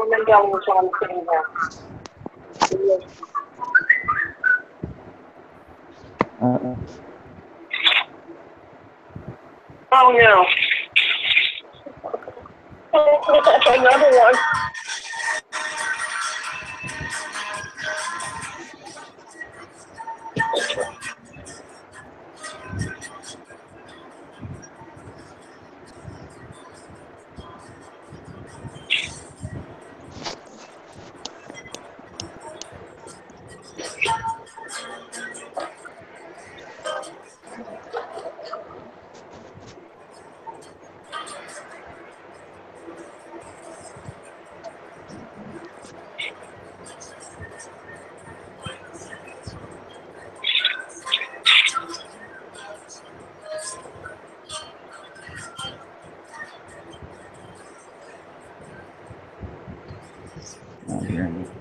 before Mandela was on the thing there. Oh no. Another one. Not hearing you.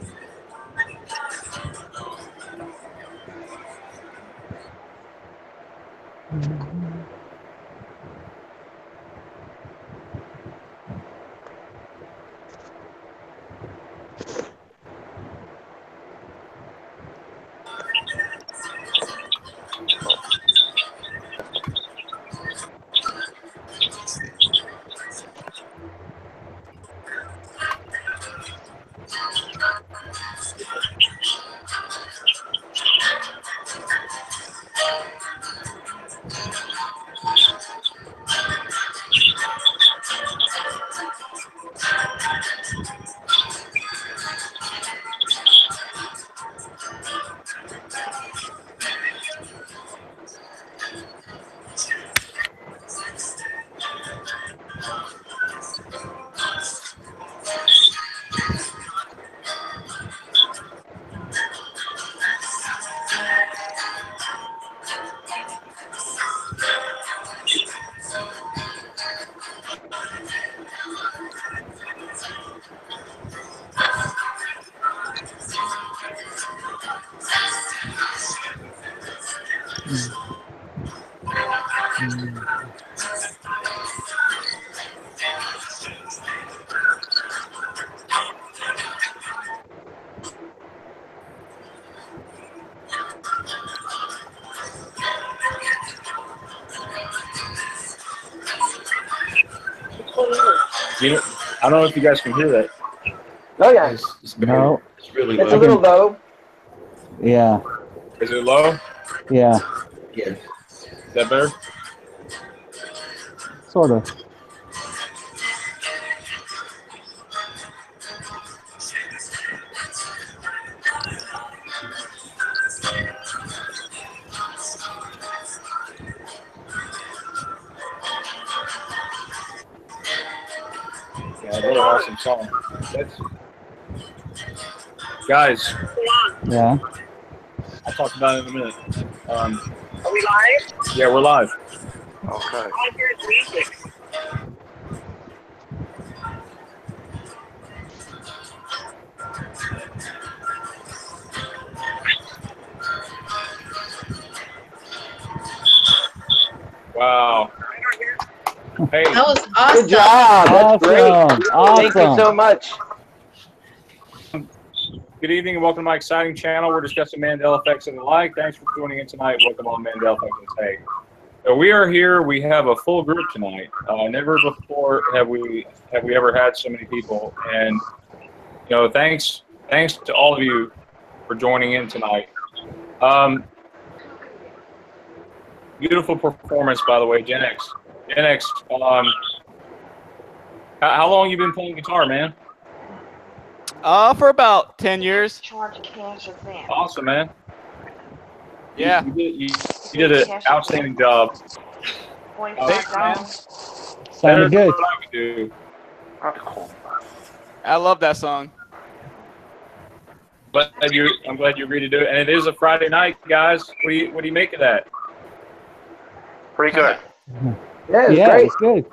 You know, I don't know if you guys can hear that. Oh yeah. It's No. It's really It's low. a little low. Yeah. Is it low? Yeah. Yeah. Is that better? Sort of. Yeah, really awesome song. Guys, Yeah. I'll talk about it in a minute. Are we live? Yeah, we're live. Okay. I hear music. Wow. Hey, That was awesome. Good job. That's Awesome. great. Awesome. Thank you so much. good evening and welcome to my exciting channel. We're discussing Mandela effects and the like. Thanks for tuning in tonight. Welcome on Mandela Effects and Take. So we are here. We have a full group tonight. Never before have we ever had so many people. And you know, thanks to all of you for joining in tonight. Beautiful performance, by the way, Gen X. Gen X. How long you been playing guitar, man? For about 10 years. Awesome, man. Yeah. You did an outstanding job. Thanks, man. Sounded good. What I would do. I love that song. I'm glad you agreed to do it. And it is a Friday night, guys. What do you make of that? Pretty good. Yeah, it's Yeah, great. it's good.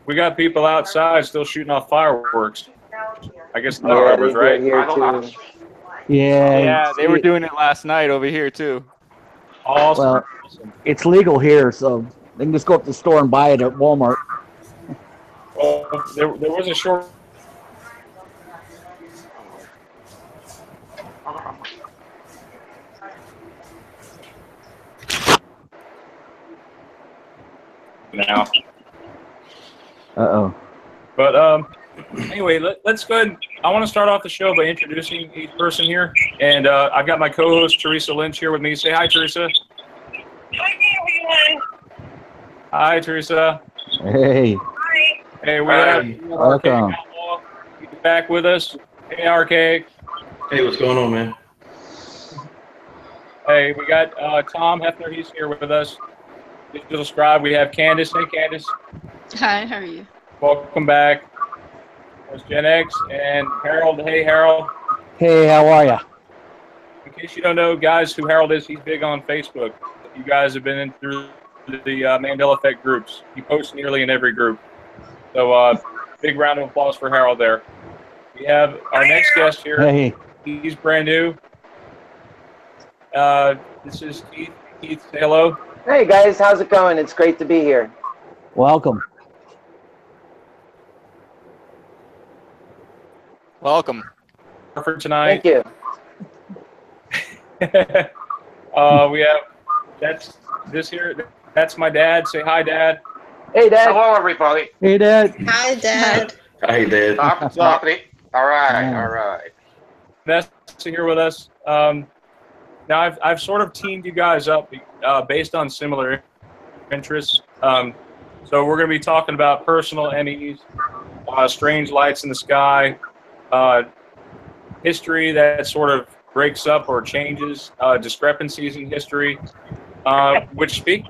We got people outside still shooting off fireworks. I guess the Yeah, numbers, they right? did here too. Yeah. Yeah, they were doing it last night over here, too. Awesome. Well, Awesome. it's legal here, so they can just go up to the store and buy it at Walmart. Well, there was a short now. Uh-oh. But anyway, let's go ahead. I want to start off the show by introducing each person here. And I've got my co-host, Teresa Lynch, here with me. Say hi, Teresa. Hi, everyone. Hi, Teresa. Hey. Hi. Hey, we Hi. have Welcome. Outlaw. He's back with us. Hey, Archaic. Hey, what's going on, man? Hey, we got Tom Hefner. He's here with us. Digital Scribe. We have Candace. Hey, Candace. Hi, how are you? Welcome back. There's Gen X and Harold. Hey, Harold. Hey, how are ya? In case you don't know, guys, who Harold is, he's big on Facebook. You guys have been in through the Mandela Effect groups. He posts nearly in every group. So big round of applause for Harold there. We have our next guest here. Hey. He's brand new. This is Keith. Keith, say hello. Hey guys, how's it going? It's great to be here. Welcome. Welcome. For tonight. Thank you. We have that's my dad. Say hi, Dad. Hey Dad. Hello, everybody. Hey, Dad. Hi, Dad. Hi, Dad. All right, Yeah. all right. That's here with us. Now I've sort of teamed you guys up based on similar interests. So we're going to be talking about personal MEs, strange lights in the sky, history that sort of breaks up or changes, discrepancies in history, which speak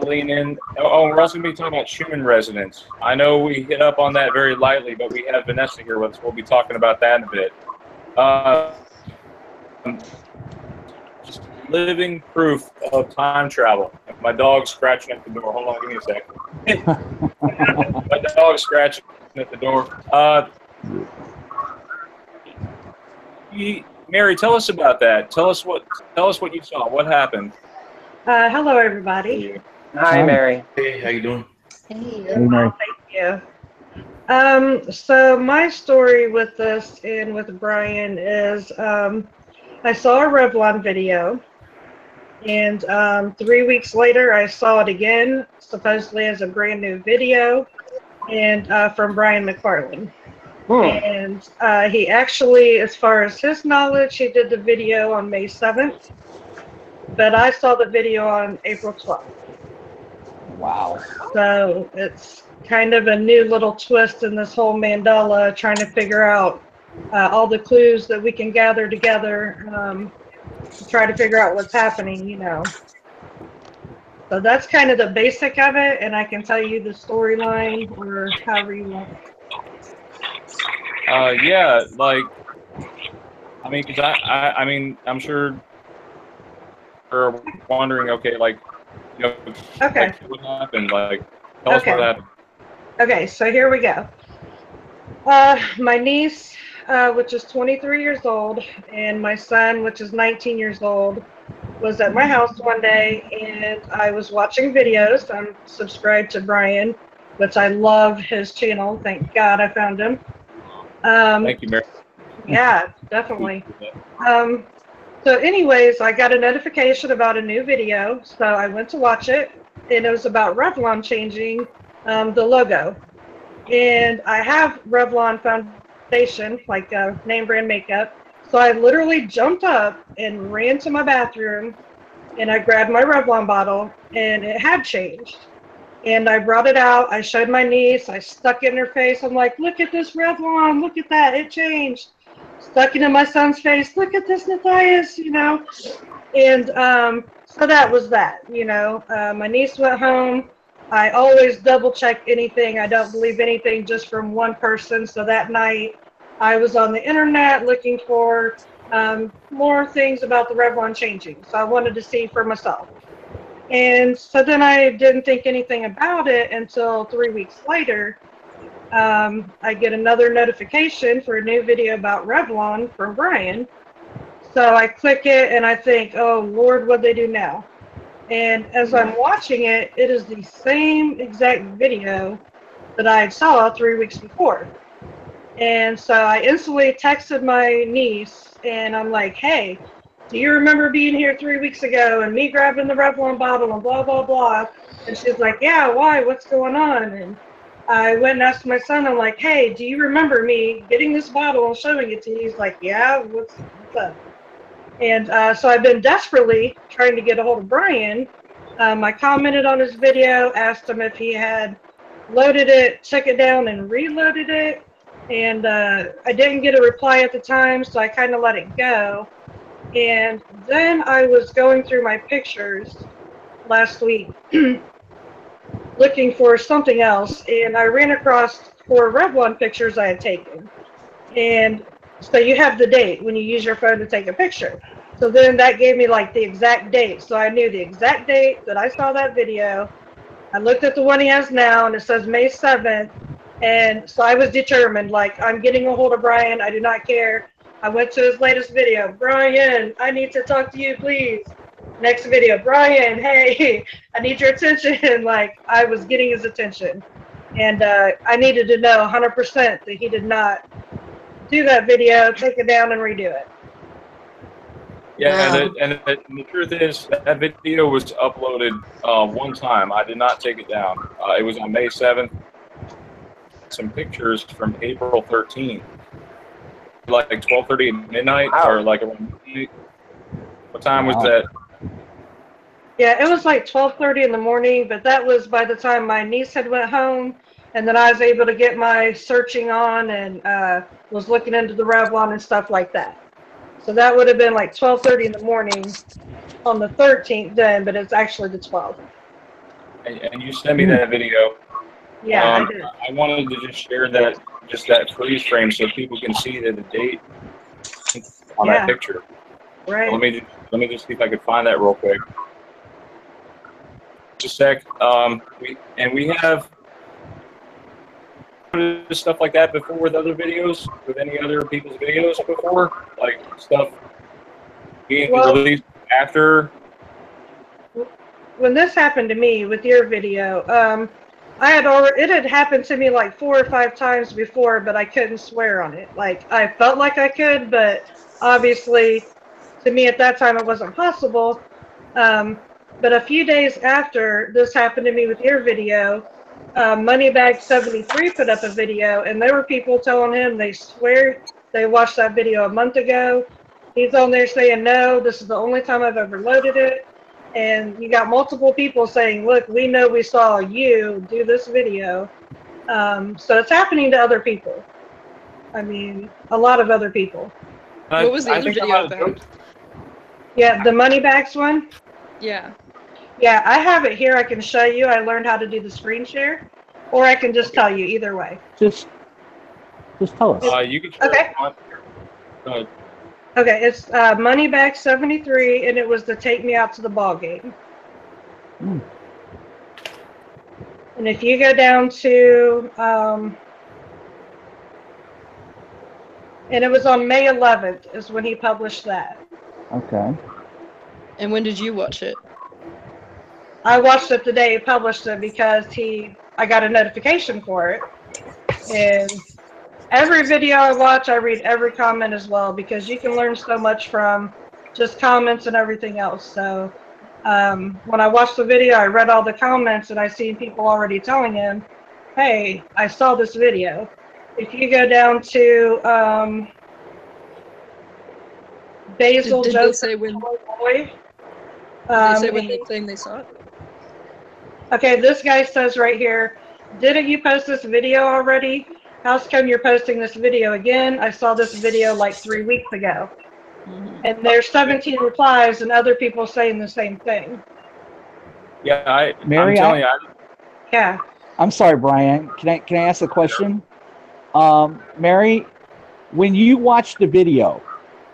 lean in. Oh, we're also going to be talking about Schumann resonance. I know we hit up on that very lightly, but we have Vanessa here with us. We'll be talking about that in a bit. Just living proof of time travel. My dog's scratching at the door. Hold on, give me a second. My dog's scratching at the door. Mary, tell us about that. Tell us what you saw. What happened? Hello, everybody. Hi Mary. Hey, how you doing? Hey. Hey, Mary. Thank you. So my story with this and with Brian is I saw a Revlon video, and 3 weeks later I saw it again, supposedly as a brand new video, and from Brian McFarlane. And he actually, as far as his knowledge, he did the video on May 7th, but I saw the video on April 12th. Wow. So it's kind of a new little twist in this whole Mandela, trying to figure out all the clues that we can gather together to try to figure out what's happening, you know. So that's kind of the basic of it, and I can tell you the storyline or however you want. Yeah, like, I mean, because I mean, I'm sure you're wondering, okay, like, you know, Okay. like, what happened? Like, tell us what happened. Okay, so here we go. My niece, which is 23 years old, and my son, which is 19 years old, was at my house one day, and I was watching videos. I'm subscribed to Brian, which I love his channel. Thank God I found him. Thank you, Mary. Yeah, definitely. So anyways, I got a notification about a new video, so I went to watch it, and it was about Revlon changing the logo. And I have Revlon foundation, like name brand makeup, so I literally jumped up and ran to my bathroom, and I grabbed my Revlon bottle, and it had changed. And I brought it out, I showed my niece, I stuck it in her face, I'm like, look at this Revlon, look at that, it changed. Stuck it in my son's face, look at this, Matthias, you know. And so that was that, you know. My niece went home. I always double check anything. I don't believe anything just from one person. So that night I was on the internet looking for more things about the Revlon changing. So I wanted to see for myself. And so then I didn't think anything about it until 3 weeks later. I get another notification for a new video about Revlon from Brian. So I click it and I think, oh Lord, what'd they do now? And as I'm watching it, it is the same exact video that I saw 3 weeks before. And so I instantly texted my niece and I'm like, hey, do you remember being here 3 weeks ago and me grabbing the Revlon bottle and blah, blah, blah? And she's like, yeah, why? What's going on? And I went and asked my son, I'm like, hey, do you remember me getting this bottle and showing it to you? He's like, yeah, what's up? And so I've been desperately trying to get a hold of Brian. I commented on his video, asked him if he had loaded it, took it down, and reloaded it. And I didn't get a reply at the time, so I kind of let it go. And then I was going through my pictures last week looking for something else, and I ran across 4 Revlon pictures I had taken. And so you have the date when you use your phone to take a picture. So then that gave me like the exact date. So I knew the exact date that I saw that video. I looked at the one he has now, and it says May 7th. And so I was determined, like, I'm getting a hold of Brian. I do not care. I went to his latest video. Brian, I need to talk to you, please. Next video, Brian, hey, I need your attention. Like, I was getting his attention. And I needed to know 100% that he did not do that video, take it down, and redo it. Yeah, Wow. and the truth is that video was uploaded one time. I did not take it down. It was on May 7th. Some pictures from April 13th, like 12:30 at midnight, or like around midnight. What time was that? Yeah, it was like 12:30 in the morning, but that was by the time my niece had went home, and then I was able to get my searching on and was looking into the Revlon and stuff like that. So that would have been like 12:30 in the morning on the 13th then, but it's actually the 12th. And you sent me that video. Yeah, I did. I wanted to just share that, just that freeze frame, so people can see that the date on that picture. Right. Let me just see if I could find that real quick. Just a sec. We have stuff like that before with other videos, with any other people's videos before, like stuff being released after. When this happened to me with your video, it had happened to me like 4 or 5 times before, but I couldn't swear on it. Like, I felt like I could, but obviously to me at that time it wasn't possible. But a few days after this happened to me with your video, Moneybag73 put up a video, and there were people telling him they swear they watched that video a month ago. He's on there saying, no, this is the only time I've ever loaded it. And you got multiple people saying, look, we know we saw you do this video. So it's happening to other people. I mean, a lot of other people. What was the other video about? Yeah, the Moneybags one? Yeah. Yeah, I have it here. I can show you. I learned how to do the screen share. Or I can just tell you, either way. Just tell us. You can share it on. Go ahead. Okay, it's Moneybag73, and it was to take me out to the ball game. Mm. And if you go down to, and it was on May 11th is when he published that. Okay. And when did you watch it? I watched it the day he published it because I got a notification for it. And every video I watch, I read every comment as well, because you can learn so much from just comments and everything else. So when I watched the video, I read all the comments, and I seen people already telling him, hey, I saw this video. If you go down to Basil Did they Joseph say when? Boy, Did they say when they claim they saw it? okay, this guy says right here, didn't you post this video already? How come you're posting this video again? I saw this video like 3 weeks ago. Mm-hmm. And there's 17 replies and other people saying the same thing. Yeah, Mary, I'm telling you. Yeah. I'm sorry, Brian. Can I ask a question? Mary, when you watched the video,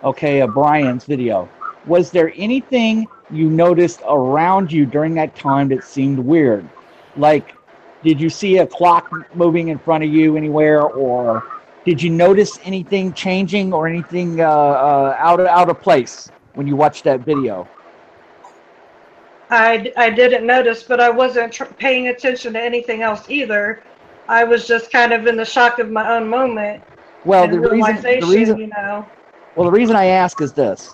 okay, of Brian's video, was there anything you noticed around you during that time that seemed weird? Like, did you see a clock moving in front of you anywhere, or did you notice anything changing or anything out of place when you watched that video? I didn't notice, but I wasn't paying attention to anything else either. I was just kind of in the shock of my own moment. Well, and the reason you know. well, the reason I ask is this.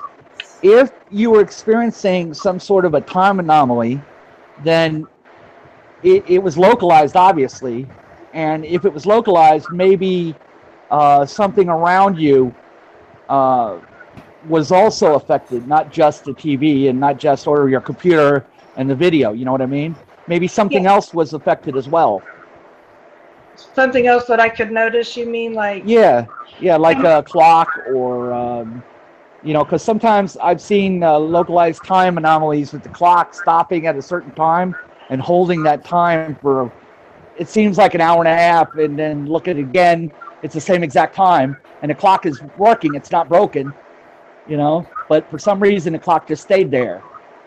if you were experiencing some sort of a time anomaly, then it was localized, obviously. And if it was localized, maybe something around you was also affected, not just the TV and not just or your computer and the video. You know what I mean? Maybe something else was affected as well. Something else that I could notice, you mean, like? Yeah, like a clock or, you know, because sometimes I've seen localized time anomalies with the clock stopping at a certain time and holding that time for, it seems like an hour and a half, and then look at it again, it's the same exact time, and the clock is working, it's not broken, you know, but for some reason the clock just stayed there.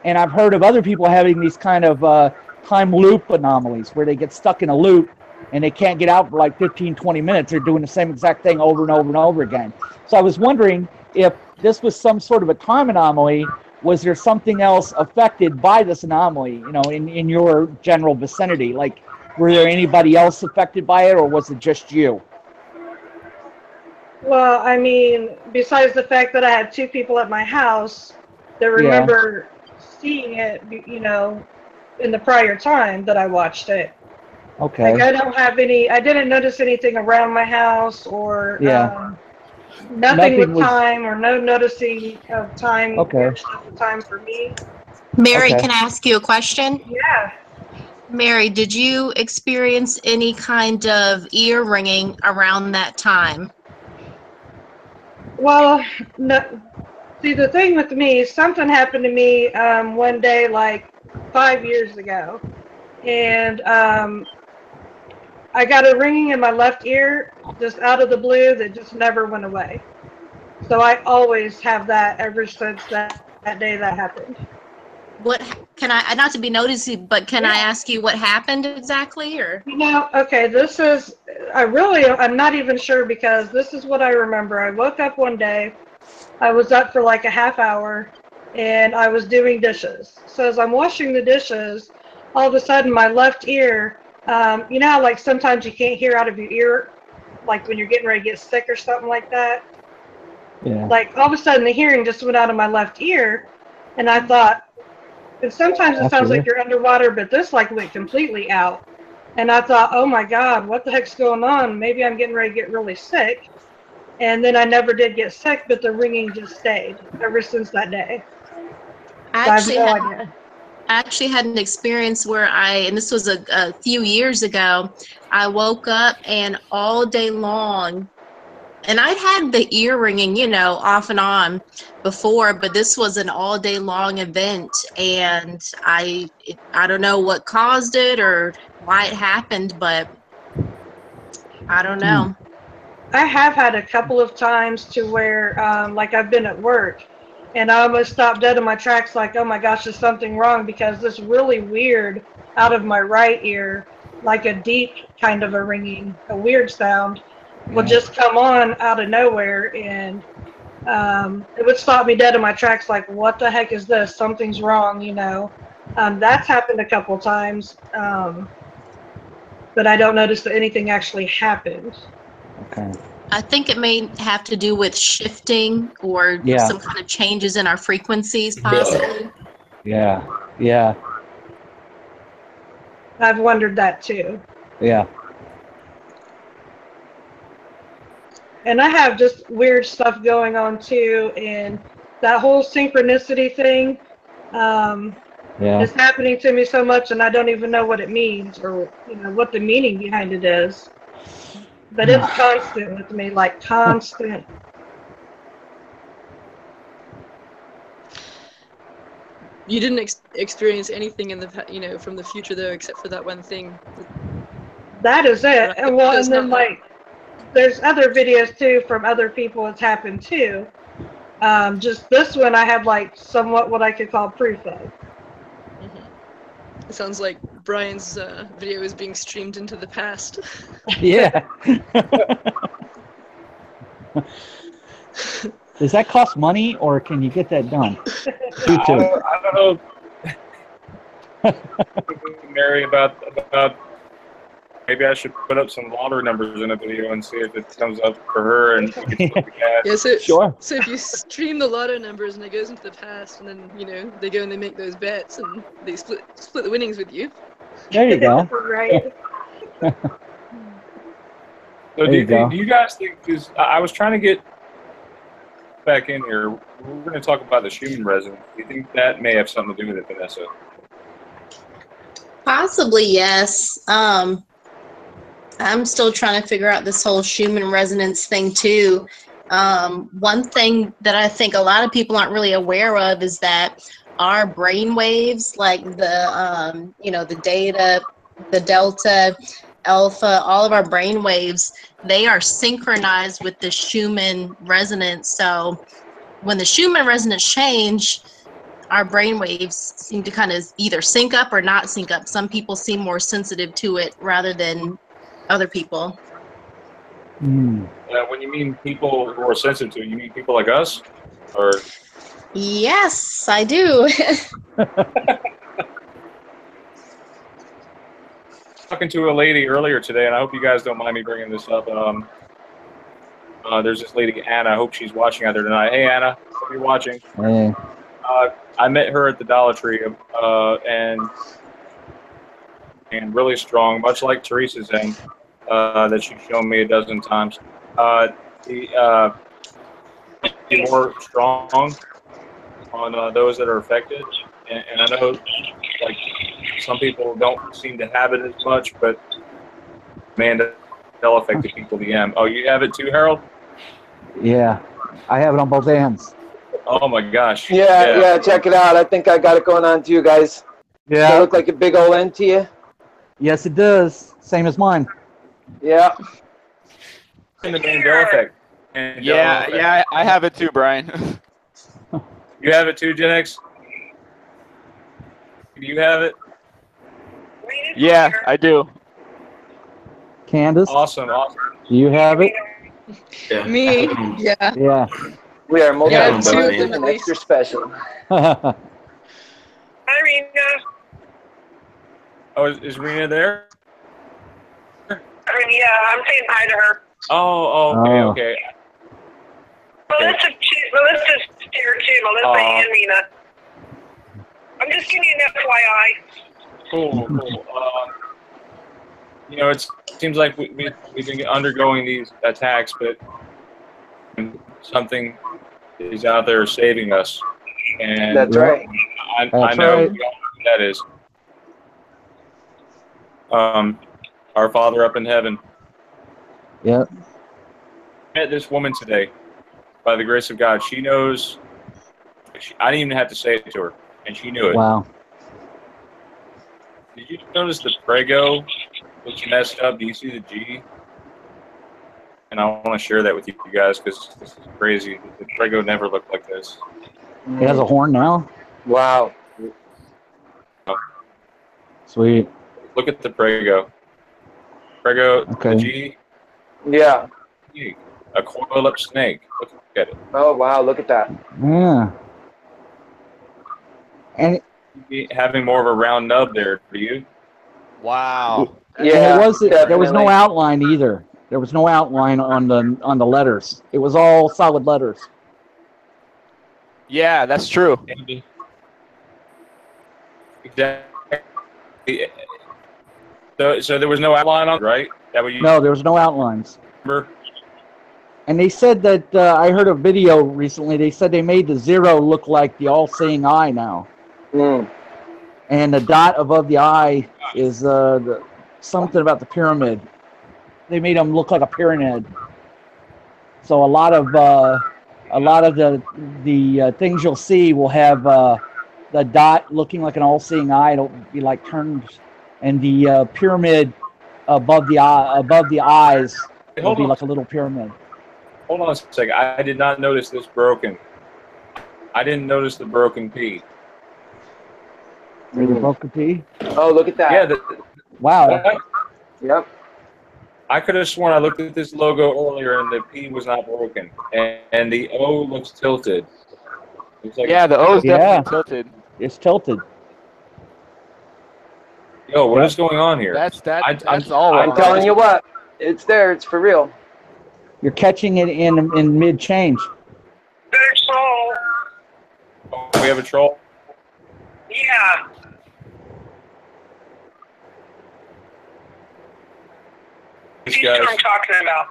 And I've heard of other people having these kind of time loop anomalies where they get stuck in a loop and they can't get out for like 15, 20 minutes. They're doing the same exact thing over and over and over again. So I was wondering if this was some sort of a time anomaly. Was there something else affected by this anomaly, you know, in your general vicinity? Like, were there anybody else affected by it, or was it just you? Well, I mean, besides the fact that I had 2 people at my house that remember seeing it, you know, in the prior time that I watched it. Okay. Like, I don't have any, I didn't notice anything around my house or nothing with time or no noticing of time. Okay. Time for me. Mary, can I ask you a question? Yeah. Mary, did you experience any kind of ear ringing around that time? Well, no. See, the thing with me, something happened to me one day like 5 years ago. And I got a ringing in my left ear just out of the blue that just never went away. So I always have that ever since that day that happened. What can I, not to be nosy, but can I ask you what happened exactly, or? You know, okay, this is, I'm not even sure because this is what I remember. I woke up one day, I was up for like a half hour and I was doing dishes. So as I'm washing the dishes, all of a sudden my left ear, you know how like sometimes you can't hear out of your ear, like when you're getting ready to get sick or something like that? Yeah. Like all of a sudden the hearing just went out of my left ear, and I thought, and sometimes it sounds like you're underwater, but this like went completely out. And I thought, oh my God, what the heck's going on? Maybe I'm getting ready to get really sick. And then I never did get sick, but the ringing just stayed ever since that day. I actually had an experience where and this was a few years ago, I woke up and all day long, and I'd had the ear ringing, you know, off and on before, but this was an all day long event, and I don't know what caused it or why it happened, but I don't know. I have had a couple of times to where, like I've been at work, and I almost stopped dead in my tracks like, oh my gosh, there's something wrong, because this really weird out of my right ear, like a deep kind of a ringing, a weird sound, will just come on out of nowhere, and it would stop me dead in my tracks like, what the heck is this? Something's wrong, you know. That's happened a couple times, but I don't notice that anything actually happened. Okay. I think it may have to do with shifting or some kind of changes in our frequencies, possibly. Yeah. Yeah. I've wondered that too. Yeah. And I have just weird stuff going on too, and that whole synchronicity thing is happening to me so much, and I don't even know what it means or, you know, what the meaning behind it is. But it's constant with me, like constant. You didn't experience anything in the, you know, from the future though, except for that one thing. That is it. And well, and then like, there's other videos too from other people it's happened too. Just this one I have like somewhat what I could call proof of. It sounds like Brian's video is being streamed into the past. Yeah. Does that cost money, or can you get that done? I don't know, Mary, about maybe I should put up some lottery numbers in a video and see if it comes up for her and we can split the cash. Yeah, so, Sure. so if you stream the lotto numbers and it goes into the past, and then, you know, they go and they make those bets and they split the winnings with you. There you go. Right. So There you go. do you guys think, because I was trying to get back in here, we're going to talk about the Schumann resonance. Do you think that may have something to do with it, Vanessa? Possibly, yes. I'm still trying to figure out this whole Schumann resonance thing too. One thing that I think a lot of people aren't really aware of is that our brain waves, like the you know, the data, the delta, alpha, all of our brain waves, they are synchronized with the Schumann resonance. So when the Schumann resonance change, our brain waves seem to kind of either sync up or not sync up. Some people seem more sensitive to it rather than other people. Hmm. When you mean people who are sensitive to it, you mean people like us? Or Yes, I do. talking to a lady earlier today, and I hope you guys don't mind me bringing this up. There's this lady, Anna. I hope she's watching out there tonight. Hey, Anna, hope you're watching. Hey. I met her at the Dollar Tree, and really strong, much like Teresa's end that she's shown me a dozen times. More strong on those that are affected, and I know like some people don't seem to have it as much, but Mandela affected people DM. Oh, you have it too, Harold? Yeah, I have it on both hands. Oh my gosh. Yeah, check it out. I think I got it going on to you guys. Does Yeah. it look like a big old N to you? Yes, it does. Same as mine. Yeah. In the Mandela effect. Mandela Yeah, effect. yeah, I have it too, Brian. You have it too, Gen X? Do you have it? Yeah, I do. Candace, Awesome. do you have it? Yeah. Me, yeah. Yeah. We are Yeah, two multi-talented of and extra special. Hi, Rena. Oh, is Rena there? Yeah, I'm saying hi to her. Okay. Melissa's here too, Melissa and Rena. I'm just giving you an FYI. Cool. You know, it seems like we've been undergoing these attacks, but something is out there saving us. And That's right. I That's know right. we all know who that is. Our Father up in heaven. Yep. I met this woman today, by the grace of God. She knows. I didn't even have to say it to her, and she knew it. Wow. Did you notice the prego was messed up? Do you see the G? And I want to share that with you guys because this is crazy. The prego never looked like this. It has a horn now? Wow. Sweet. Look at the prego. Prego, Okay. the G, Yeah. a coiled up snake. Look at it. Oh, wow. Look at that. Yeah. And Having more of a round nub there, do you? Wow. Yeah. and there was no definitely. outline either. There was no outline on the letters. It was all solid letters. Yeah, that's true. Exactly. So there was no outline on it, right? That what you No, there was no outlines. remember? And they said that I heard a video recently. They said they made the zero look like the all-seeing eye now, Mm. and the dot above the eye is something about the pyramid. They made them look like a pyramid. So a lot of the things you'll see will have the dot looking like an all-seeing eye. It'll be like turned, and the pyramid above the eyes will Hold be on. like a little pyramid. Hold on a second. I did not notice this broken. I didn't notice the broken P. The broken P. Oh, look at that. Yeah. Wow. Yep. I could have sworn I looked at this logo earlier and the P was not broken, and the O looks tilted. It's like, Yeah, the O is Yeah. definitely tilted. It's tilted. Yo, what is going on here? That's I'm all I'm wrong. telling you what, it's there. It's for real. You're catching it in mid change. There's troll. We have a troll. Yeah. These You know guys. what I'm talking about.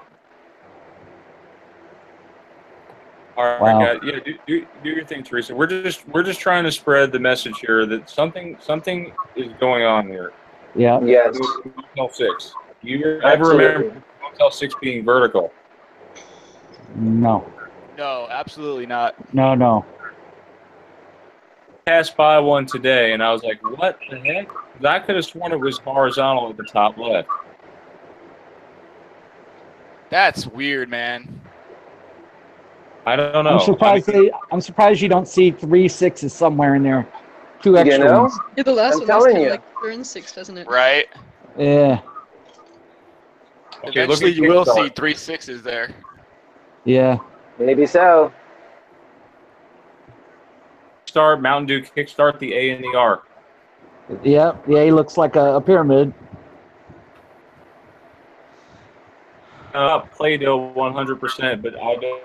All right, Wow. guys. Yeah, do your thing, Teresa. We're just trying to spread the message here that something is going on here. Yeah. Yes. Motel 6. You ever remember Motel 6 being vertical? No. No, absolutely not. No. Passed by one today, and I was like, "What the heck?" 'Cause I could have sworn it was horizontal at the top left. That's weird, man. I don't know. I'm surprised you don't see 3 6s somewhere in there. 2 extra You know? ones. Yeah, the last I'm one telling has you. like turn 6, doesn't it? Right? Yeah. Okay, Eventually, look at you will Kickstarter. see 3 6s there. Yeah. Maybe so. Start Mountain Dew. Kickstart the A and the R. Yeah. Yeah. He looks like a pyramid. Play-Doh 100%, but I don't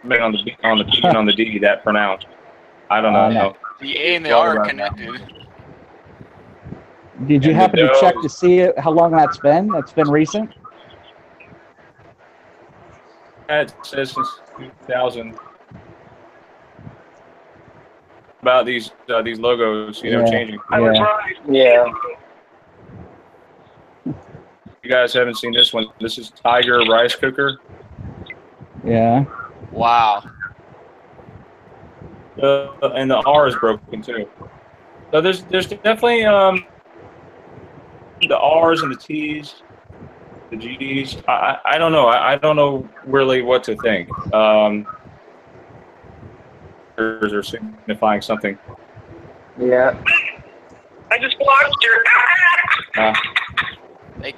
remember on the P and on the D that pronounced. I don't know. No. The A and the R are connected. Did you And happen the to check dough- to see it, how long that's been? That's been recent? It says since 2000 about these logos, changing. I was Yeah. right. Yeah. You guys haven't seen this one. This is Tiger Rice Cooker. Yeah. Wow. And the R is broken too. So there's definitely the R's and the T's, the G's. I don't know. I don't know really what to think. Are signifying something. Yeah. I just blocked your.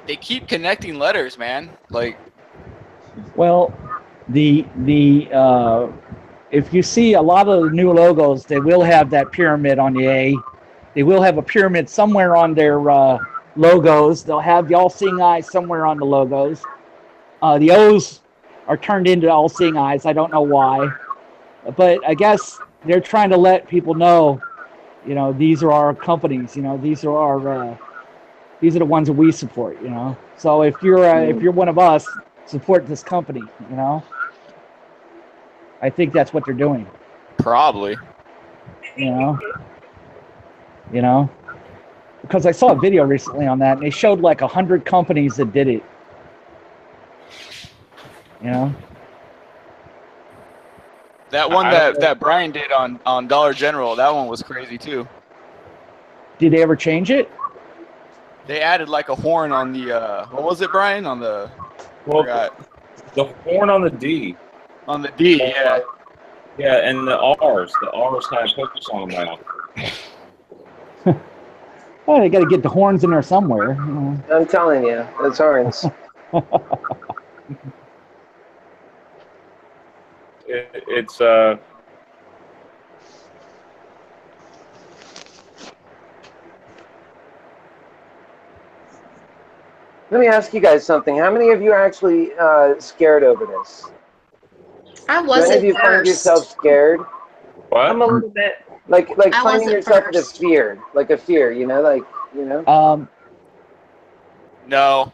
They keep connecting letters, man. Like, Well, the if you see a lot of the new logos, they will have that pyramid on the A. They will have a pyramid somewhere on their logos. They'll have the all-seeing eye somewhere on the logos. The O's are turned into all-seeing eyes. I don't know why, but I guess they're trying to let people know, these are our companies. These are our these are the ones that we support. So if you're one of us, support this company. I think that's what they're doing. probably. Because I saw a video recently on that, and they showed like 100 companies that did it. That one that Brian did on Dollar General, that one was crazy too. Did they ever change it? They added like a horn on the what was it, Brian? On the the horn on the D. On the D, yeah. Yeah, and the R's have focus on them now. Well, they got to get the horns in there somewhere. I'm telling you, it's horns. It's Let me ask you guys something. How many of you are actually scared over this? I Do any wasn't of you find first. yourself scared? what? I'm a little bit. Like I finding wasn't yourself with a first. fear, like a fear, No,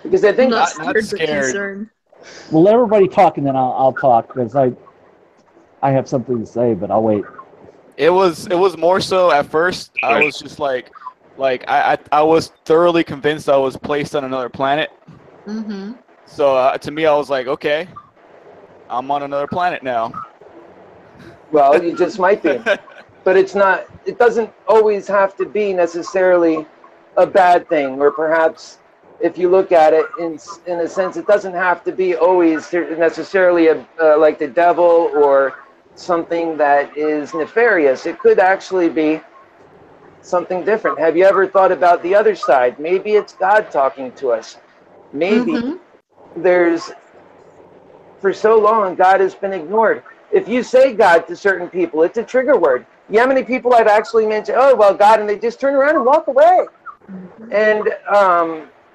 Because I think Not not scared, but scared. concerned. Well, let everybody talk, and then I'll talk, because I have something to say, but I'll wait. it was more so at first. I was just like I was thoroughly convinced I was placed on another planet. Mm-hmm. So to me, I was like, okay, I'm on another planet now. well, you just might be. But it's not. It doesn't always have to be necessarily a bad thing, or perhaps if you look at it in a sense, it doesn't have to be always necessarily like the devil or something that is nefarious. It could actually be something different. Have you ever thought about the other side? Maybe it's God talking to us. Maybe there's, for so long, God has been ignored. If you say God to certain people, it's a trigger word. You know how many people I've actually mentioned, oh, well, God, and they just turn around and walk away. And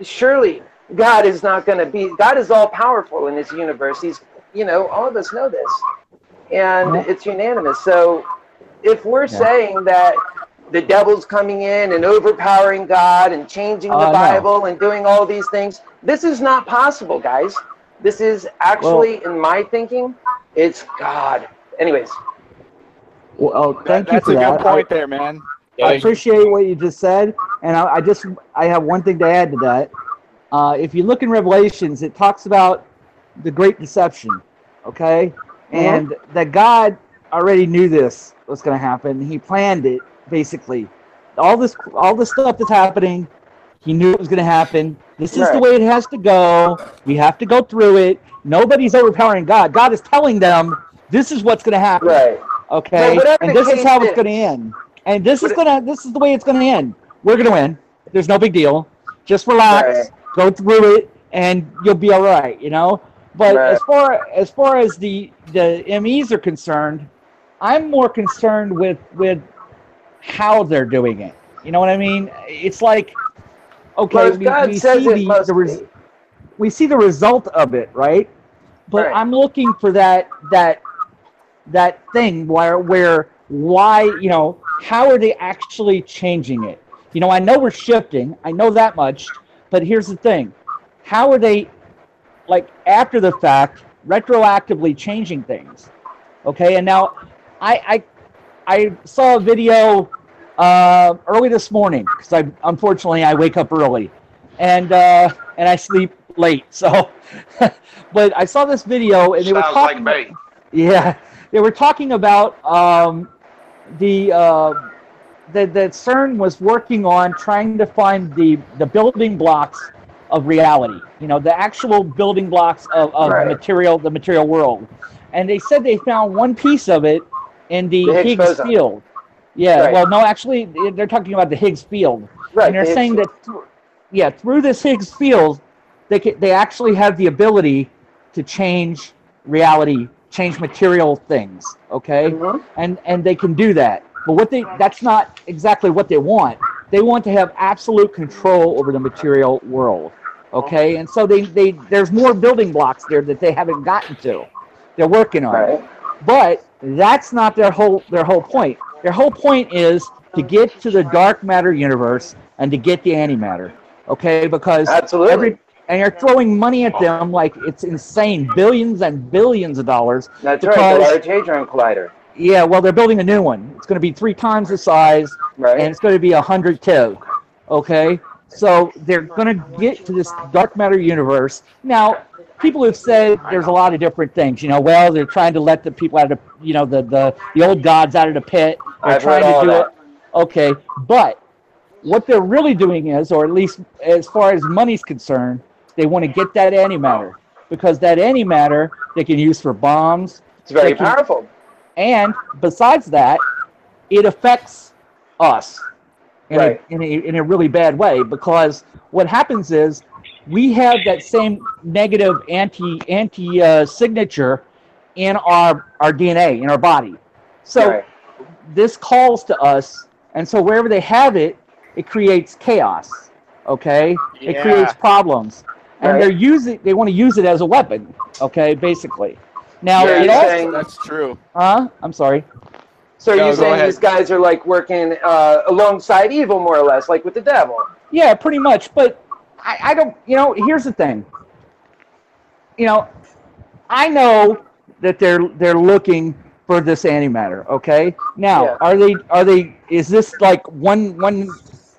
surely God is not going to be, God is all powerful in this universe. He's, you know, all of us know this. And it's unanimous. So if we're saying that the devil's coming in and overpowering God and changing the Bible and doing all these things, this is not possible, guys. This is actually, in my thinking, it's God. Anyways. Well, thank you for that. That's a good point there, man. I appreciate what you just said, and I have one thing to add to that. If you look in Revelations, it talks about the great deception, okay, and that God already knew this was going to happen. He planned it basically. All this stuff that's happening, he knew it was going to happen. This is the way it has to go. We have to go through it. Nobody's overpowering God. God is telling them this is what's going to happen. Right. Okay, and this is how it's going to end. And this is the way it's going to end. We're going to win. There's no big deal. Just relax, go through it, and you'll be all right. You know. But as far as the MEs are concerned, I'm more concerned with how they're doing it. You know what I mean? It's like, okay, we see the result of it, right? But I'm looking for that thing where why, you know, how are they actually changing it? You know, I know we're shifting, I know that much, but here's the thing. How are they, like, after the fact, retroactively changing things? Okay, and now I saw a video early this morning, because unfortunately I wake up early, and I sleep late, so but I saw this video, and they were talking like me. Yeah, they were talking about that CERN was working on trying to find the building blocks of reality. You know, the actual building blocks of the material world. And they said they found one piece of it in the Higgs field. Yeah, well, no, actually, they're talking about the Higgs field. Right. And they're saying that, through this Higgs field, they actually have the ability to change reality, change material things, okay? And they can do that. But that's not exactly what they want. They want to have absolute control over the material world, okay? And so there's more building blocks there that they haven't gotten to. They're working on it. But that's not their whole point. Their whole point is to get to the dark matter universe and to get the antimatter, okay? Because and you're throwing money at them like it's insane, billions and billions of dollars. That's right, the Large Hadron Collider. Yeah, well, they're building a new one. It's going to be 3 times the size, and it's going to be 100 keV, okay? So they're going to get to this dark matter universe. Now, people have said there's a lot of different things. You know, well, they're trying to let the people out of the, you know, the old gods out of the pit. They're trying to do it. Okay, but what they're really doing is, or at least as far as money's concerned, they want to get that antimatter, because that antimatter they can use for bombs. It's very powerful. And besides that, it affects us in a really bad way, because what happens is we have that same negative anti signature in our DNA, in our body. So this calls to us, and so wherever they have it, it creates chaos. Okay, it creates problems, and they want to use it as a weapon. Okay, basically. Now that's true. I'm sorry. So you're saying these guys are like working alongside evil, more or less, like with the devil? Yeah, pretty much. But I don't. You know, here's the thing. You know, I know that they're looking for this antimatter. Okay. Now, are they? Is this like one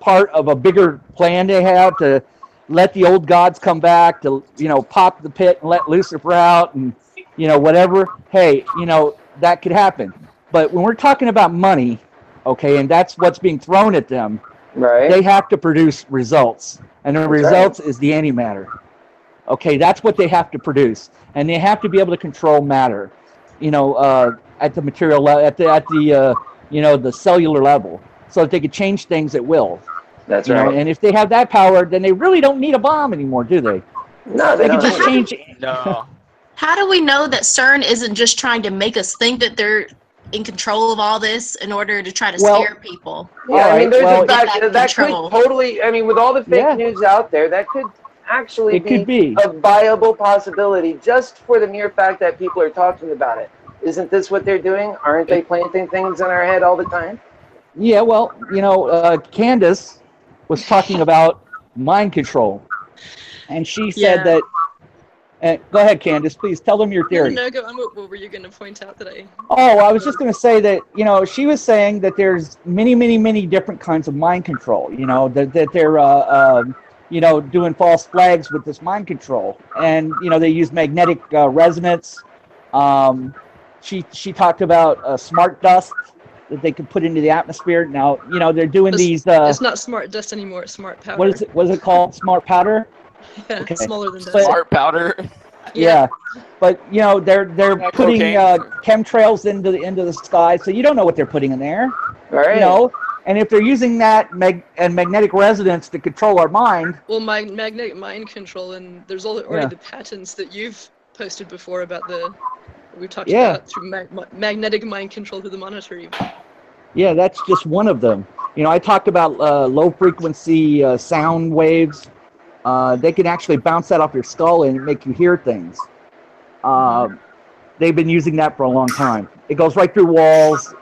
part of a bigger plan they have to let the old gods come back, to, you know, pop the pit and let Lucifer out, and, you know, whatever? Hey, you know, that could happen. But when we're talking about money, okay, and that's what's being thrown at them, they have to produce results. And the results is the antimatter. Okay, that's what they have to produce. And they have to be able to control matter, you know, at the material level, at the you know, the cellular level, so that they could change things at will. That's right. And if they have that power, then they really don't need a bomb anymore, do they? No, they can just change it. No. How do we know that CERN isn't just trying to make us think that they're in control of all this in order to try to Well, scare people. Yeah, I mean, there's a fact Get that could control. totally, I mean, with all the fake news out there, that could actually be a viable possibility just for the mere fact that people are talking about it. Isn't this what they're doing? Aren't they planting things in our head all the time? Yeah, well, you know, Candace was talking about mind control, and she said that. Go ahead, Candace. Please tell them your theory. No, go on. What were you going to point out that I? Oh, I was just going to say that, you know, she was saying that there's many different kinds of mind control. You know, that they're you know, doing false flags with this mind control, and you know they use magnetic resonance. She talked about smart dust that they could put into the atmosphere. Now, you know, they're doing these. It's not smart dust anymore. It's smart powder. What is it? Was it called smart powder? Yeah, okay. Smaller than dust. Smart powder. Yeah, but you know they're putting chemtrails into the sky, so you don't know what they're putting in there. Right. You know, and if they're using that magnetic resonance to control our mind. Well, magnetic mind control, and there's already the patents that you've posted before about we've talked about through magnetic mind control through the monitor. Yeah, that's just one of them. You know, I talked about low frequency sound waves. They can actually bounce that off your skull and make you hear things. They've been using that for a long time. It goes right through walls.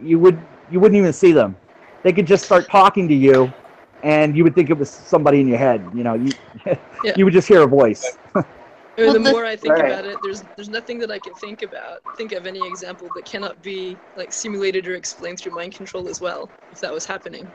You wouldn't even see them. They could just start talking to you, and you would think it was somebody in your head. You know, you would just hear a voice. The more I think about it, there's nothing that I can think of any example that cannot be like simulated or explained through mind control as well, if that was happening.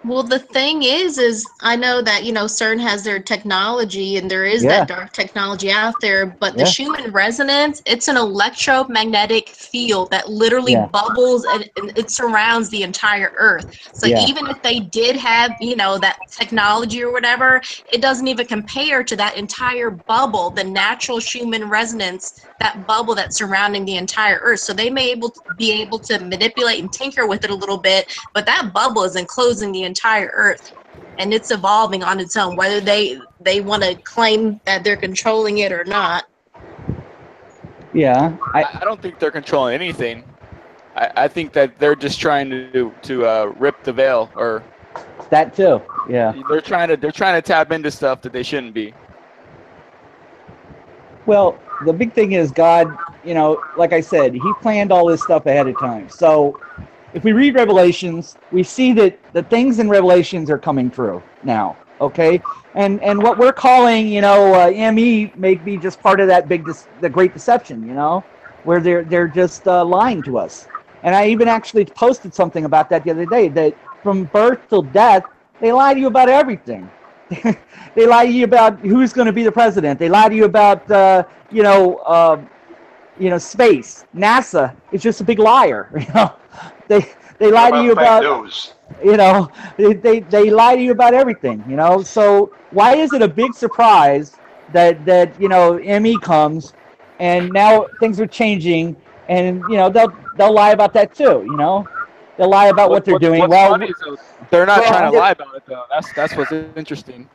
Well, the thing is I know that, you know, CERN has their technology and there is that dark technology out there, but the Schumann resonance, it's an electromagnetic field that literally bubbles and it surrounds the entire Earth. So even if they did have, you know, that technology or whatever, it doesn't even compare to that entire bubble, the natural Schumann resonance, that bubble that's surrounding the entire Earth. So they may be able to manipulate and tinker with it a little bit, but that bubble is enclosing the entire Earth, and it's evolving on its own, whether they want to claim that they're controlling it or not. Yeah, I don't think they're controlling anything. I think that they're just trying to rip the veil, or that too. Yeah, they're trying to tap into stuff that they shouldn't be. Well, the big thing is God, you know, like I said, he planned all this stuff ahead of time. So if we read Revelations, we see that the things in Revelations are coming true now, okay? And what we're calling, you know, ME may be just part of that the Great Deception, you know, where they're just lying to us. And I even actually posted something about that the other day, that from birth till death, they lie to you about everything. They lie to you about who's going to be the president. They lie to you about, you know, space. NASA is just a big liar. You know, they lie to you about news. You know, they lie to you about everything. You know, so why is it a big surprise that you know ME comes, and now things are changing, and you know they'll lie about that too. You know, they'll lie about what they're doing. Well, they're not trying to lie about it though. That's what's interesting.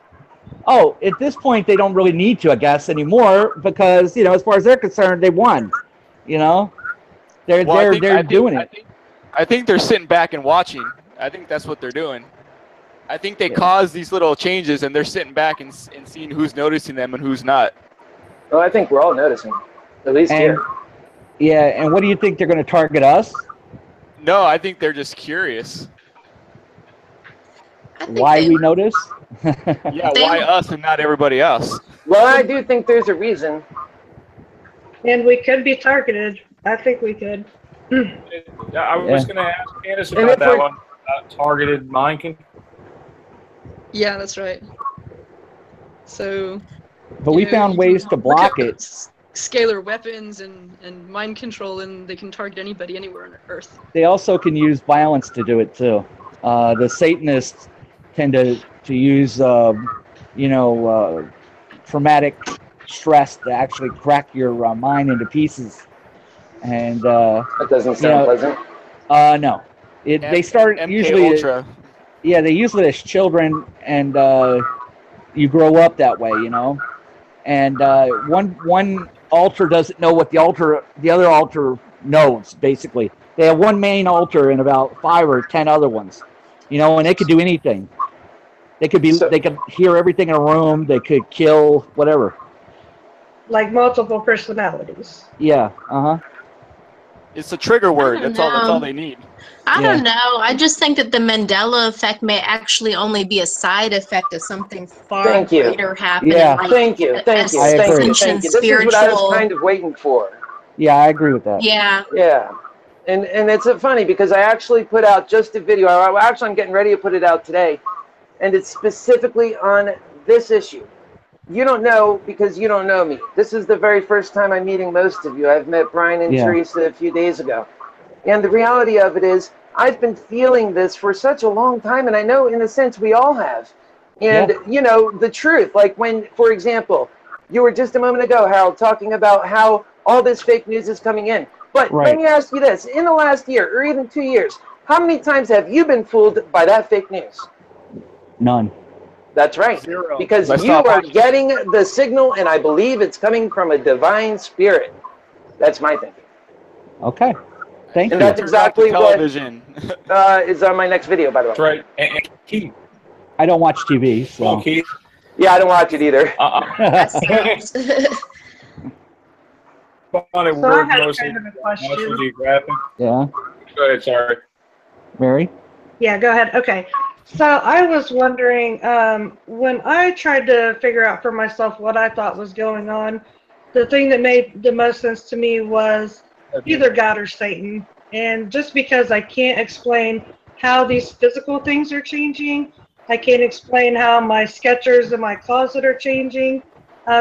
Oh, at this point they don't really need to, I guess, anymore, because you know, as far as they're concerned, they won. You know, they're doing it. I think they're sitting back and watching. I think that's what they're doing. I think they cause these little changes, and they're sitting back and seeing who's noticing them and who's not. Well, I think we're all noticing, at least here. Yeah, and what do you think they're going to target us? No, I think they're just curious. Why we notice? Yeah, why us and not everybody else? Well, I do think there's a reason. And we could be targeted. I think we could. I was going to ask Candace about that one. Targeted mind control. Yeah, that's right. So. But we found ways to block it. Scalar weapons and mind control, and they can target anybody anywhere on Earth. They also can use violence to do it too. The Satanists tend to use, you know, traumatic stress to actually crack your mind into pieces. And that doesn't sound pleasant. No, they start MK usually. Ultra. Yeah, they use it as children, and you grow up that way, you know. And one altar doesn't know what the other altar knows. Basically, They have one main altar and about 5 or 10 other ones, you know, and they could do anything. They could be, they could hear everything in a room. They could kill whatever. Like multiple personalities. Yeah. It's a trigger word. That's all they need. I don't know. I just think that the Mandela effect may actually only be a side effect of something far greater happening. Yeah. Like Thank you. Thank you. This is what I was kind of waiting for. Yeah, I agree with that. Yeah. Yeah. And it's funny because I actually put out just a video. Actually, I'm getting ready to put it out today. And it's specifically on this issue. You don't know because you don't know me. This is the very first time I'm meeting most of you. I've met Brian and Teresa a few days ago. And the reality of it is, I've been feeling this for such a long time, and I know in a sense we all have. And, you know, the truth, like when, for example, you were just a moment ago, Harold, talking about how all this fake news is coming in. But let me ask you this, in the last year or even 2 years, how many times have you been fooled by that fake news? None. That's right. 0. Because you are getting the signal, and I believe it's coming from a divine spirit. That's my thinking. Okay. Thank you. And that's exactly what is television. on my next video, by the way. That's right. And Keith. I don't watch TV, so. Well, Keith. Yeah, I don't watch it either. Funny So word, I had mostly, kind of a question. mostly graphic. Yeah. Go ahead, sorry. Mary? Yeah, go ahead. Okay. So I was wondering, when I tried to figure out for myself what I thought was going on, the thing that made the most sense to me was either God or Satan. And just because I can't explain how these physical things are changing, I can't explain how my sketchers in my closet are changing.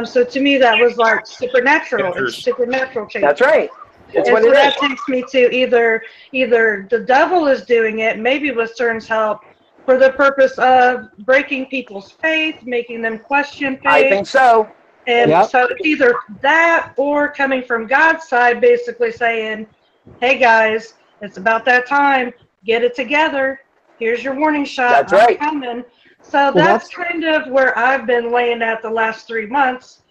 So to me, that was like supernatural. It's supernatural change. That's right. It's and what so it that is. takes me to either the devil is doing it, maybe with CERN's help, for the purpose of breaking people's faith, making them question faith. I think so. And so it's either that or coming from God's side, basically saying, hey guys, it's about that time. Get it together. Here's your warning shot. That's right. I'm coming. So that's kind of where I've been laying at the last 3 months,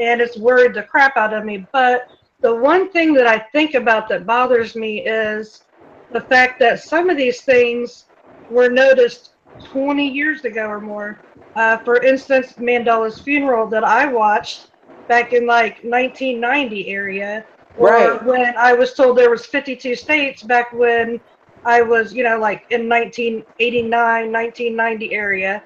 and it's worried the crap out of me. But the one thing that I think about that bothers me is the fact that some of these things were noticed 20 years ago or more. For instance, Mandela's funeral that I watched back in like 1990 area, or when I was told there was 52 states back when I was, you know, like in 1989, 1990 area.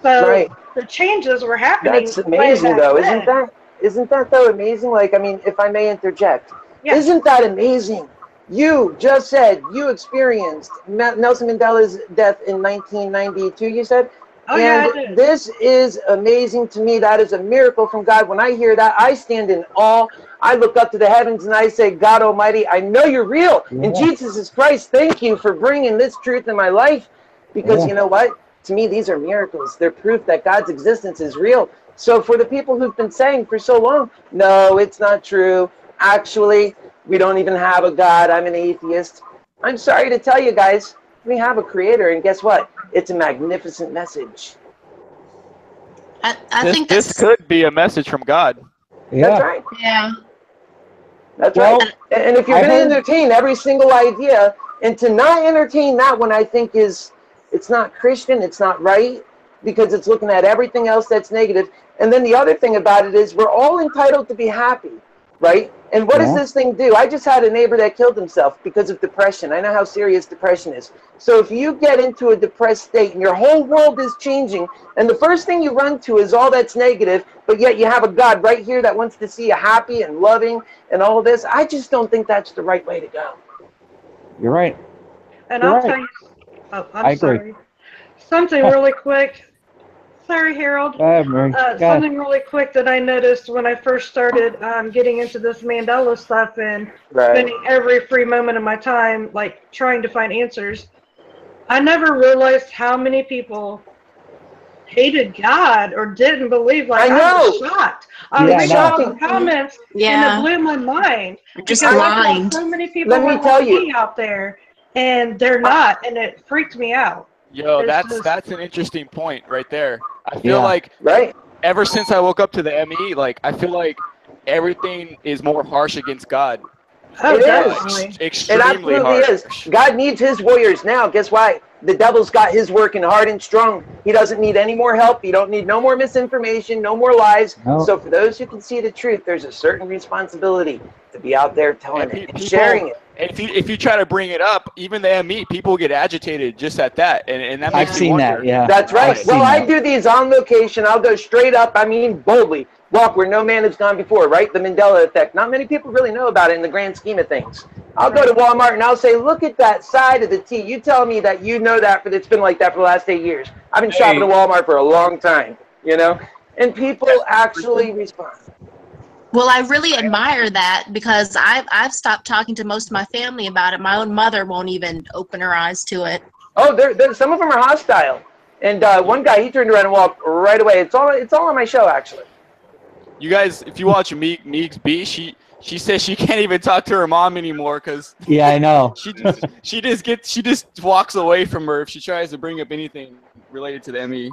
So the changes were happening. That's amazing, though, isn't that? Isn't that though amazing? Like, I mean, if I may interject, isn't that amazing? You just said you experienced Nelson Mandela's death in 1992, you said? Oh, yeah, I did. This is amazing to me. That is a miracle from God. When I hear that, I stand in awe. I look up to the heavens and I say, God Almighty, I know you're real. And Jesus is Christ, thank you for bringing this truth in my life. Because you know what? To me, these are miracles. They're proof that God's existence is real. So for the people who've been saying for so long, no, it's not true. Actually, we don't even have a God. I'm an atheist. I'm sorry to tell you guys, we have a creator. And guess what? It's a magnificent message. I think this could be a message from God. Yeah. That's right. Yeah. That's right. And if you're going to entertain every single idea, and to not entertain that one, I think it's not Christian, it's not right, because it's looking at everything else that's negative. And then the other thing about it is we're all entitled to be happy, right? And what does this thing do? I just had a neighbor that killed himself because of depression. I know how serious depression is. So if you get into a depressed state and your whole world is changing, and the first thing you run to is all that's negative, but yet you have a God right here that wants to see you happy and loving and all of this, I just don't think that's the right way to go. You're right. And I'll tell you, I'm sorry. Something really quick. Sorry, Harold. Something really quick that I noticed when I first started getting into this Mandela stuff and spending every free moment of my time like trying to find answers. I never realized how many people hated God or didn't believe. Like I was shocked. I was shocked in comments, and it blew my mind. Just because blind. I thought so many people were me out there, and they're not, and it freaked me out. Yo, that's an interesting point right there. I feel like ever since I woke up to the ME, like I feel like everything is more harsh against God. Oh, It is. definitely. It Extremely absolutely hard. is. God needs his warriors now. Guess why? The devil's got his working hard and strong. He doesn't need any more help. He don't need no more misinformation, no more lies. No. So for those who can see the truth, there's a certain responsibility to be out there telling And it and people, sharing it. if you try to bring it up, even the ME, people get agitated just at that, and that makes I've me seen wonder. that. Yeah. That's right. I've Well, seen I that. do these on location. I'll go straight up, I mean boldly, walk where no man has gone before, right? The Mandela effect. Not many people really know about it in the grand scheme of things. I'll go to Walmart and I'll say, look at that side of the T. You tell me that you know that, it's been like that for the last 8 years. I've been shopping at Walmart for a long time, you know? And people actually respond. Well, I really admire that because I've stopped talking to most of my family about it. My own mother won't even open her eyes to it. Oh, some of them are hostile. And one guy, he turned around and walked right away. It's all on my show, actually. You guys, if you watch Meeks B, she says she can't even talk to her mom anymore because Yeah, I know. she just walks away from her if she tries to bring up anything related to the ME.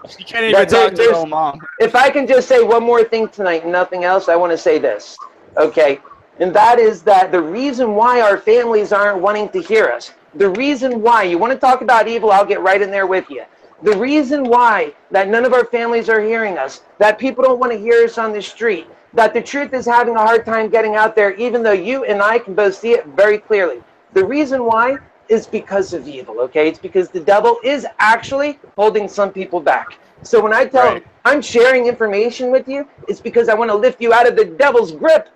She can't even talk to her own mom. If I can just say one more thing tonight and nothing else, I want to say this, okay? And that is that the reason why our families aren't wanting to hear us, the reason why, you want to talk about evil, I'll get right in there with you. The reason why that none of our families are hearing us, that people don't want to hear us on the street, that the truth is having a hard time getting out there, even though you and I can both see it very clearly. The reason why is because of evil, okay? It's because the devil is actually holding some people back. So when I tell I'm sharing information with you, it's because I want to lift you out of the devil's grip.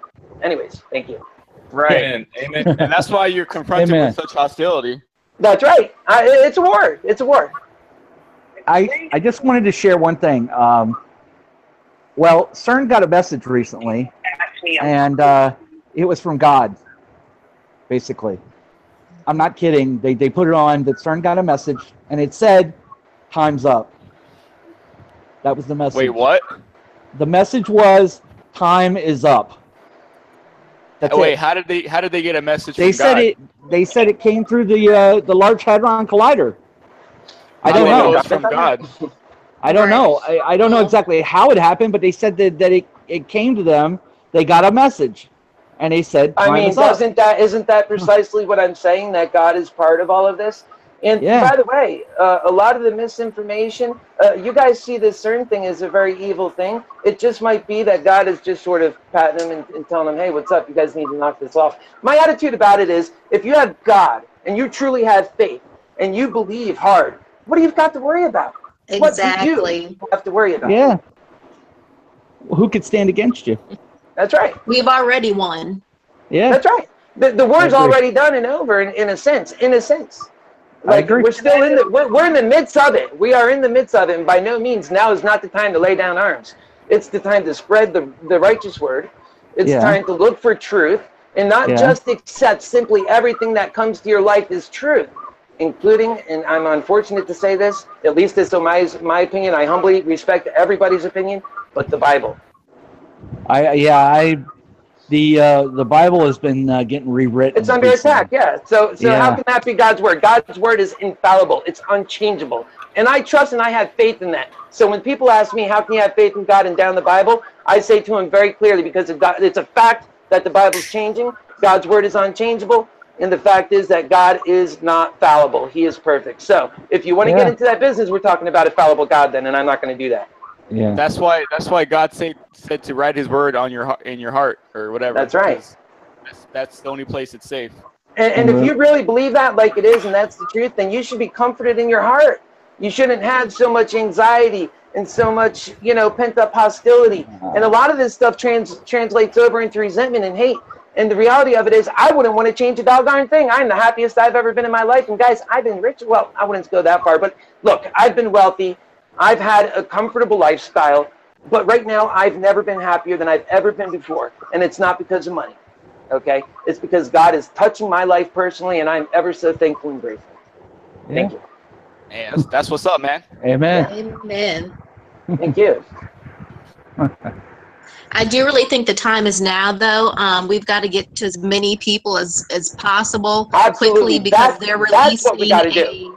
Anyways, thank you. Right. Amen. And that's why you're confronted with such hostility. That's right. It's a war. It's a war. I just wanted to share one thing. Well, CERN got a message recently, and it was from God, basically. I'm not kidding. They put it on that CERN got a message, and it said, "Time's up." That was the message. Wait, what? The message was, "Time is up." That's Wait, it. how did they get a message They from said God? They said it came through the Large Hadron Collider. I don't know. It was from God. I don't know. I don't know exactly how it happened, but they said that it came to them. They got a message, and they said, I mean, isn't that precisely what I'm saying? That God is part of all of this. And by the way, a lot of the misinformation, you guys see this CERN thing as a very evil thing. It just might be that God is just sort of patting them and telling them, hey, what's up? You guys need to knock this off. My attitude about it is, if you have God and you truly have faith and you believe hard, what do you got to worry about? Exactly. What do you have to worry about? Yeah. Well, who could stand against you? That's right. We've already won. Yeah. That's right. The war's already done and over in a sense. In a sense. Like, we're still in we're in the midst of it. We are in the midst of it, and by no means now is not the time to lay down arms. It's the time to spread the righteous word. It's time to look for truth and not just accept simply everything that comes to your life as truth, including, and I'm unfortunate to say this, at least this is my opinion, I humbly respect everybody's opinion, but the Bible. The Bible has been getting rewritten. It's under attack, So how can that be God's word? God's word is infallible. It's unchangeable. And I trust and I have faith in that. So when people ask me, how can you have faith in God and down the Bible? I say to them very clearly, because it's a fact that the Bible's changing. God's word is unchangeable. And the fact is that God is not fallible. He is perfect. So if you want to get into that business, we're talking about a fallible God then, and I'm not going to do that. Yeah. That's why God said to write His word in your heart or whatever. That's right. That's the only place it's safe. And if you really believe that like it is, and that's the truth, then you should be comforted in your heart. You shouldn't have so much anxiety and so much, pent up hostility. And a lot of this stuff translates over into resentment and hate. And the reality of it is, I wouldn't want to change a doggone thing. I'm the happiest I've ever been in my life. And guys, I've been rich. Well, I wouldn't go that far, but look, I've been wealthy. I've had a comfortable lifestyle, but right now I've never been happier than I've ever been before. And it's not because of money, okay? It's because God is touching my life personally, and I'm ever so thankful and grateful. Thank you. Hey, that's what's up, man. Amen. Amen. Thank you. I do really think the time is now, though. We've got to get to as many people as possible quickly, because they're that's what we releasing gotta do.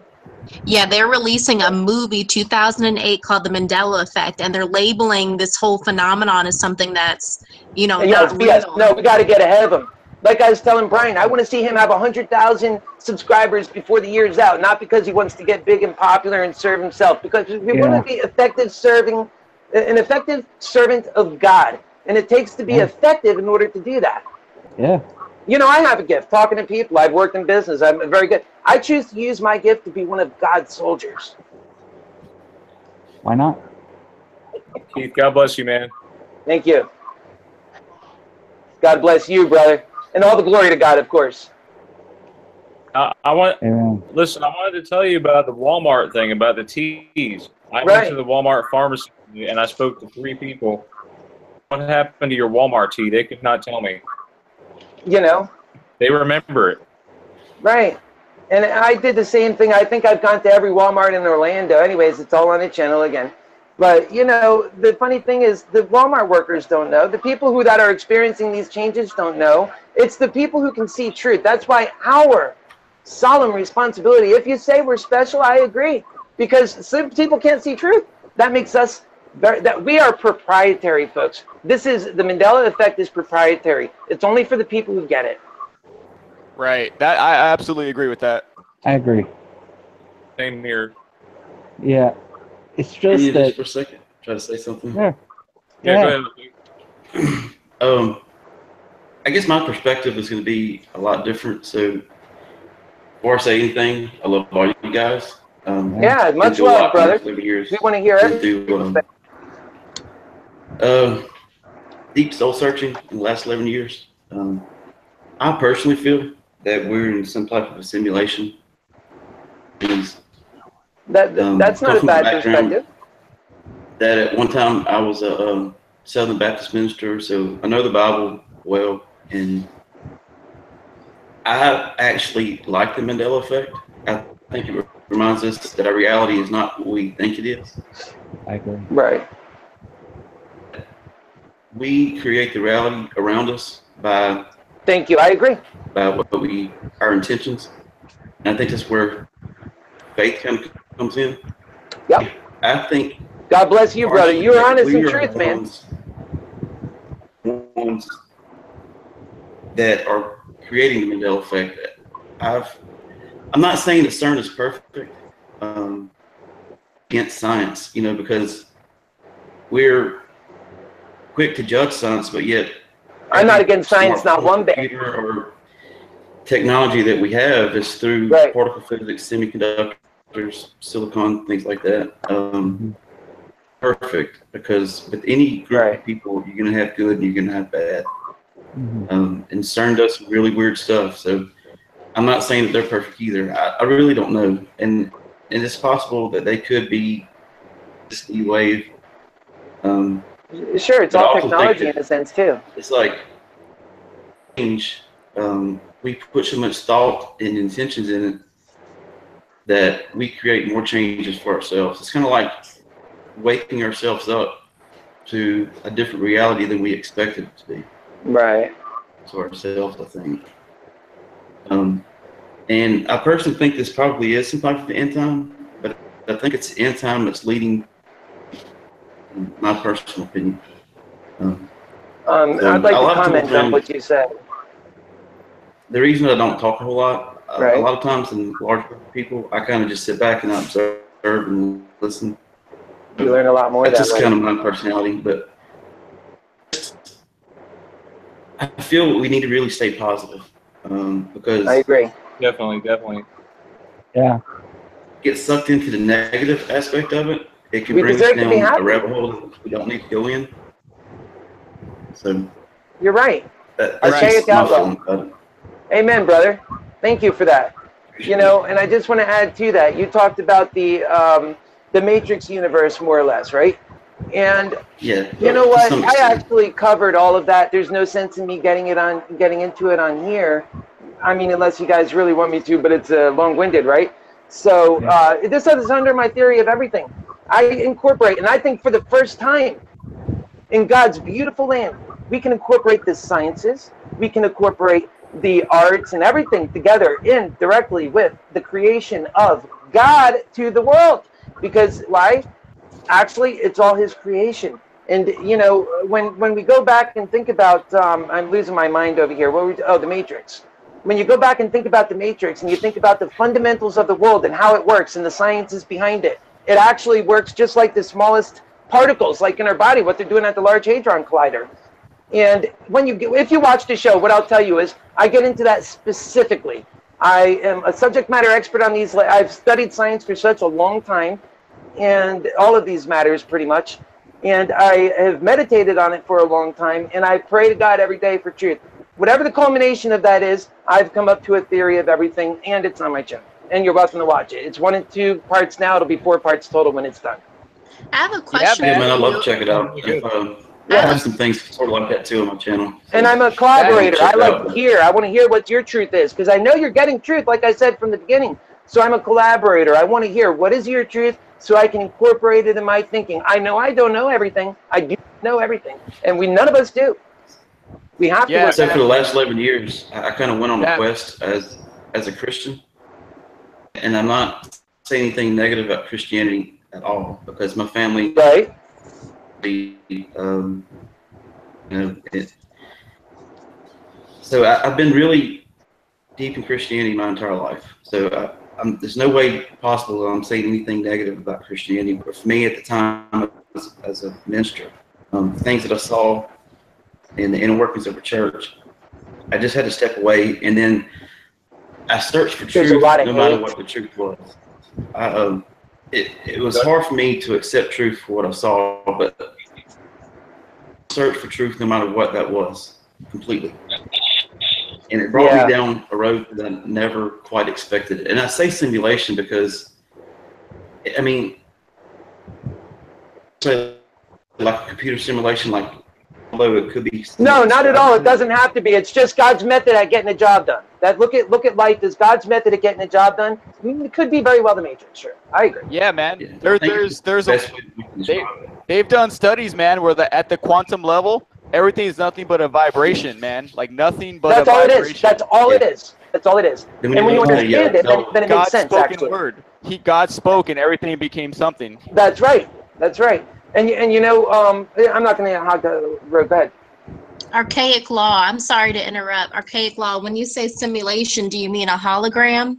Yeah, they're releasing a movie 2008 called The Mandela Effect, and they're labeling this whole phenomenon as something that's, you know, Yeah, not yes. real. No, we got to get ahead of him. Like I was telling Brian, I want to see him have 100,000 subscribers before the year's out, not because he wants to get big and popular and serve himself, because we want to be effective serving, an effective servant of God. And it takes to be effective in order to do that. Yeah. You know, I have a gift, talking to people. I've worked in business. I'm very good. I choose to use my gift to be one of God's soldiers. Why not? Keith, God bless you, man. Thank you. God bless you, brother. And all the glory to God, of course. Listen, I wanted to tell you about the Walmart thing, about the teas. I went to the Walmart pharmacy and I spoke to 3 people. What happened to your Walmart tea? They could not tell me. You know. They remember it. Right. And I did the same thing. I think I've gone to every Walmart in Orlando. Anyways, it's all on the channel again. But, you know, the funny thing is the Walmart workers don't know. The people that are experiencing these changes don't know. It's the people who can see truth. That's why our solemn responsibility, if you say we're special, I agree. Because some people can't see truth. That makes us, that we are proprietary, folks. This is, the Mandela effect is proprietary. It's only for the people who get it. Right. That I absolutely agree with that. I agree. Same here. Yeah. It's just that. Just for a second, try to say something. Yeah. Go ahead. I guess my perspective is going to be a lot different. So, before I say anything, I love all you guys. Yeah, much love, brother. We want to hear everything. Deep soul searching in the last 11 years. I personally feel that we're in some type of a simulation. That's not a bad perspective. That at one time I was a Southern Baptist minister, so I know the Bible well, and I actually like the Mandela effect. I think it reminds us that our reality is not what we think it is. I agree. Right. We create the reality around us by. Thank you. I agree. By our intentions, and I think that's where faith kind of comes in. Yep. I think. God bless you, brother. You're honest and truth, man. Ones that are creating the Mandela effect. I'm not saying that CERN is perfect against science, you know, because we're quick to judge science, but yet I'm not against science, not one bit. Or technology that we have is through particle physics, semiconductors, silicon, things like that. Perfect, because with any group of people, you're going to have good and you're going to have bad. And CERN does some really weird stuff. So I'm not saying that they're perfect either. I really don't know. And it's possible that they could be this new wave. Sure, it's all technology in a sense too. It's like change. We put so much thought and intentions in it that we create more changes for ourselves. It's kind of like waking ourselves up to a different reality than we expected it to be. Right. To ourselves, I think. And I personally think this probably is some type of the end time, but I think it's the end time that's leading, in my personal opinion. I'd like to comment on what you said. The reason I don't talk a whole lot, a lot of times in large group of people, I kind of just sit back and observe and listen. You learn a lot more. That's just kind of my personality, but I feel we need to really stay positive because I agree. Definitely. Yeah. Get sucked into the negative aspect of it. It can bring us down a rabbit hole that we don't need to go in. So you're right. That's just my feeling about it. Amen, brother. Thank you for that. You know, and I just want to add to that. You talked about the Matrix universe, more or less, right? And you know what? I actually covered all of that. There's no sense in me getting into it on here. I mean, unless you guys really want me to, but it's long-winded, right? So this is under my theory of everything. I incorporate, and I think for the first time in God's beautiful land, we can incorporate the sciences, we can incorporate the arts and everything together in directly with the creation of God to the world. Because why? Actually, it's all his creation. And, you know, when we go back and think about, I'm losing my mind over here. The Matrix. When you go back and think about the Matrix and you think about the fundamentals of the world and how it works and the sciences behind it, it actually works just like the smallest particles, like in our body, what they're doing at the Large Hadron Collider. And if you watch the show, what I'll tell you is I get into that specifically. I am a subject matter expert on these. I've studied science for such a long time, and all of these matters pretty much. And I have meditated on it for a long time, and I pray to God every day for truth. Whatever the culmination of that is, I've come up to a theory of everything, and it's on my channel. And you're welcome to watch it. It's 1 and 2 parts now. It'll be 4 parts total when it's done. I have a question. Yeah, man, I'd love to check it out. I have some things sort of like that too on my channel. And I'm a collaborator. I like to hear. I want to hear what your truth is, because I know you're getting truth, like I said from the beginning. So I'm a collaborator. I want to hear what is your truth so I can incorporate it in my thinking. I know I don't know everything. I do know everything. And none of us do. We have to. Except for the last 11 years, I kind of went on a quest as a Christian. And I'm not saying anything negative about Christianity at all, because my family, so I've been really deep in Christianity my entire life. So there's no way possible that I'm saying anything negative about Christianity. But for me at the time, as a minister, things that I saw in the inner workings of a church, I just had to step away, and then I searched for truth, no matter what the truth was. It was hard for me to accept truth for what I saw, but search for truth no matter what that was, completely. And it brought me down a road that I never quite expected. And I say simulation because, I mean, like a computer simulation, like, although it could be. No, not at all. It doesn't have to be. It's just God's method at getting the job done. Look at life as God's method at getting the job done. It could be very well the Matrix. Sure, I agree. Yeah, man. They've done studies, man, where at the quantum level, everything is nothing but a vibration, man. Like nothing but a vibration. That's all it is. That's all it is. And when you understand it, then it makes sense. Actually, word. God spoke, and everything became something. That's right. That's right. And you know, I'm not going to hog the road. Go ahead. Archaic law. I'm sorry to interrupt. Archaic law. When you say simulation, do you mean a hologram?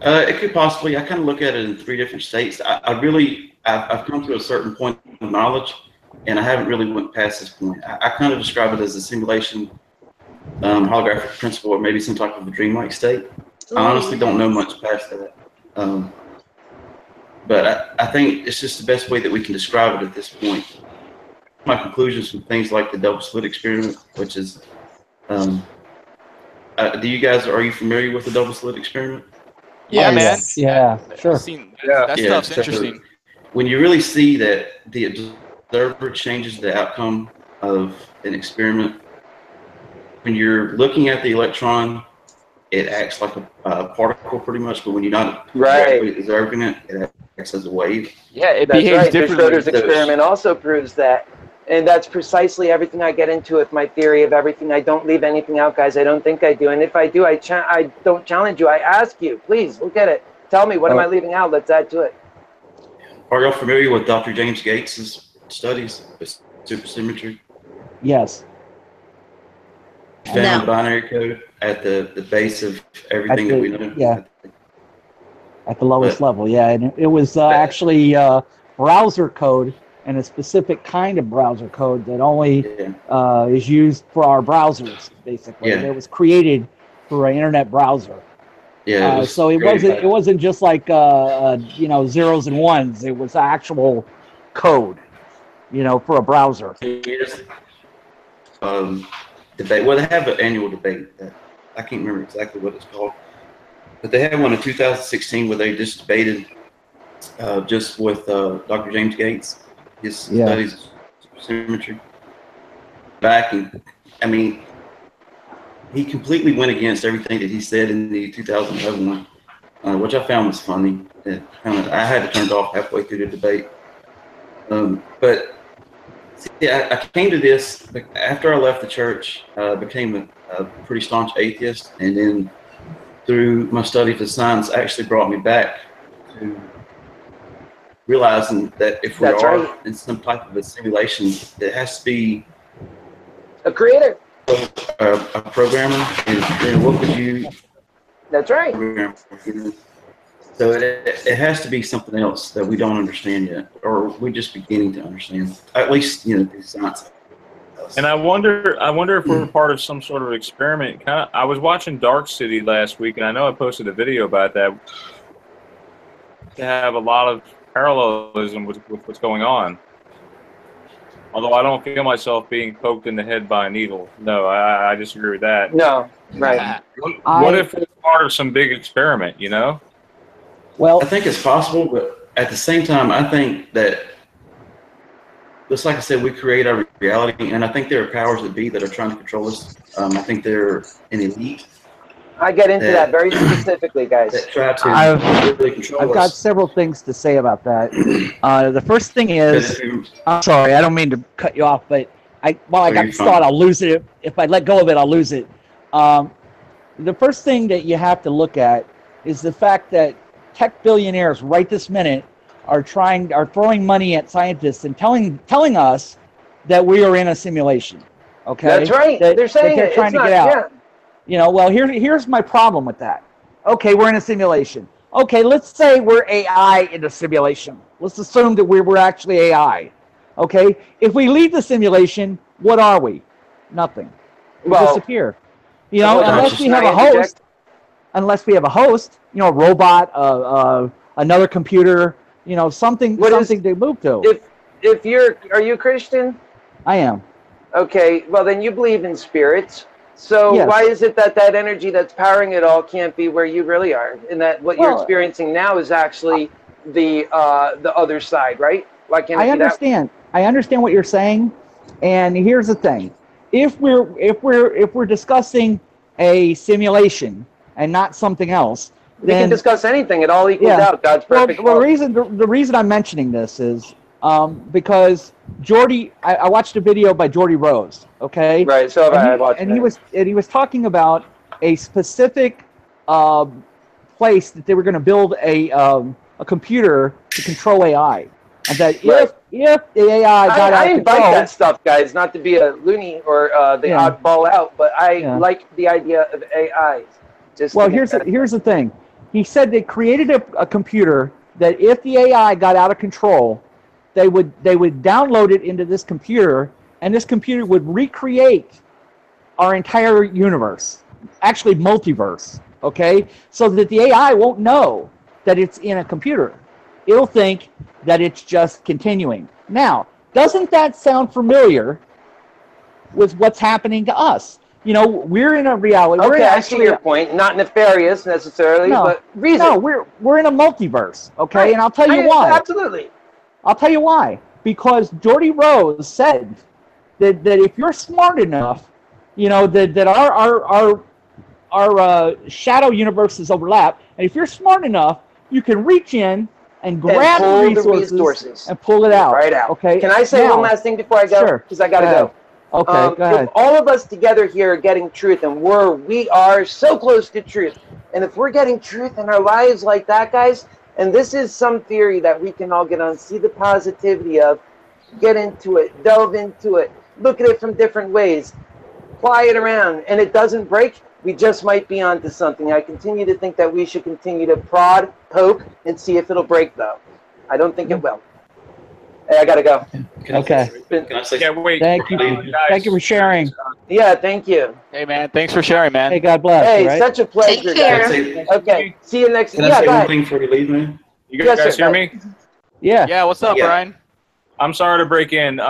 It could possibly. I kind of look at it in 3 different states. I've come to a certain point of knowledge, and I haven't really went past this point. I kind of describe it as a simulation, holographic principle, or maybe some type of a dreamlike state. I honestly don't know much past that. But I think it's just the best way that we can describe it at this point. My conclusions from things like the double slit experiment, which is, are you familiar with the double slit experiment? Yeah, man. Yeah, sure. That stuff's interesting. When you really see that the observer changes the outcome of an experiment, when you're looking at the electron, it acts like a particle pretty much, but when you're not observing it, it acts as a wave. Yeah, it behaves differently. The Schroeder's experiment also proves that. And that's precisely everything I get into with my theory of everything. I don't leave anything out, guys. I don't think I do. And if I do, I don't challenge you. I ask you, please, look at it. Tell me, what am I leaving out? Let's add to it. Are y'all familiar with Dr. James Gates' studies with supersymmetry? Yes. Found binary code at the base of everything that we know. Yeah. At the lowest level, yeah. And it was actually browser code, and a specific kind of browser code that only is used for our browsers, basically. Yeah. It was created for an internet browser. Yeah. So it wasn't just like zeros and ones. It was actual code, for a browser. Debate. Well, they have an annual debate that I can't remember exactly what it's called, but they had one in 2016 where they just debated just with Dr. James Gates, his studies of symmetry. Back, and I mean, he completely went against everything that he said in the 2011 one, which I found was funny. I had to turn it off halfway through the debate. But I came to this after I left the church. Became a pretty staunch atheist, and then through my study for science, actually brought me back to realizing that if we That's are right. in some type of a simulation, it has to be A creator. a programmer. And what would you That's right. program? So it has to be something else that we don't understand yet, or we're just beginning to understand. At least, you know, the science. And I wonder if we're part of some sort of experiment. I was watching Dark City last week, and I know I posted a video about that. To have a lot of parallelism with what's going on. Although I don't feel myself being poked in the head by a needle. No, I disagree with that. No, right. What if it's part of some big experiment, you know? Well, I think it's possible, but at the same time, I think that, just like I said, we create our reality, and I think there are powers that be that are trying to control us. I think they're an elite. I get into that very specifically, guys. That try to really control I've us. got several things to say about that. The first thing is, I'm sorry, I don't mean to cut you off, but I got this thought, I'll lose it. If I let go of it, I'll lose it. The first thing that you have to look at is the fact that tech billionaires right this minute are throwing money at scientists and telling us that we are in a simulation. Okay, that's right. They're saying they're trying to get out. Yeah. You know, well, here's my problem with that. Okay, we're in a simulation. Okay, let's say we're AI in a simulation. Let's assume that we're actually AI. Okay, if we leave the simulation, what are we? Nothing. We disappear. You know, unless we have a host. Unless we have a host, you know, a robot, another computer, you know, something to move to. Are you Christian? I am. Okay, well then you believe in spirits. So Yes. why is it that energy that's powering it all can't be where you really are, and that what you're experiencing now is actually the other side, right? Why can't it I understand. I understand what you're saying, and here's the thing: if we're discussing a simulation and not something else, we can discuss anything. It all equals out. God's perfect. Well, the reason I'm mentioning this is because I watched a video by Jordy Rose. Okay. Right. So I watched it. He was talking about a specific place that they were going to build a computer to control AI, and that if the AI got out of control, I invite that stuff, guys. Not to be a loony or the oddball out, but I like the idea of AI. Here's the thing. He said they created a computer that if the AI got out of control, they would download it into this computer, and this computer would recreate our entire universe, actually multiverse, okay? So that the AI won't know that it's in a computer. It'll think that it's just continuing. Now, doesn't that sound familiar with what's happening to us? You know, we're in a reality. Okay, I see your point. Not nefarious necessarily, but reason. No, we're in a multiverse, okay? Right. And I'll tell you why. Absolutely. I'll tell you why. Because Jordy Rose said that if you're smart enough, you know, that our shadow universes overlap, and if you're smart enough, you can reach in and grab the resources and pull it out. Right out. Okay. Can I say one last thing before I go? Sure. Because I gotta go. Okay, go ahead. If all of us together here are getting truth, and we are so close to truth, and if we're getting truth in our lives like that, guys, and this is some theory that we can all get on, see the positivity of, get into it, delve into it, look at it from different ways, fly it around, and it doesn't break, we just might be onto something. I continue to think that we should continue to prod, poke, and see if it'll break, though. I don't think it will. Hey, I gotta go. Okay. Can I say wait. Thank you. Thank you for sharing. Yeah, thank you. Hey, man. Thanks for sharing, man. Hey, God bless. Hey, right? such a pleasure. Take care. Okay, see you next. Can I say one thing before you leave, man? You guys hear me? Yeah. Yeah. What's up, Brian? I'm sorry to break in.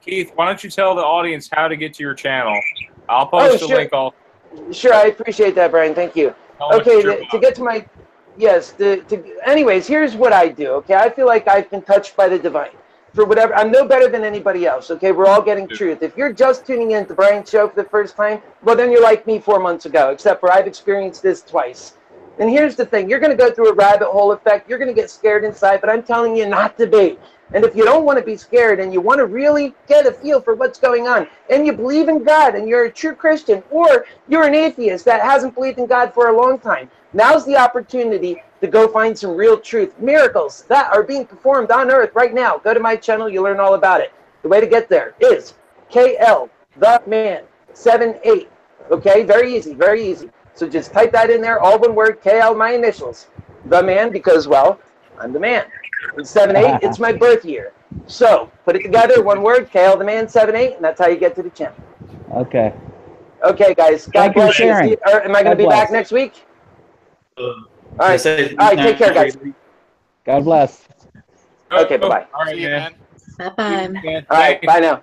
Keith, why don't you tell the audience how to get to your channel? I'll post the link. Sure, I appreciate that, Brian. Thank you. Okay, to get to my, anyways, here's what I do, okay? I feel like I've been touched by the divine. For whatever, I'm no better than anybody else, okay? We're all getting truth. If you're just tuning in to Brian's show for the first time, well, then you're like me 4 months ago, except for I've experienced this twice. And here's the thing. You're going to go through a rabbit hole effect. You're going to get scared inside, but I'm telling you not to be. And if you don't want to be scared and you want to really get a feel for what's going on, and you believe in God and you're a true Christian, or you're an atheist that hasn't believed in God for a long time, Now's the opportunity to go find some real truth. Miracles that are being performed on Earth right now. Go to my channel, you'll learn all about it. The way to get there is KL, the man, 78. Okay, very easy, very easy. So just type that in there, all one word, KL, my initials. The man, because, well, I'm the man. And 78, it's my birth year. So put it together, one word, KL, the man, 78, and that's how you get to the channel. Okay. Okay, guys. God bless you. Am I going to be back next week? All right. All right, take care, guys. God bless. Okay, bye-bye. All right, man. Bye-bye. All right, bye now.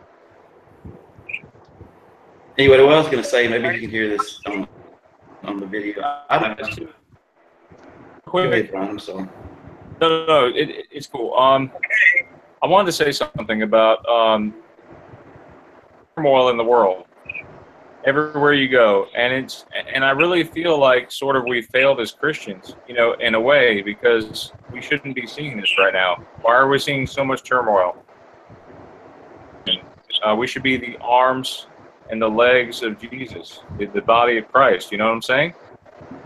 Anyway, what I was going to say, maybe you can hear this on the video. I don't know. Go ahead, Brian, I'm sorry. No, it's cool. I wanted to say something about turmoil in the world. Everywhere you go, and I really feel like sort of we failed as Christians, you know, in a way, because we shouldn't be seeing this right now. Why are we seeing so much turmoil? We should be the arms and the legs of Jesus, the body of Christ. You know what I'm saying?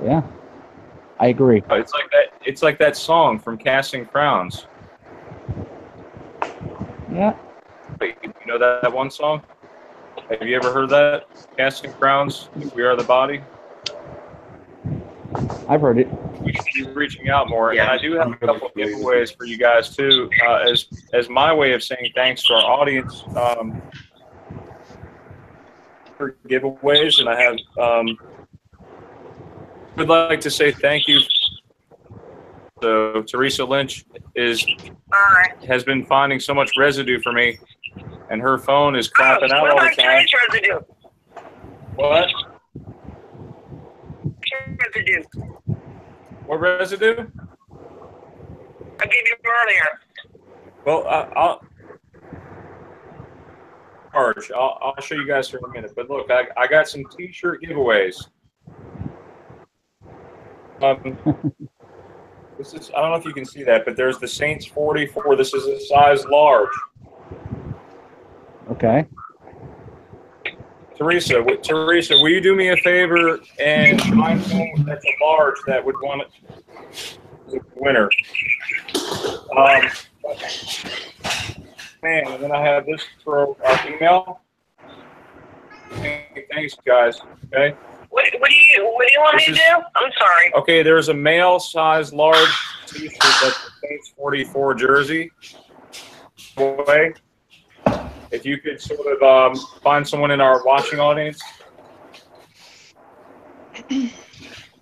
Yeah, I agree. It's like that. It's like that song from Casting Crowns. Yeah. Wait, you know that one song? Have you ever heard that? Casting Crowns, We Are the Body? I've heard it. We should be reaching out more. Yeah, and I do have a couple of giveaways for you guys, too. As my way of saying thanks to our audience for giveaways. And I have would like to say thank you. So Teresa Lynch has been finding so much residue for me. And her phone is crapping out all the time. Residue? What? Residue. What residue? I gave you earlier. Well, I'll show you guys here in a minute. But look, I got some T-shirt giveaways. This is, I don't know if you can see that, but there's the Saints 44. This is a size large. Okay. Teresa, will you do me a favor and find someone that's a large that would want it as a winner? Man, and then I have this for email. Thanks, guys. Okay. What do you want me to do? I'm sorry. Okay, there's a male size large T-shirt that's the Saints 44 jersey. Boy. If you could sort of find someone in our watching audience. A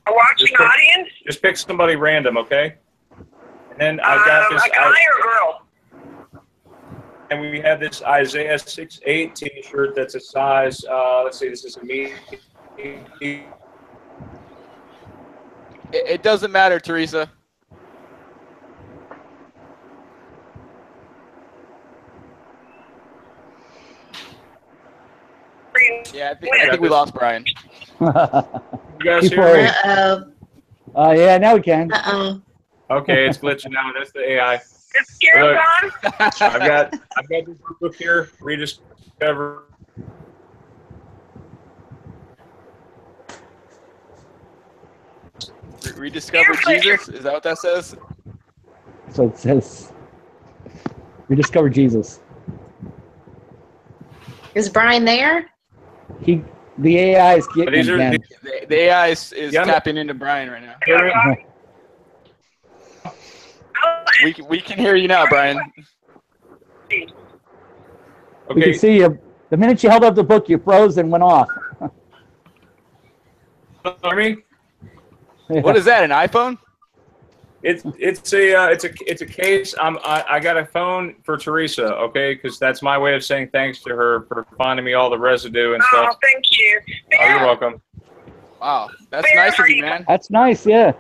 watching audience? Just pick somebody random, okay? And then I've got this. A guy or a girl? And we have this Isaiah 6:8 T-shirt that's a size. Let's see, this is a medium. It doesn't matter, Teresa. Yeah, I think we lost Brian. You guys hear me? Uh-oh. Yeah, now we can. Uh-oh. Okay, it's glitching out. That's the AI. Is Karen gone? I've got this book here. Rediscover. Rediscover Jesus? Is that what that says? So it says, rediscover Jesus. Is Brian there? The AI is getting These are again. The AI is tapping into Brian right now. We can hear you now, Brian. We Okay. can see you. The minute you held up the book, you froze and went off. Hear me? What is that? An iPhone? It's a case. I got a phone for Teresa, okay? Because that's my way of saying thanks to her for finding me all the residue and stuff. Oh, thank you. Oh, you're welcome. Wow, that's nice of you, man. That's nice, yeah.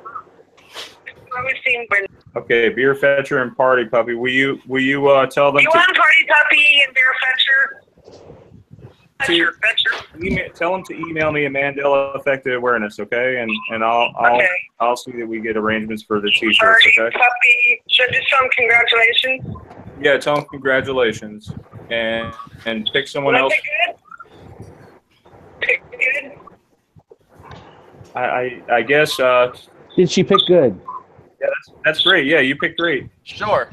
Okay, Beer Fetcher and Party Puppy. Will you tell them? You want Party Puppy and Beer Fetcher? Fetcher. Tell them to email me at MandelaEffectAwareness, okay? And I'll see that we get arrangements for the T-shirts, Party okay? Puppy. Should I just tell them congratulations? Yeah, tell them congratulations and pick someone else. Pick good. I guess Did she pick good? Yeah, that's great. Yeah, you picked great. Sure.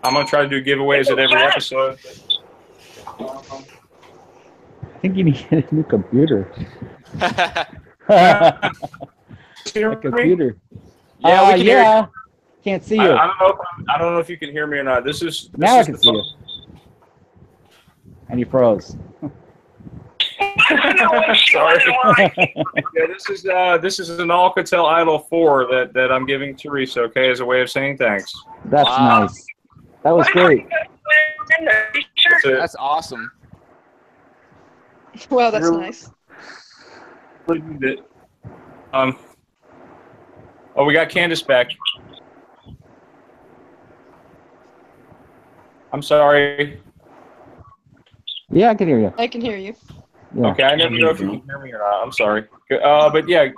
I'm gonna try to do giveaways at every episode. I think you need to get a new computer. Hear A me? computer. Yeah, we can hear you. Yeah. Can't see you. I don't know if you can hear me or not. Now I can see you. And you froze. Sorry. Yeah, this is an Alcatel Idol 4 that I'm giving Teresa, okay, as a way of saying thanks. That's Wow. nice. That was great. That's it. That's awesome. Wow, that's nice. Oh, we got Candace back. I'm sorry. Yeah, I can hear you. I can hear you. Yeah. Okay, I never know if you can hear me or not. I'm sorry. But yeah,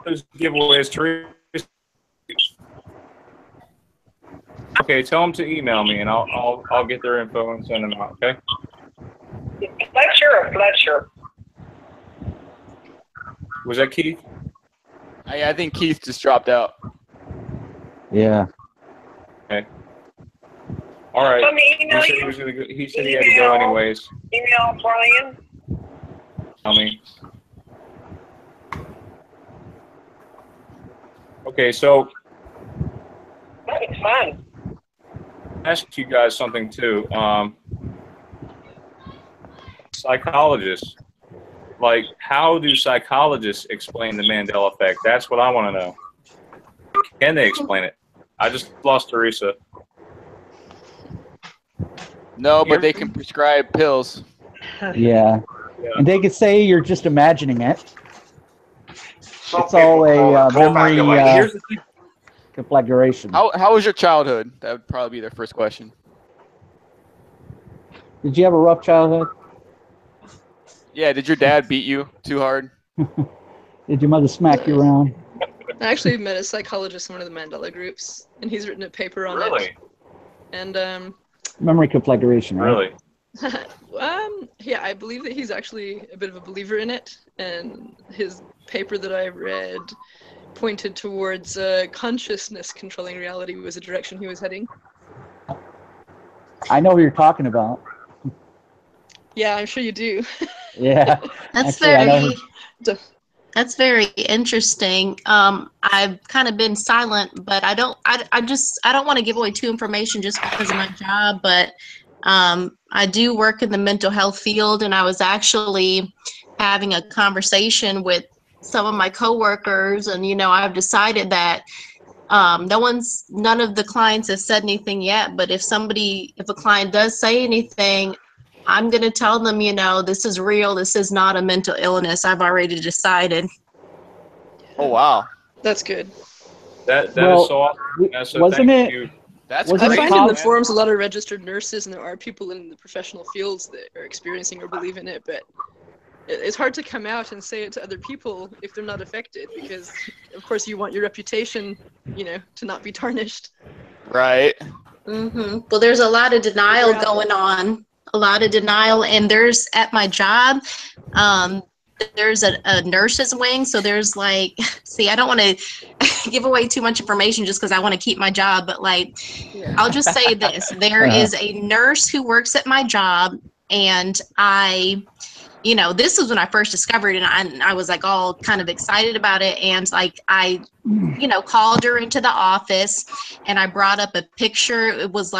those giveaways, Teresa. Okay, tell them to email me, and I'll get their info and send them out. Okay. Fletcher. Was that Keith? I think Keith just dropped out. Yeah. Okay. All right. Let me He email said he you. was gonna go. He said he had to go anyways. Email Brian. Tell me. Okay, so That's fun. ask you guys something too. Psychologists, like, how do psychologists explain the Mandela effect? That's what I want to know. Can they explain it? I just lost Teresa. No, but they can prescribe pills. Yeah. And they could say you're just imagining it. It's all a memory conflagration. How was your childhood? That would probably be their first question. Did you have a rough childhood? Yeah, did your dad beat you too hard? Did your mother smack you around? I actually met a psychologist in one of the Mandela groups, and he's written a paper on Really? it. And Memory conflagration, right? Really? yeah, I believe that he's actually a bit of a believer in it, and his paper that I read pointed towards consciousness controlling reality was the direction he was heading. I know what you're talking about. Yeah, I'm sure you do. Yeah. That's Actually, that's very interesting. I've kind of been silent, but I don't want to give away too information just because of my job, but I do work in the mental health field, and I was actually having a conversation with some of my coworkers, and I've decided that none of the clients have said anything yet, but if a client does say anything, I'm going to tell them, this is real. This is not a mental illness. I've already decided. Oh, wow. That's good. That is so awesome. So wasn't thank it? you. That's Wasn't I great. find in the man. forums a lot of registered nurses, and there are people in the professional fields that are experiencing or believe in it, but it's hard to come out and say it to other people if they're not affected, because of course you want your reputation, to not be tarnished. Right. Mm-hmm. Well, there's a lot of denial going on. A lot of denial, and there's at my job, there's a nurses wing, so there's see, I don't want to give away too much information just because I want to keep my job, but I'll just say this: there is a nurse who works at my job, and this was when I first discovered it, and I was all kind of excited about it, and I called her into the office, and I brought up a picture. It was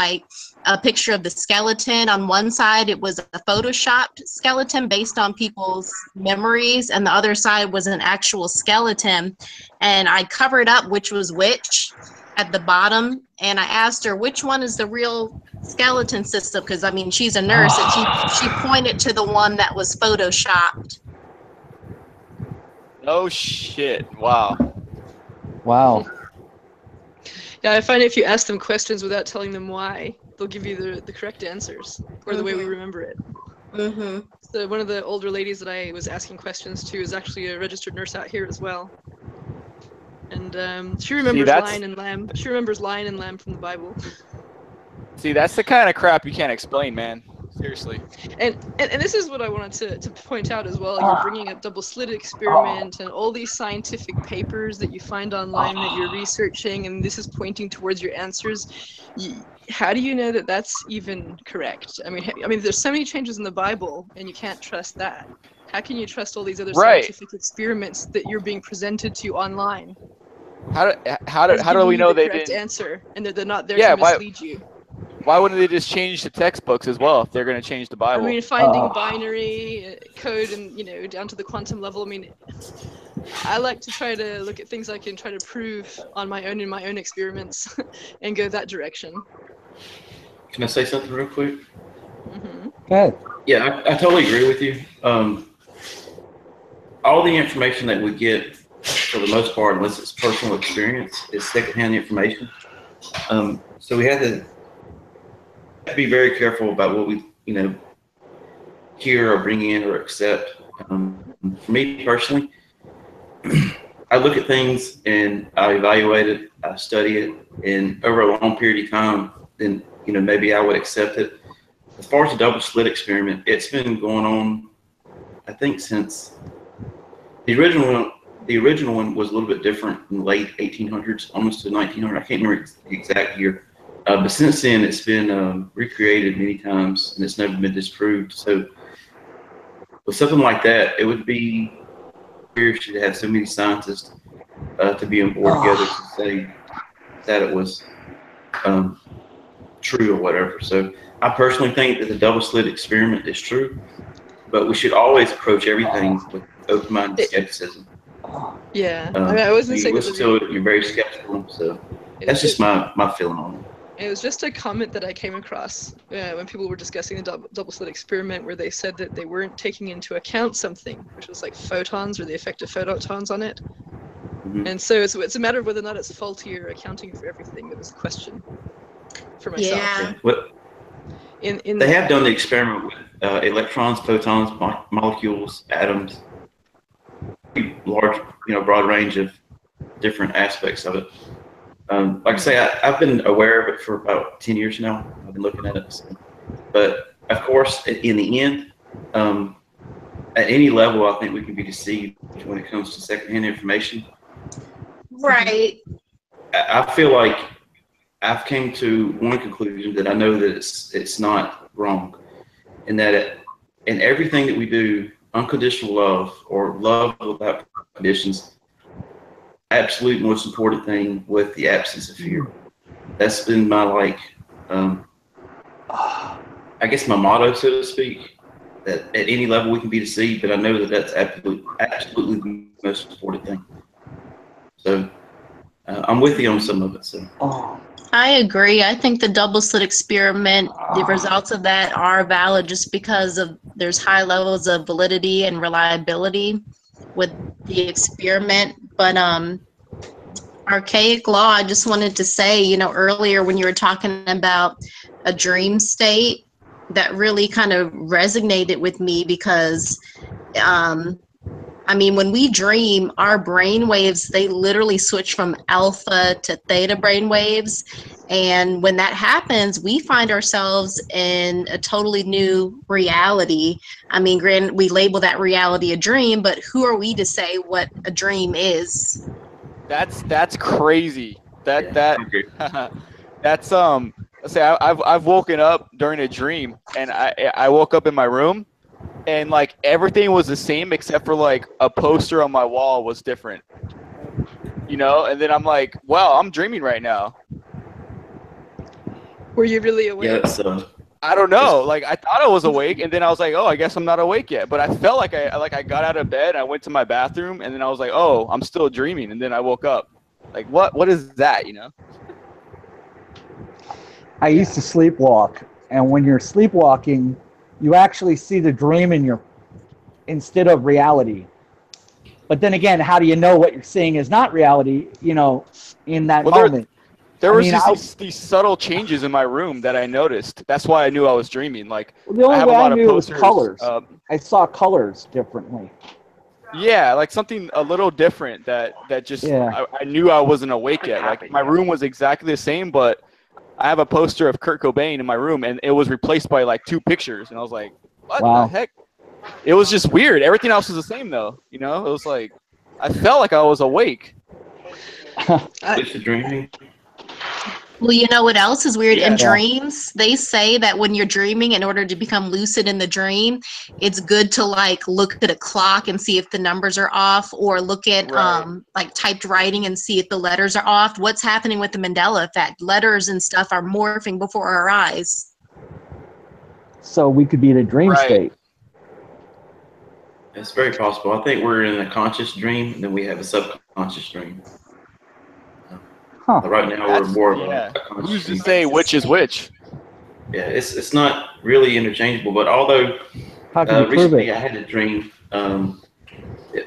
a picture of the skeleton. On one side, it was a photoshopped skeleton based on people's memories, and the other side was an actual skeleton. And I covered up which was which at the bottom, and I asked her which one is the real skeleton system, because she's a nurse, and she pointed to the one that was photoshopped. Oh shit! Wow. Wow. Yeah, I find if you ask them questions without telling them why, they'll give you the correct answers, or the way we remember it. Mm-hmm. So one of the older ladies that I was asking questions to is actually a registered nurse out here as well. And she remembers lion and lamb. She remembers lion and lamb from the Bible. See, that's the kind of crap you can't explain, man. Seriously. And this is what I wanted to point out as well. You're bringing up double slit experiment and all these scientific papers that you find online that you're researching, and this is pointing towards your answers. How do you know that that's even correct? I mean, there's so many changes in the Bible, and you can't trust that. How can you trust all these other scientific experiments that you're being presented to online? How do we know they didn't answer, and they're not there to mislead you? Why wouldn't they just change the textbooks as well if they're going to change the Bible? I mean, finding binary code and down to the quantum level. I mean, I like to try to look at things I can try to prove on my own in my own experiments, and go that direction. Can I say something real quick? Mm-hmm. Okay. Yeah, I totally agree with you. All the information that we get, for the most part, unless it's personal experience, is secondhand information. So we have to be very careful about what we, hear or bring in or accept. For me personally, I look at things and I evaluate it, I study it, and over a long period of time, then maybe I would accept it. As far as the double slit experiment, it's been going on, I think, since the original one was a little bit different in the late 1800s, almost to 1900. I can't remember the exact year. But since then, it's been recreated many times, and it's never been disproved. So with something like that, it would be weird to have so many scientists to be on board together to say that it was true or whatever. So I personally think that the double slit experiment is true, but we should always approach everything with open-minded skepticism. Yeah, I wasn't saying that you're very skeptical, so that's just my feeling on it. It was just a comment that I came across when people were discussing the double slit experiment, where they said that they weren't taking into account something, which was like photons or the effect of photons on it. Mm-hmm. And so it's a matter of whether or not it's faulty or accounting for everything. That was the question for myself. Yeah. Well, they have done the experiment with electrons, photons, molecules, atoms, large, broad range of different aspects of it. Like I say, I've been aware of it for about 10 years now. I've been looking at it. So. But of course, in the end, at any level, I think we can be deceived when it comes to secondhand information. Right. I feel like I've came to one conclusion that I know that it's not wrong, and that in everything that we do, unconditional love or love without conditions, absolute most important thing with the absence of fear. That's been my I guess my motto, so to speak. That at any level we can be deceived, but I know that that's absolutely the most important thing. So I'm with you on some of it. So. I agree. I think the double slit experiment, the results of that are valid just because there's high levels of validity and reliability with the experiment. But archaic law, I just wanted to say, earlier when you were talking about a dream state, that really kind of resonated with me because when we dream, our brain waves, they literally switch from alpha to theta brain waves. And when that happens, we find ourselves in a totally new reality. Granted, we label that reality a dream, but who are we to say what a dream is? That's crazy. That's let's say I've woken up during a dream, and I woke up in my room, and everything was the same except for a poster on my wall was different, and then I'm like, wow, I'm dreaming right now. Were you really awake? Yeah, I don't know. I thought I was awake, and then I was like, oh, I guess I'm not awake yet. But I felt like I got out of bed, I went to my bathroom, and then I was like, oh, I'm still dreaming, and then I woke up. What is that, I used to sleepwalk, and when you're sleepwalking, you actually see the dream instead of reality. But then again, how do you know what you're seeing is not reality, in that moment? There was these subtle changes in my room that I noticed. That's why I knew I was dreaming. The only way I knew was colors. I saw colors differently. Yeah, something a little different that just I knew I wasn't awake yet. My room was exactly the same, but I have a poster of Kurt Cobain in my room, and it was replaced by like 2 pictures, and I was like, what the heck? It was just weird. Everything else was the same though. You know, it was like I felt like I was awake. Lucid dreaming. Well, you know what else is weird? Yeah. In dreams, they say that when you're dreaming, in order to become lucid in the dream, it's good to like look at a clock and see if the numbers are off, or look at like typed writing and see if the letters are off. What's happening with the Mandela effect? Letters and stuff are morphing before our eyes. So we could be in a dream state. It's very possible. I think we're in a conscious dream, and then we have a subconscious dream. Right now, we're more of a conscious Who's to dream. say which is which? Yeah, it's not really interchangeable, but although recently I had a dream, I'm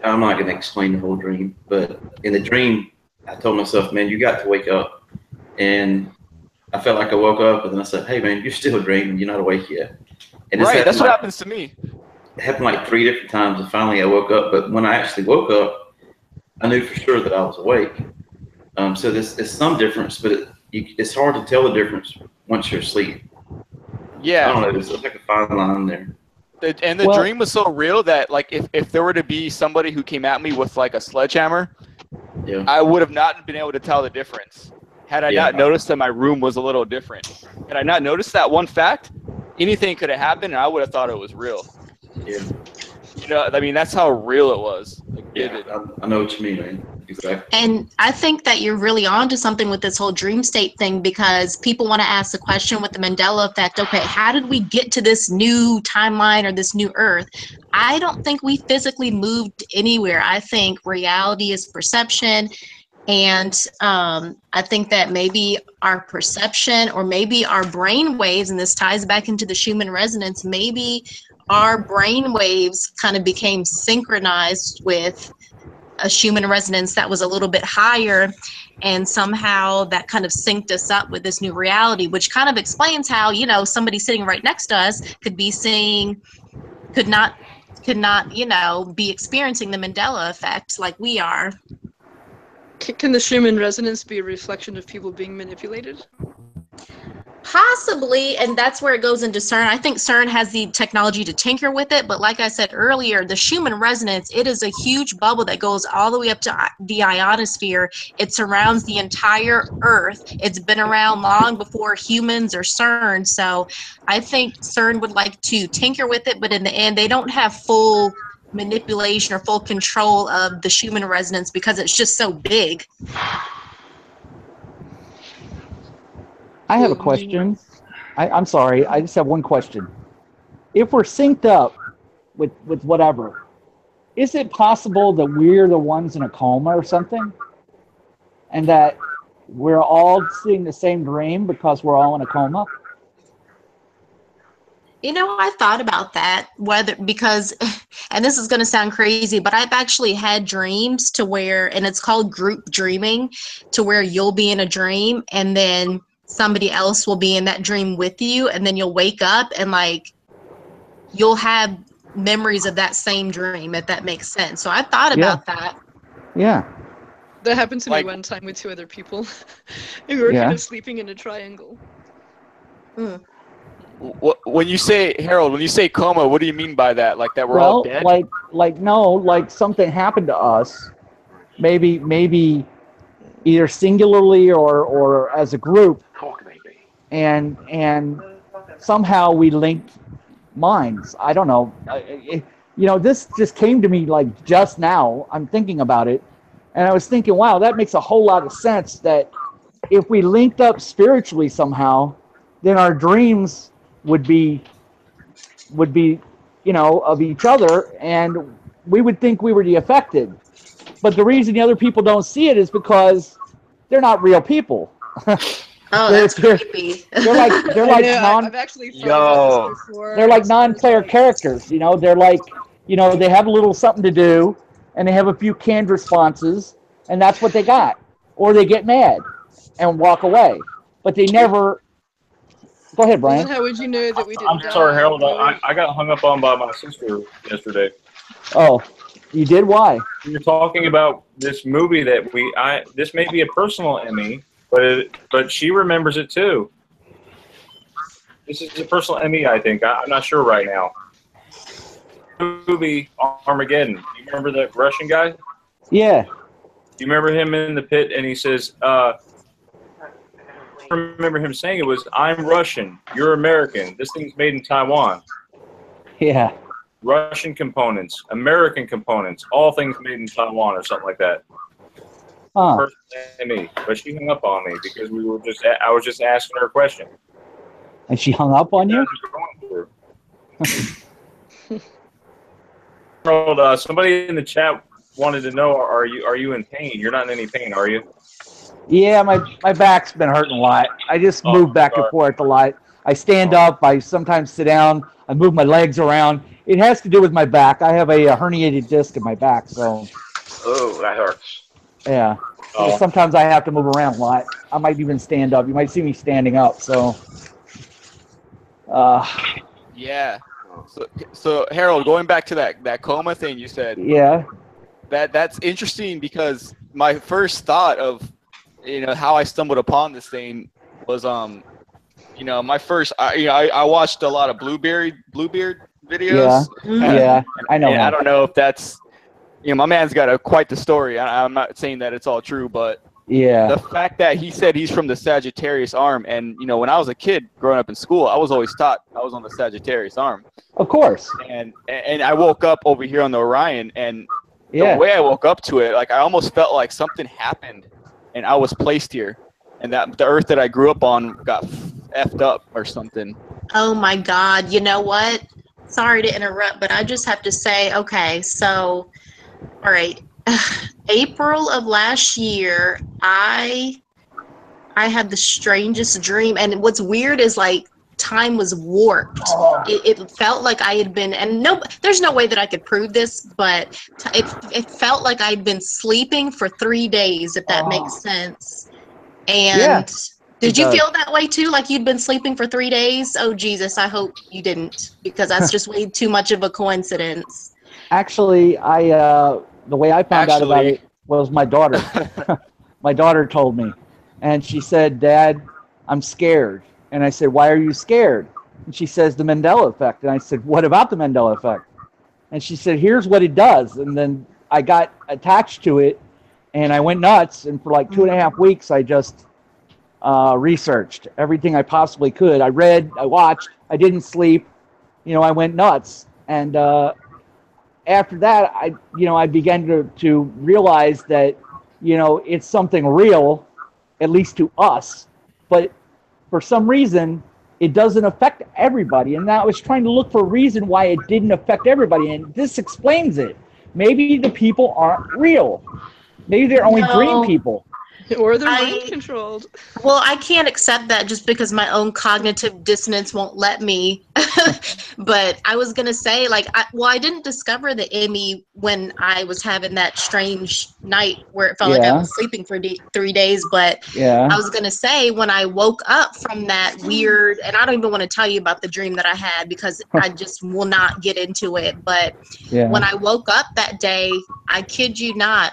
not going to explain the whole dream, but in the dream, I told myself, man, you got to wake up. And I felt like I woke up, and then I said, hey, man, you're still dreaming. You're not awake yet. And Right, that's what happens to me. It happened like 3 different times, and finally I woke up. But when I actually woke up, I knew for sure that I was awake. So there's some difference, but it's hard to tell the difference once you're asleep. Yeah. I don't know. There's like a fine line there. And the dream was so real that like if there were to be somebody who came at me with like a sledgehammer, I would have not been able to tell the difference. Had I not noticed that my room was a little different. Had I not noticed that one fact, anything could have happened, and I would have thought it was real. Yeah. You know, I mean, that's how real it was. Like, I know what you mean, man. Exactly. And I think that you're really onto something with this whole dream state thing, because people want to ask the question with the Mandela effect, okay, how did we get to this new timeline or this new Earth? I don't think we physically moved anywhere. I think reality is perception. And I think that maybe our perception, or maybe our brain waves, and this ties back into the Schumann resonance, maybe our brain waves kind of became synchronized with a Schumann resonance that was a little bit higher, and somehow that kind of synced us up with this new reality, which kind of explains how, you know, somebody sitting right next to us could be seeing, could not, you know, be experiencing the Mandela effect like we are. Can the Schumann resonance be a reflection of people being manipulated? Possibly, and that's where it goes into CERN. I think CERN has the technology to tinker with it, but like I said earlier, the Schumann resonance, it is a huge bubble that goes all the way up to the ionosphere. It surrounds the entire Earth. It's been around long before humans or CERN, so I think CERN would like to tinker with it, but in the end, they don't have full manipulation or full control of the Schumann resonance because it's just so big. I have a question. I'm sorry. I just have one question. If we're synced up with whatever, is it possible that we're the ones in a coma or something? And that we're all seeing the same dream because we're all in a coma? You know, I thought about that, because, and this is going to sound crazy, but I've actually had dreams to where, and it's called group dreaming, to where you'll be in a dream and then somebody else will be in that dream with you, and then you'll wake up and like you'll have memories of that same dream, if that makes sense. So I thought about that. Yeah. That happened to me one time with 2 other people. And we were kind of sleeping in a triangle. When you say, Harold, when you say coma, what do you mean by that? Like that we're all dead? Like something happened to us, maybe either singularly or as a group, and somehow we linked minds. I don't know. You know, this just came to me like just now. I'm thinking about it, and I was thinking, wow, that makes a whole lot of sense. That if we linked up spiritually somehow, then our dreams would be, you know, of each other, and we would think we were the affected. But the reason the other people don't see it is because they're not real people. Oh, that's creepy. They're like I've actually thought about this before. They're like non-player characters. You know, they're like, you know, they have a little something to do, and they have a few canned responses, and that's what they got. Or they get mad and walk away, but they never. Go ahead, Brian. How would you know that we didn't die? I'm sorry, Harold. I got hung up on by my sister yesterday. Oh, you did? Why? We were talking about this movie that this may be a personal Emmy, but she remembers it too. This is a personal ME, I think. I'm not sure right now. Movie Armageddon. You remember that Russian guy? Yeah. You remember him in the pit, and he says, I remember him saying it was, "I'm Russian, you're American. This thing's made in Taiwan." Yeah. Russian components, American components, all things made in Taiwan, or something like that. Huh. Personally, me, but she hung up on me because I was just asking her a question. And she hung up on you? Somebody in the chat wanted to know: Are you in pain? You're not in any pain, are you? Yeah, my back's been hurting a lot. I just move back and forth a lot. I stand up. I sometimes sit down. I move my legs around. It has to do with my back. I have a herniated disc in my back, so. Oh, that hurts. Yeah. So sometimes I have to move around a lot. I might even stand up. You might see me standing up. So. Yeah. So Harold, going back to that coma thing you said. Yeah. That's interesting because my first thought of, how I stumbled upon this thing was my first I watched a lot of Bluebeard videos. Yeah. I know. And I don't know if that's my man's got quite the story. I'm not saying that it's all true, but yeah, the fact that he said he's from the Sagittarius arm, and when I was a kid growing up in school, I was always taught I was on the Sagittarius arm. Of course. And I woke up over here on the Orion, and yeah, the way I woke up to it, like I almost felt like something happened, and I was placed here, and that the Earth that I grew up on got effed up or something. Oh my God! You know what? Sorry to interrupt, but I just have to say, okay, so, all right. April of last year, I had the strangest dream, and what's weird is like time was warped. It felt like I had been, and there's no way that I could prove this, but it felt like I'd been sleeping for 3 days, if that makes sense. And yeah, did you feel that way too? Like you'd been sleeping for 3 days? Oh Jesus, I hope you didn't, because that's just way too much of a coincidence. Actually, the way I found out about it was my daughter. My daughter told me, and she said, "Dad, I'm scared." And I said, "Why are you scared?" And she says, "The Mandela effect." And I said, "What about the Mandela effect?" And she said, "Here's what it does." And then I got attached to it, and I went nuts. And for like 2.5 weeks, I just researched everything I possibly could. I read, I watched, I didn't sleep. I went nuts. And after that, I began to realize that, it's something real, at least to us. But for some reason, it doesn't affect everybody. And I was trying to look for a reason why it didn't affect everybody. And this explains it. Maybe the people aren't real. Maybe they're only dream people. Or they're mind controlled. Well, I can't accept that just because my own cognitive dissonance won't let me. But I was going to say, I didn't discover the ME when I was having that strange night where it felt like I was sleeping for 3 days. But I was going to say, when I woke up from that weird, and I don't even want to tell you about the dream that I had because I just will not get into it. But when I woke up that day, I kid you not,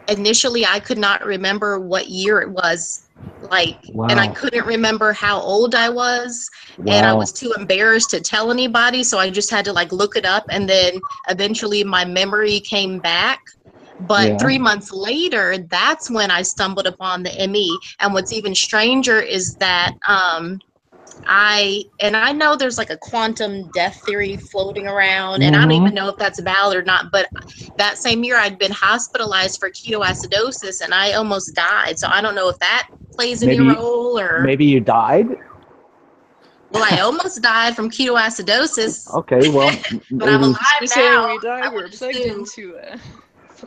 initially I could not remember what year it was, and I couldn't remember how old I was, and I was too embarrassed to tell anybody, so I just had to look it up, and then eventually my memory came back. But 3 months later, that's when I stumbled upon the ME. And what's even stranger is that I know there's a quantum death theory floating around, and I don't even know if that's valid or not, but that same year I'd been hospitalized for ketoacidosis and I almost died. So I don't know if that plays any role, or maybe you died. Well, I almost died from ketoacidosis. Okay, well, but I'm alive now. We died, we're plugged into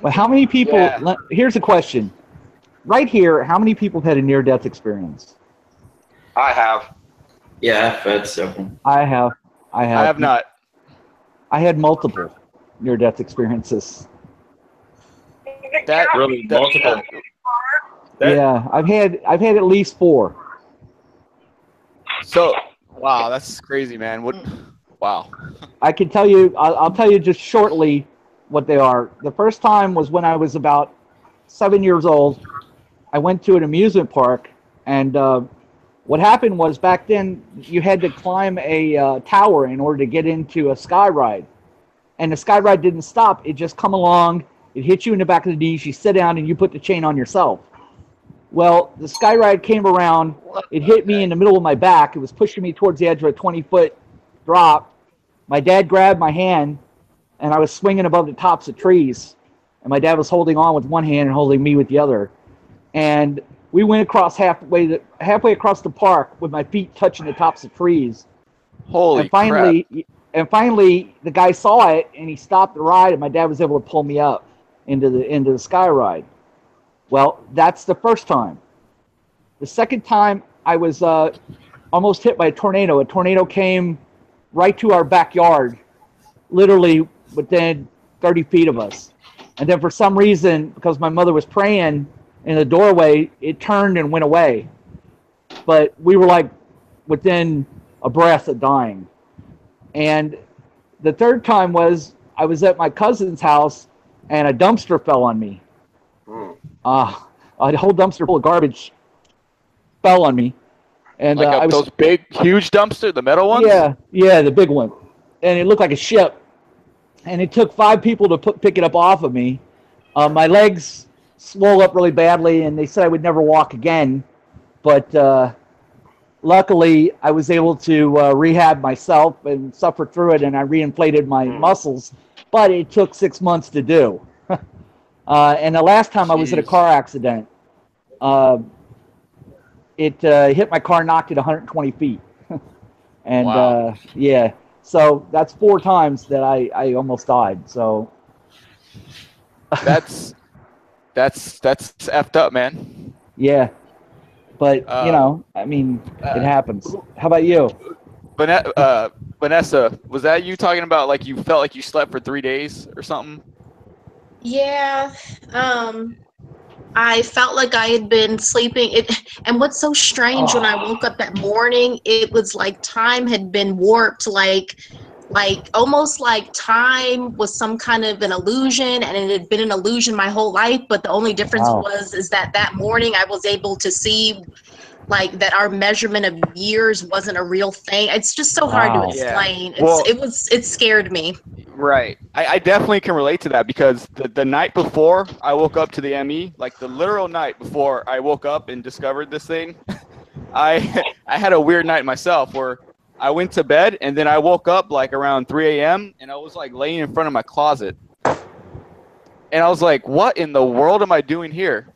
well, how many people, here's a question. Right here, how many people have had a near-death experience? I have. Yeah, I've had several. I have. I have not. I had multiple near-death experiences. That really multiple. Yeah, I've had at least 4. So, wow, that's crazy, man. Wow. I can tell you. I'll tell you just shortly what they are. The first time was when I was about 7 years old. I went to an amusement park, and What happened was back then you had to climb a tower in order to get into a sky ride. And the sky ride didn't stop. It just come along, it hit you in the back of the knees, you sit down, and you put the chain on yourself. Well, the sky ride came around, it hit me in the middle of my back. It was pushing me towards the edge of a 20-foot drop. My dad grabbed my hand, and I was swinging above the tops of trees. And my dad was holding on with one hand and holding me with the other. And we went across halfway across the park with my feet touching the tops of trees. Holy crap. And finally, the guy saw it, and he stopped the ride, and my dad was able to pull me up into the sky ride. Well, that's the first time. The second time, I was almost hit by a tornado. A tornado came right to our backyard, literally within 30 feet of us. And then for some reason, because my mother was praying in the doorway, it turned and went away. But we were like within a breath of dying. And the third time was I was at my cousin's house and a dumpster fell on me. A whole dumpster full of garbage fell on me. And like those big, huge dumpster, the metal ones? Yeah, the big one. And it looked like a ship. And it took 5 people to pick it up off of me. My legs swelled up really badly, and they said I would never walk again. But luckily, I was able to rehab myself and suffer through it, and I reinflated my muscles. But it took 6 months to do. And the last time I was in a car accident, it hit my car, knocked it 120 feet. And wow. Yeah, so that's 4 times that I almost died. So that's effed up, man. Yeah, but you know, I mean, it happens. How about you? Vanessa, was that you talking about like you felt like you slept for 3 days or something? Yeah, I felt like I had been sleeping. And what's so strange, when I woke up that morning, it was like time had been warped, like almost like time was some kind of an illusion, and it had been an illusion my whole life. But the only difference is that morning I was able to see like that our measurement of years wasn't a real thing. It's just so hard to explain. Yeah. Well, it scared me. Right. I definitely can relate to that, because the night before I woke up to the ME, like the literal night before I woke up and discovered this thing, I had a weird night myself where I went to bed and then I woke up like around 3 a.m. and I was like laying in front of my closet. And I was like, what in the world am I doing here?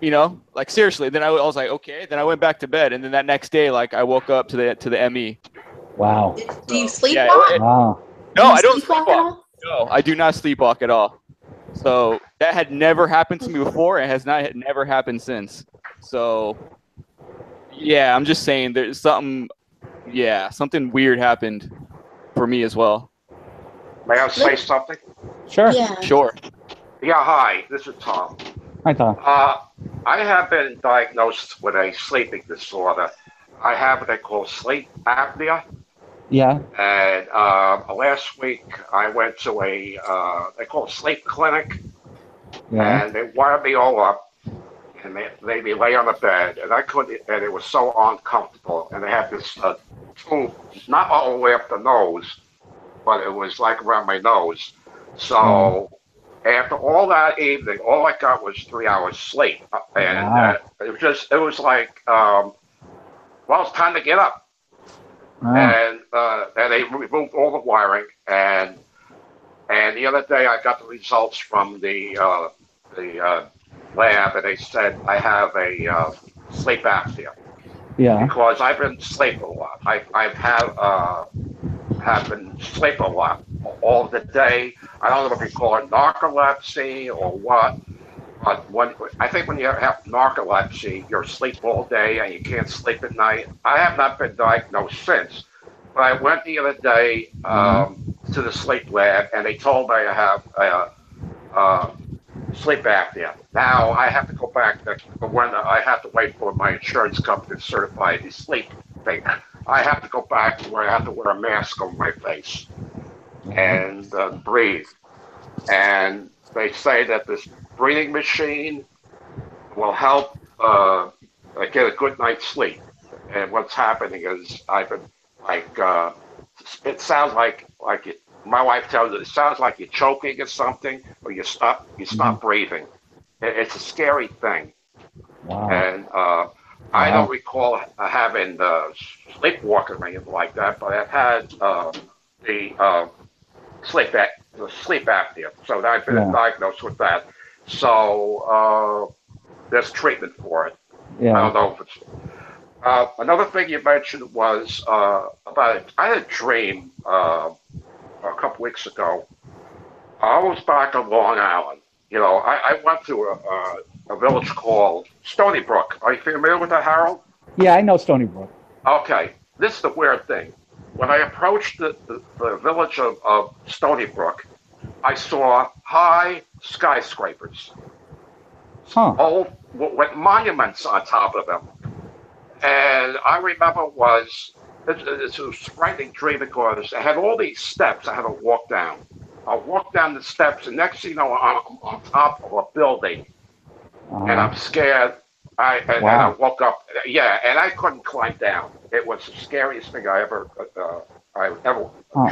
You know, like seriously. Then I was like, okay. Then I went back to bed, and then that next day, like I woke up to the ME. Wow. Do you sleepwalk? Wow. No, I don't sleepwalk. No, I do not sleepwalk at all. So that had never happened to me before, and has never happened since. So yeah, I'm just saying there's something weird happened for me as well. May I say something? Sure. Yeah. Sure. Yeah, hi, this is Tom. Hi, Tom. I have been diagnosed with a sleeping disorder. I have what they call sleep apnea. Yeah. And last week I went to a they call it sleep clinic, and they wired me all up and they made me lay on the bed, and I couldn't, and it was so uncomfortable. And they had this tube, not all the way up the nose, but it was like around my nose. So after all that evening, all I got was 3 hours sleep, and it was like, well, it's time to get up. And they removed all the wiring, and the other day I got the results from the lab, and they said I have a sleep apnea. Yeah. Because I've been sleeping a lot. I've have been sleeping a lot all the day. I don't know if you call it narcolepsy or what. But I think when you have narcolepsy, you're asleep all day and you can't sleep at night. I have not been diagnosed since, but I went the other day to the sleep lab, and they told me I have sleep apnea. Now I have to go back when I have to wait for my insurance company to certify the sleep thing. I have to go back to where I have to wear a mask over my face and breathe. And they say that this breathing machine will help get a good night's sleep. And what's happening is I've been like, it sounds like it, my wife tells it sounds like you're choking or something, or you stop breathing. It's a scary thing. Wow. And I don't recall having sleepwalking or anything like that, but I've had the sleep apnea. So I've been diagnosed with that. So there's treatment for it. Yeah. I don't know if it's. Another thing you mentioned was about it. I had a dream a couple weeks ago. I was back on Long Island. You know, I went to a village called Stony Brook. Are you familiar with that, Harold? Yeah, I know Stony Brook. Okay. This is the weird thing. When I approached the village of Stony Brook, I saw high skyscrapers. Old, with monuments on top of them. And I remember it was a frightening dream because I had all these steps I had to walk down. I walked down the steps, and next thing you know, I'm on top of a building, and I'm scared. And I woke up, and I couldn't climb down. It was the scariest thing I ever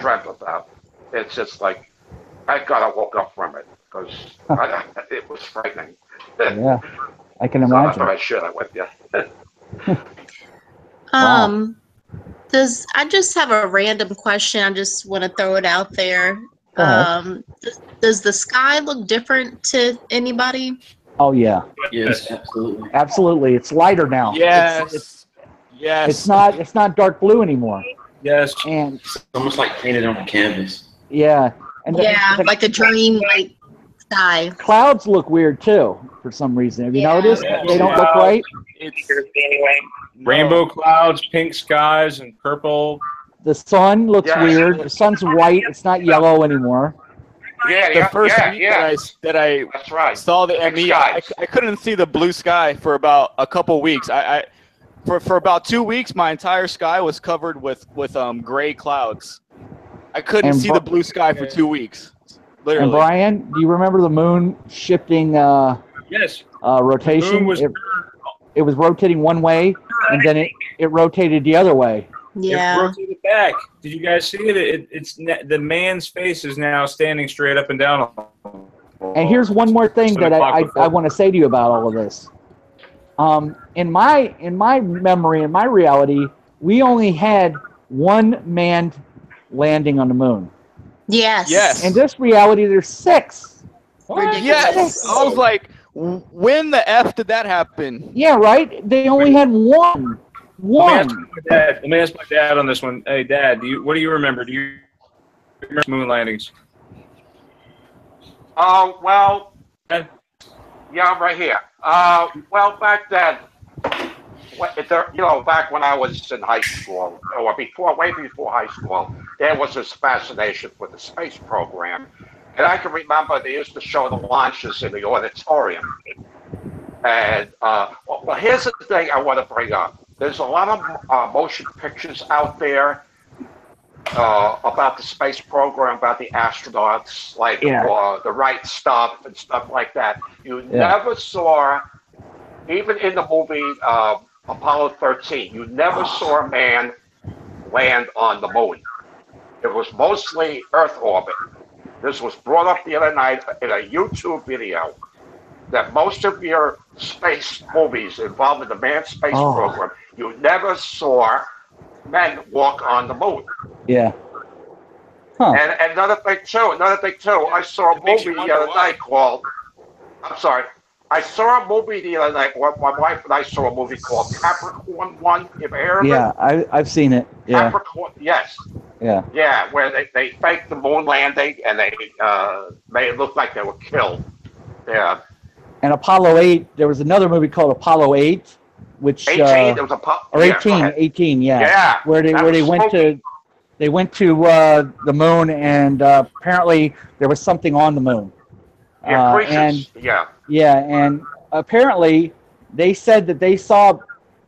dreamt about. It's just like, I woke up from it because it was frightening. Yeah, I can imagine. So I share that with you. I just have a random question. I just want to throw it out there. Does the sky look different to anybody? Oh yeah. Yes, absolutely. Absolutely, it's lighter now. Yes. It's not dark blue anymore. Yes. And it's almost like painted on a canvas. Yeah. And like a dream light sky. Clouds look weird too for some reason. Have you noticed? They don't look right. It's rainbow clouds, pink skies, and purple. The sun looks weird. The sun's white. It's not yellow anymore. The first week that I That's right. saw the ME, I couldn't see the blue sky for about a couple weeks. For about 2 weeks, my entire sky was covered with gray clouds. I couldn't see the blue sky for 2 weeks. Literally. And Brian, do you remember the moon shifting? Yes. Rotation. It was rotating one way, and then it rotated the other way. Yeah. It rotated back. Did you guys see it? It's the man's face is now standing straight up and down. And here's one more thing that I want to say to you about all of this. In my memory, in my reality, we only had one manned landing on the moon. Yes. In this reality, there's 6. Yes. I was like, when the F did that happen? Yeah, right? They only had one. Let me ask my dad on this one. Hey, Dad, what do you remember? Do you remember moon landings? Well, yeah, I'm right here. Well, back then, back when I was in high school, or way before high school, there was this fascination with the space program. And I can remember they used to show the launches in the auditorium. And, well, here's the thing I want to bring up. There's a lot of motion pictures out there about the space program, about the astronauts, like the right stuff and stuff like that. You never saw, even in the movie Apollo 13, you never saw a man land on the moon. It was mostly Earth orbit. This was brought up the other night in a YouTube video that most of your space movies involving the manned space program, you never saw men walk on the moon. Yeah. Huh. And another thing too, I saw a movie the other night called, I saw a movie the other night, my wife and I saw a movie called Capricorn 1, you've heard of it? Yeah, I've seen it. Yeah. Capricorn, yes. Yeah. Yeah, where they faked the moon landing and they made it look like they were killed. Yeah. And Apollo 8, there was another movie called Apollo 8, which 18, there was or 18, yeah. Where they went to the moon, and apparently there was something on the moon. And apparently they said that they saw,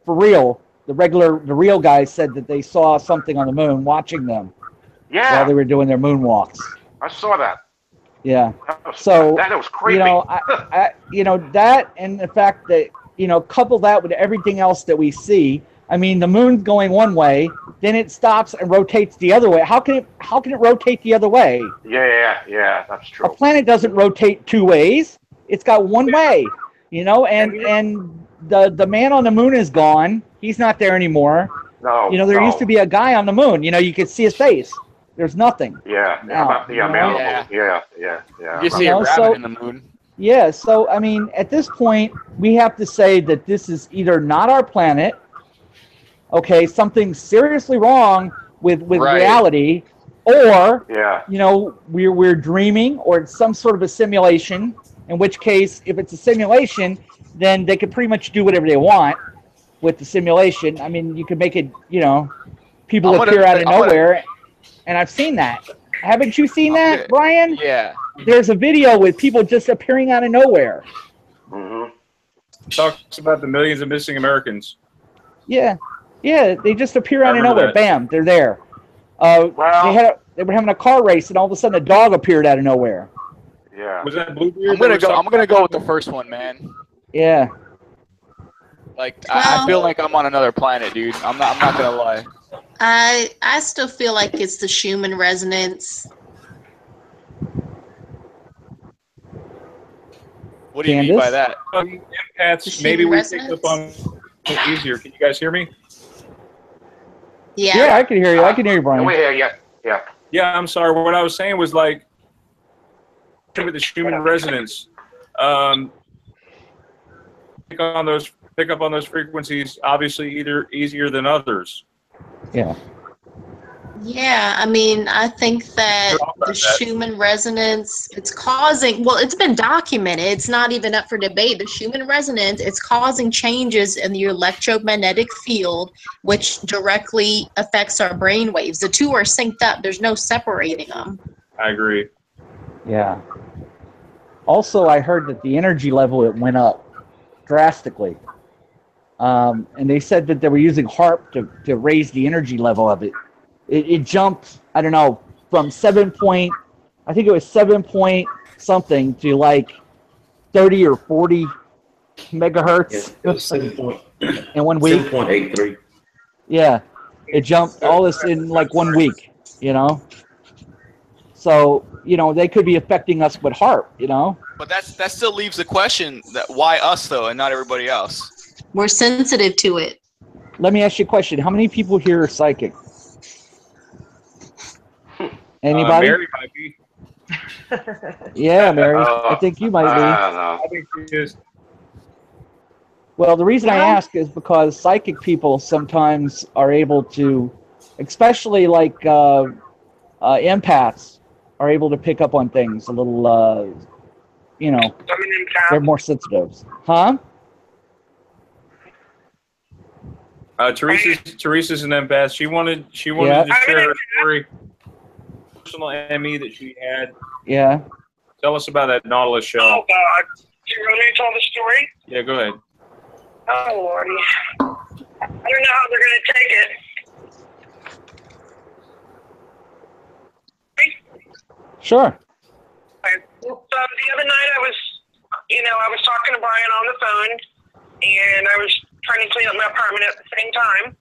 for real, the real guys said that they saw something on the moon watching them while they were doing their moonwalks. I saw that. Yeah. That was creepy. I that, and the fact that you know, couple that with everything else that we see. I mean, the moon's going one way, then it stops and rotates the other way. How can it rotate the other way? Yeah, that's true. A planet doesn't rotate two ways. It's got one way, you know, and the man on the moon is gone. He's not there anymore. No. You know, there used to be a guy on the moon. You know, you could see his face. There's nothing. Yeah. Now, How about the animal? Yeah. You see a rabbit in the moon. Yeah, so, I mean, at this point, we have to say that this is either not our planet, okay, something seriously wrong with reality, or, you know, we're dreaming, or it's some sort of a simulation, in which case, if it's a simulation, then they can pretty much do whatever they want with the simulation. I mean, you can make it, you know, people appear out of nowhere, and I've seen that. Haven't you seen that, Brian? Yeah. There's a video with people just appearing out of nowhere. Talks about the millions of missing Americans. Yeah, they just appear out of nowhere. that. Bam, they're there. They were having a car race, and all of a sudden a dog appeared out of nowhere. Yeah. Was that Bluebeard? I'm gonna go with the first one, man. Yeah. Like I feel like I'm on another planet, dude. I'm not gonna lie. I still feel like it's the Schumann resonance. What do you mean by that? Empaths, maybe we pick up on it easier. Can you guys hear me? Yeah. Yeah, I can hear you. I can hear you, Brian. We hear you. Yeah. Yeah, I'm sorry. What I was saying was like with the Schumann resonance. Pick up on those frequencies. Obviously, either easier than others. Yeah. Yeah, I mean, I think that the Schumann resonance, it's causing, well, it's been documented. It's not even up for debate. The Schumann resonance, it's causing changes in the electromagnetic field, which directly affects our brain waves. The two are synced up. There's no separating them. I agree. Yeah. Also, I heard that the energy level, it went up drastically. And they said that they were using HARP to raise the energy level of it. It jumped, I don't know, from 7 point something to like 30 or 40 megahertz. Yeah, it was 7 point, in 1 week. 7.83. Yeah, it jumped all this in like 1 week, you know. So, you know, they could be affecting us with HARP, you know. But that still leaves the question that why us though and not everybody else? We're sensitive to it. Let me ask you a question. How many people here are psychic? Anybody? Mary might be. Yeah, Mary. I think you might be. I think she is. Well, the reason I ask is because psychic people sometimes are able to, especially like empaths, are able to pick up on things a little, you know, they're more sensitive. Huh? Teresa's an empath. She wanted to share her story, personal ME that she had. Yeah. Tell us about that Nautilus show. Oh God! Do you really need to tell the story? Yeah, go ahead. Oh Lordy! I don't know how they're gonna take it. Sure. So the other night I was talking to Brian on the phone, and I was trying to clean up my apartment at the same time.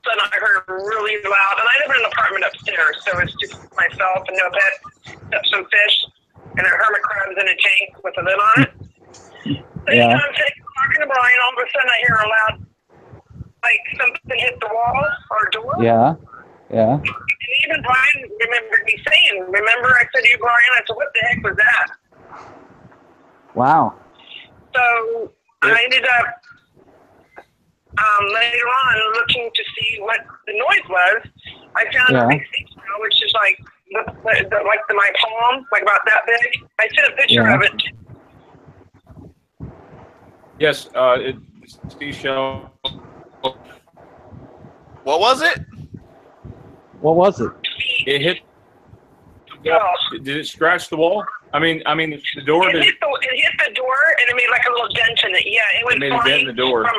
Then I heard really loud, and I live in an apartment upstairs, so it's just myself and no pets, except some fish, and a hermit crab's in a tank with a lid on it. So Yeah. I'm talking to Brian, all of a sudden I hear a loud, like something hit the wall or door. Yeah. Yeah. And even Brian remembered me saying, remember I said to you, Brian, I said, what the heck was that? Wow. So I ended up later on looking to see what the noise was. I found a big seashell, which is like my palm, like about that big. I sent a picture of it. Yes, it's seashell. What was it? What was it? It hit. Did it scratch the wall? I mean, the door. It hit the door, and it made like a little dent in it. Yeah, it was made a dent in the door from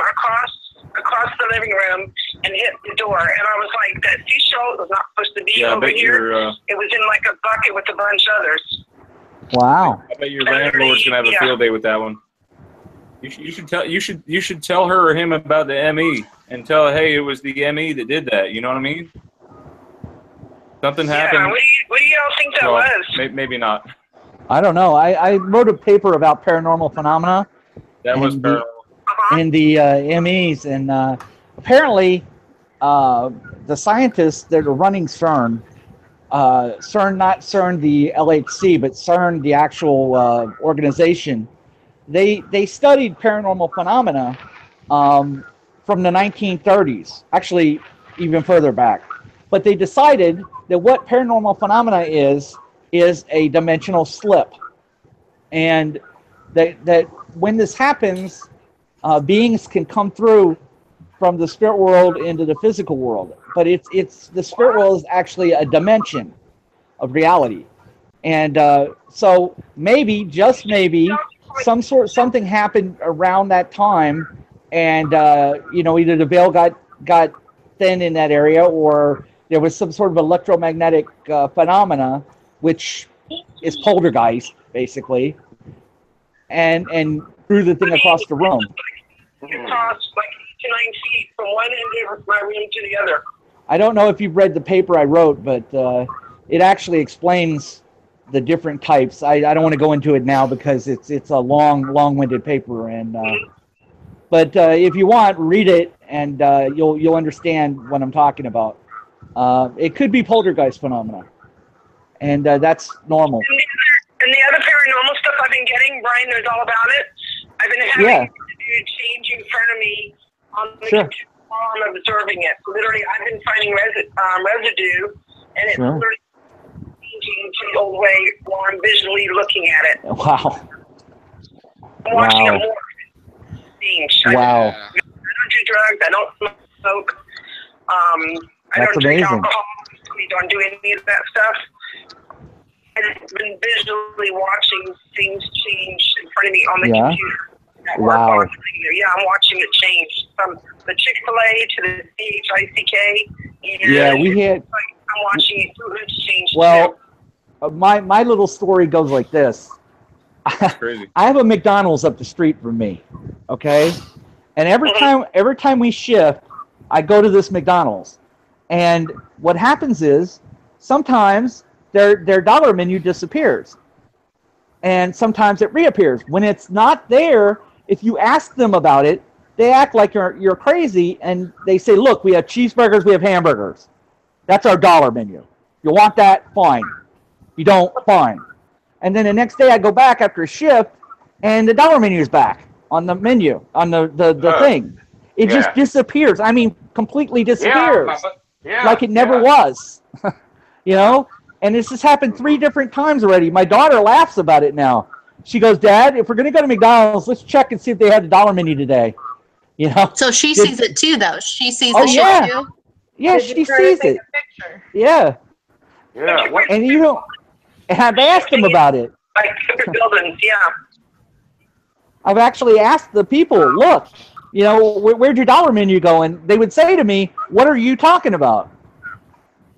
across the living room and hit the door. And I was like, that seashell was not supposed to be over here. It was in like a bucket with a bunch of others. Wow. I bet your landlord's gonna have a field day with that one. You should tell her or him about the ME and tell her, hey, it was the ME that did that. You know what I mean? Something happened. What do y'all think that was? Maybe not. I don't know. I wrote a paper about paranormal phenomena. That was paranormal. And the MEs, and apparently the scientists that are running CERN, CERN, not CERN the LHC, but CERN the actual organization, they studied paranormal phenomena from the 1930s, actually even further back. But they decided that what paranormal phenomena is a dimensional slip, and that when this happens, beings can come through from the spirit world into the physical world. But it's the spirit world is actually a dimension of reality, and so maybe, just maybe, something happened around that time, and either the veil got thin in that area, or there was some sort of electromagnetic phenomena, which is poltergeist basically, and threw the thing across the room. It costs like 8 to 9 feet from one end of my room to the other. I don't know if you've read the paper I wrote, but it actually explains the different types. I don't want to go into it now because it's a long-winded paper, and but if you want, read it, and you'll understand what I'm talking about. It could be poltergeist phenomena, and that's normal. And the other paranormal stuff I've been getting, Brian knows all about it. I've been having to change in front of me on the computer while I'm observing it. Literally, I've been finding residue, and it's literally changing to the old way while I'm visually looking at it. Wow. I'm watching it more. Wow. I don't do drugs. I don't smoke. I That's don't drink amazing. alcohol. We don't do any of that stuff. I've been visually watching things change in front of me on the computer. Wow. Yeah, I'm watching it change from the Chick-fil-A to the CHICK. Yeah, we had. I'm watching it change. Well, my little story goes like this. Crazy. I have a McDonald's up the street from me, okay? And every time we shift, I go to this McDonald's. And what happens is sometimes their dollar menu disappears. And sometimes it reappears. When it's not there, if you ask them about it, they act like you're crazy, and they say, look, we have cheeseburgers, we have hamburgers. That's our dollar menu. You want that? Fine. You don't? Fine. And then the next day I go back after a shift, and the dollar menu is back on the menu, on the thing. It just disappears. I mean, completely disappears. Like it never was. You know? And this has happened 3 different times already. My daughter laughs about it now. She goes, Dad, if we're going to go to McDonald's, let's check and see if they have the dollar menu today. You know? So she sees it too, though. She sees the show too? Yeah, she sees it. Yeah. Yeah. And you don't. And I've asked them about it. Like different buildings, yeah. I've actually asked the people, look, you know, where'd your dollar menu go? And they would say to me, what are you talking about?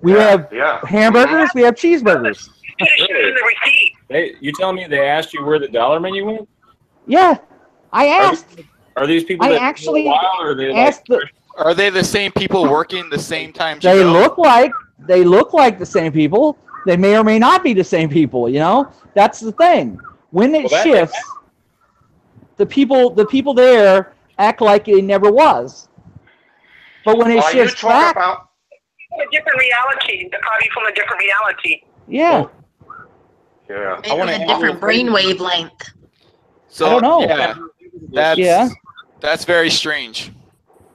We have hamburgers, we have cheeseburgers. You telling me they asked you where the dollar menu went? Yeah, I asked. Are these people? I that actually know a while, or are they asked like, Are they the same people working the same time? They look like the same people. They may or may not be the same people. You know, that's the thing. When it shifts, the people there act like it never was. But when it shifts back, a different reality. They're probably from a different reality. Yeah. Yeah. They have a different brain wavelength. So, I don't know. That's very strange.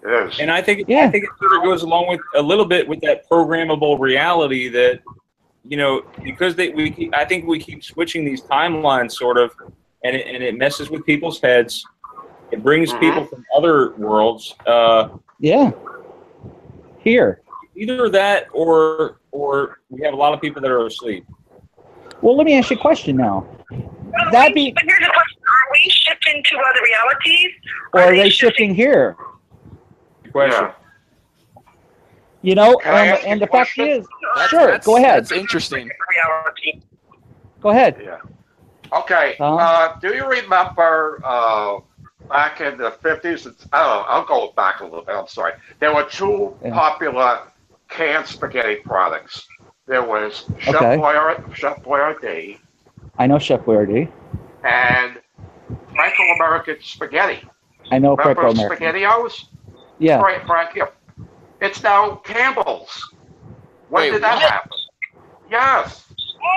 Yes. And I think it sort of goes along with a little bit with that programmable reality that, you know, because I think we keep switching these timelines sort of, and it messes with people's heads. It brings people from other worlds. Here. Either that or we have a lot of people that are asleep. Well, let me ask you a question now. But here's a question: are we shifting to other realities, or are they shifting here? Good question. You know, and the fact is, go ahead. That's interesting. Reality. Go ahead. Yeah. Okay. Do you remember back in the 50s, I'll go back a little bit, I'm sorry. There were two popular canned spaghetti products. There was Chef Boyardee. I know Chef Boyardee. And Franco-American spaghetti. I know Remember Franco-American. SpaghettiOs? Yeah. Yeah. It's now Campbell's. When did that happen? Yes.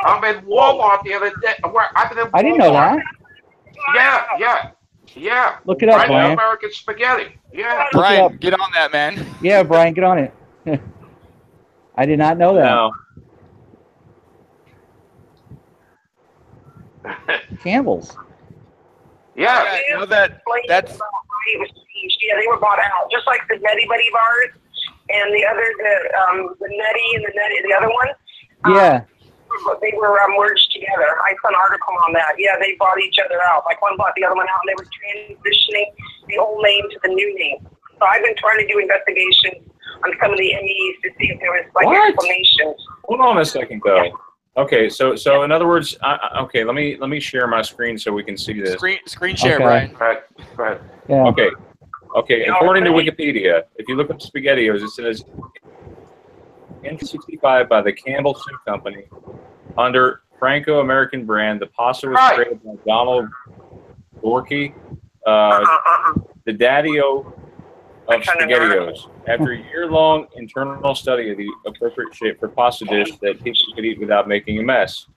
I'm in Walmart the other day. I didn't know that. Yeah. Look it up, Brian. American spaghetti. Yeah. Brian, get on that, man. Yeah, Brian, get on it. I did not know that. No. Campbell's. Yeah. You know that's. Yeah, they were bought out, just like the Nutty Buddy bars and the Nutty and the other one. Yeah. They were merged together. I saw an article on that. Yeah, they bought each other out. Like one bought the other one out, and they were transitioning the old name to the new name. So I've been trying to do investigations on some of the MEs to see if there was like explanations. Hold on a second, though. Okay, so in other words, okay, let me share my screen so we can see this. Screen share, Brian. Go ahead. Yeah. Okay. According to Wikipedia, if you look up SpaghettiOs, it says in 1965 by the Campbell Soup Company under Franco-American brand. The pasta was created by Donald Gorky, the daddy-o of SpaghettiOs. After a year-long internal study of the appropriate shape for pasta dish that people could eat without making a mess.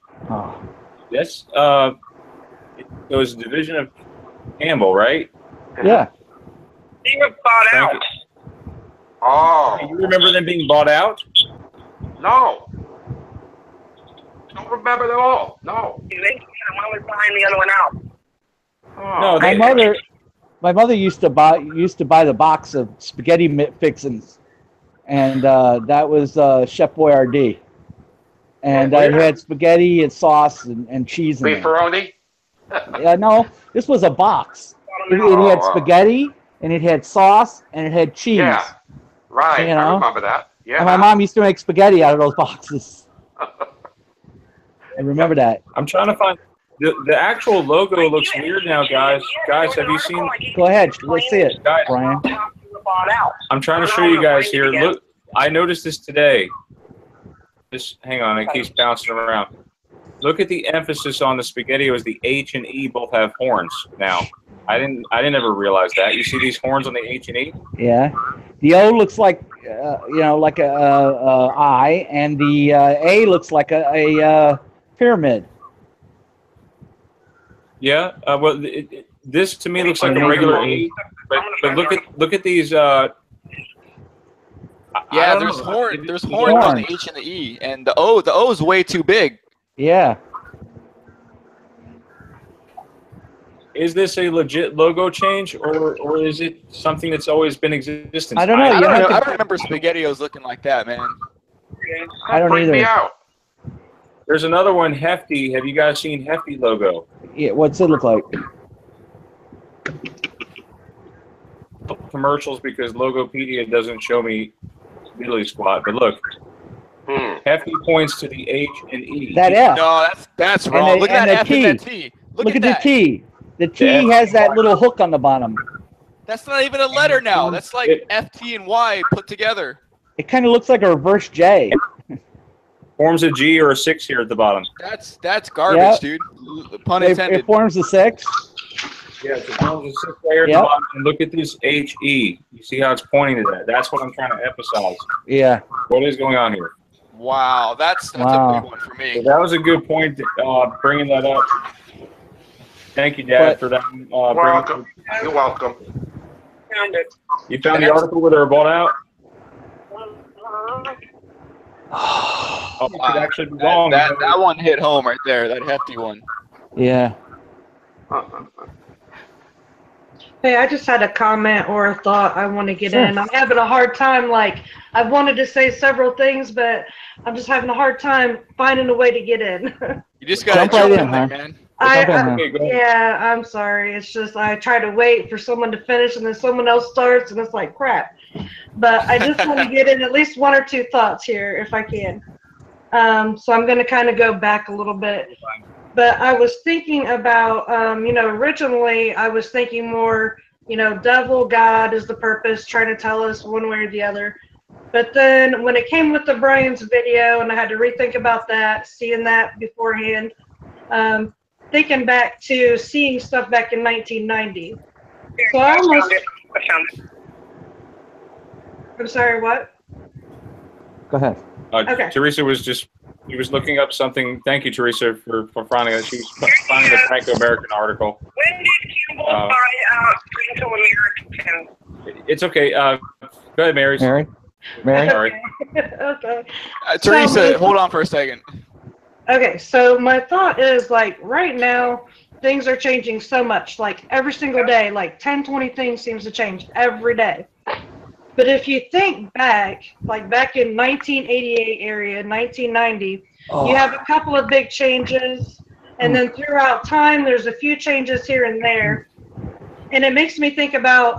This it was a division of Campbell, right? Yeah. They were bought out. Oh. You remember them being bought out? No. Don't remember at all. No. One was buying the other one out. No, my mother used to buy the box of spaghetti fixins, and that was Chef Boyardee, and it had spaghetti and sauce and cheese in it. Beefaroni? No, this was a box. It had spaghetti and it had sauce and it had cheese. Yeah, right. You know? I remember that. Yeah. And my mom used to make spaghetti out of those boxes. I remember that. I'm trying to find the actual logo. Looks weird now, guys. Guys, have you seen? Go ahead, let's see it, Guys, Brian. I'm trying to show you guys here. Look, I noticed this today. Just hang on, it keeps bouncing around. Look at the emphasis on the SpaghettiOs. The H and E both have horns now. I didn't ever realize that. You see these horns on the H and E? Yeah. The O looks like like a I, and the A looks like a pyramid. Yeah. Well, this to me looks like a regular E, but look at these. Yeah, there's horns on the H and the E, and the O is way too big. Yeah. Is this a legit logo change, or is it something that's always been existent? I don't know. I don't remember SpaghettiOs looking like that, man. I don't either. Me out. There's another one, Hefty. Have you guys seen Hefty logo? Yeah. What's it look like? Commercials because Logopedia doesn't show me diddly squat. But look, Hefty points to the H and E. That F. No, that's wrong. Look at that F and that T. Look at the T. The T has that little hook on the bottom. That's not even a letter now. That's like F, T, and Y put together. It kind of looks like a reverse J. Forms a G or a 6 here at the bottom. That's garbage, dude. Pun intended. It forms a 6. Yeah, it forms a 6 layer at the bottom. And look at this H, E. You see how it's pointing to that? That's what I'm trying to emphasize. Yeah. What is going on here? Wow, that's a big one for me. So that was a good point, bringing that up. Thank you, Dad, for that. Welcome. You're welcome. You found the article where they were bought out? Could actually be wrong. That one hit home right there, that Hefty one. Yeah. Hey, I just had a comment or a thought I want to get in. I'm having a hard time, I wanted to say several things, but I'm just having a hard time finding a way to get in. You just got to jump in there, man. Yeah, I'm sorry. It's just I try to wait for someone to finish and then someone else starts and it's like crap. But I just want to get in at least one or two thoughts here if I can. So I'm going to kind of go back a little bit. But I was thinking about, originally I was thinking more, devil, God is the purpose, trying to tell us one way or the other. But then when it came with the Brian's video, and I had to rethink about that, seeing that beforehand, thinking back to seeing stuff back in 1990. So I almost. I'm sorry, what? Go ahead. Okay. Teresa was she was looking up something. Thank you, Teresa, for finding it. She was finding the Franco-American article. When did Campbell buy out Franco-American? It's okay. Go ahead, Mary. Mary? Sorry. Okay. Teresa, hold on for a second. Okay, so my thought is, like, right now, things are changing so much. Like, every single day, like 10, 20 things seems to change every day. But if you think back, like back in 1988 area, 1990, you have a couple of big changes, and then throughout time, there's a few changes here and there. And it makes me think about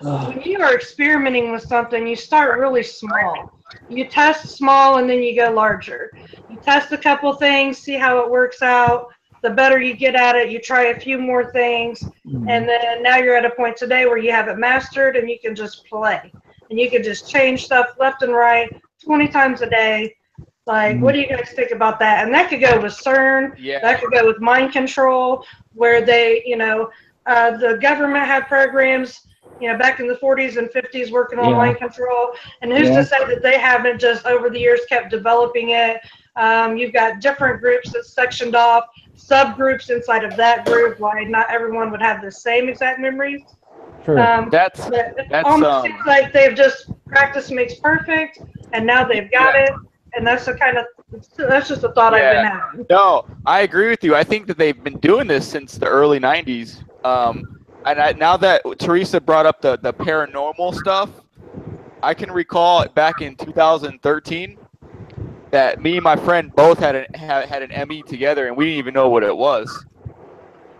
when you are experimenting with something, you start really small. You test small and then you go larger. You test a couple things, see how it works out. The better you get at it, you try a few more things. And then now you're at a point today where you have it mastered and you can just play. And you can just change stuff left and right 20 times a day. Like, what do you guys think about that? And that could go with CERN. Yeah. That could go with mind control, where they, the government had programs, back in the 40s and 50s working on mind control. And who's to say that they haven't just over the years kept developing it? You've got different groups that's sectioned off, subgroups inside of that group. Why not everyone would have the same exact memories? True. That's almost seems like they've just practice makes perfect, and now they've got it. And that's that's just a thought I've been having. No, I agree with you. I think that they've been doing this since the early 90s. And now that Teresa brought up the paranormal stuff, I can recall back in 2013 that me and my friend both had an ME together, and we didn't even know what it was.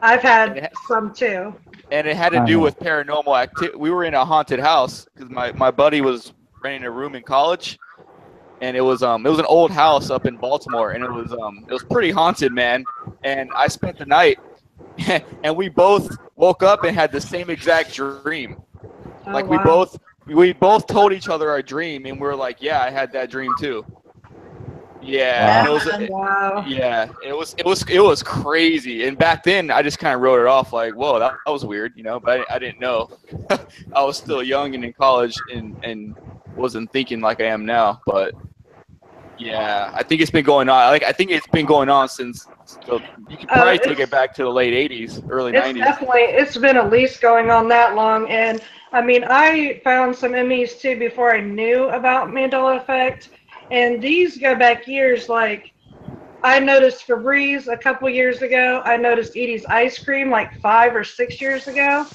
I've had some too. And it had to do with paranormal activity. We were in a haunted house because my buddy was renting a room in college, and it was an old house up in Baltimore, and it was pretty haunted, man. And I spent the night, and we both woke up and had the same exact dream. Like wow. we both told each other our dream, and we were like, yeah, I had that dream too. Yeah, wow. Yeah, it was crazy. And back then, I just kind of wrote it off like, whoa, that was weird, But I didn't know. I was still young and in college, and wasn't thinking like I am now. But yeah, I think it's been going on. I think it's been going on since. You can probably take it back to the late '80s, early '90s. It's been at least going on that long. And I mean, I found some MEs too before I knew about Mandela Effect. And these go back years. Like, I noticed Febreze a couple years ago. I noticed Edie's ice cream like 5 or 6 years ago.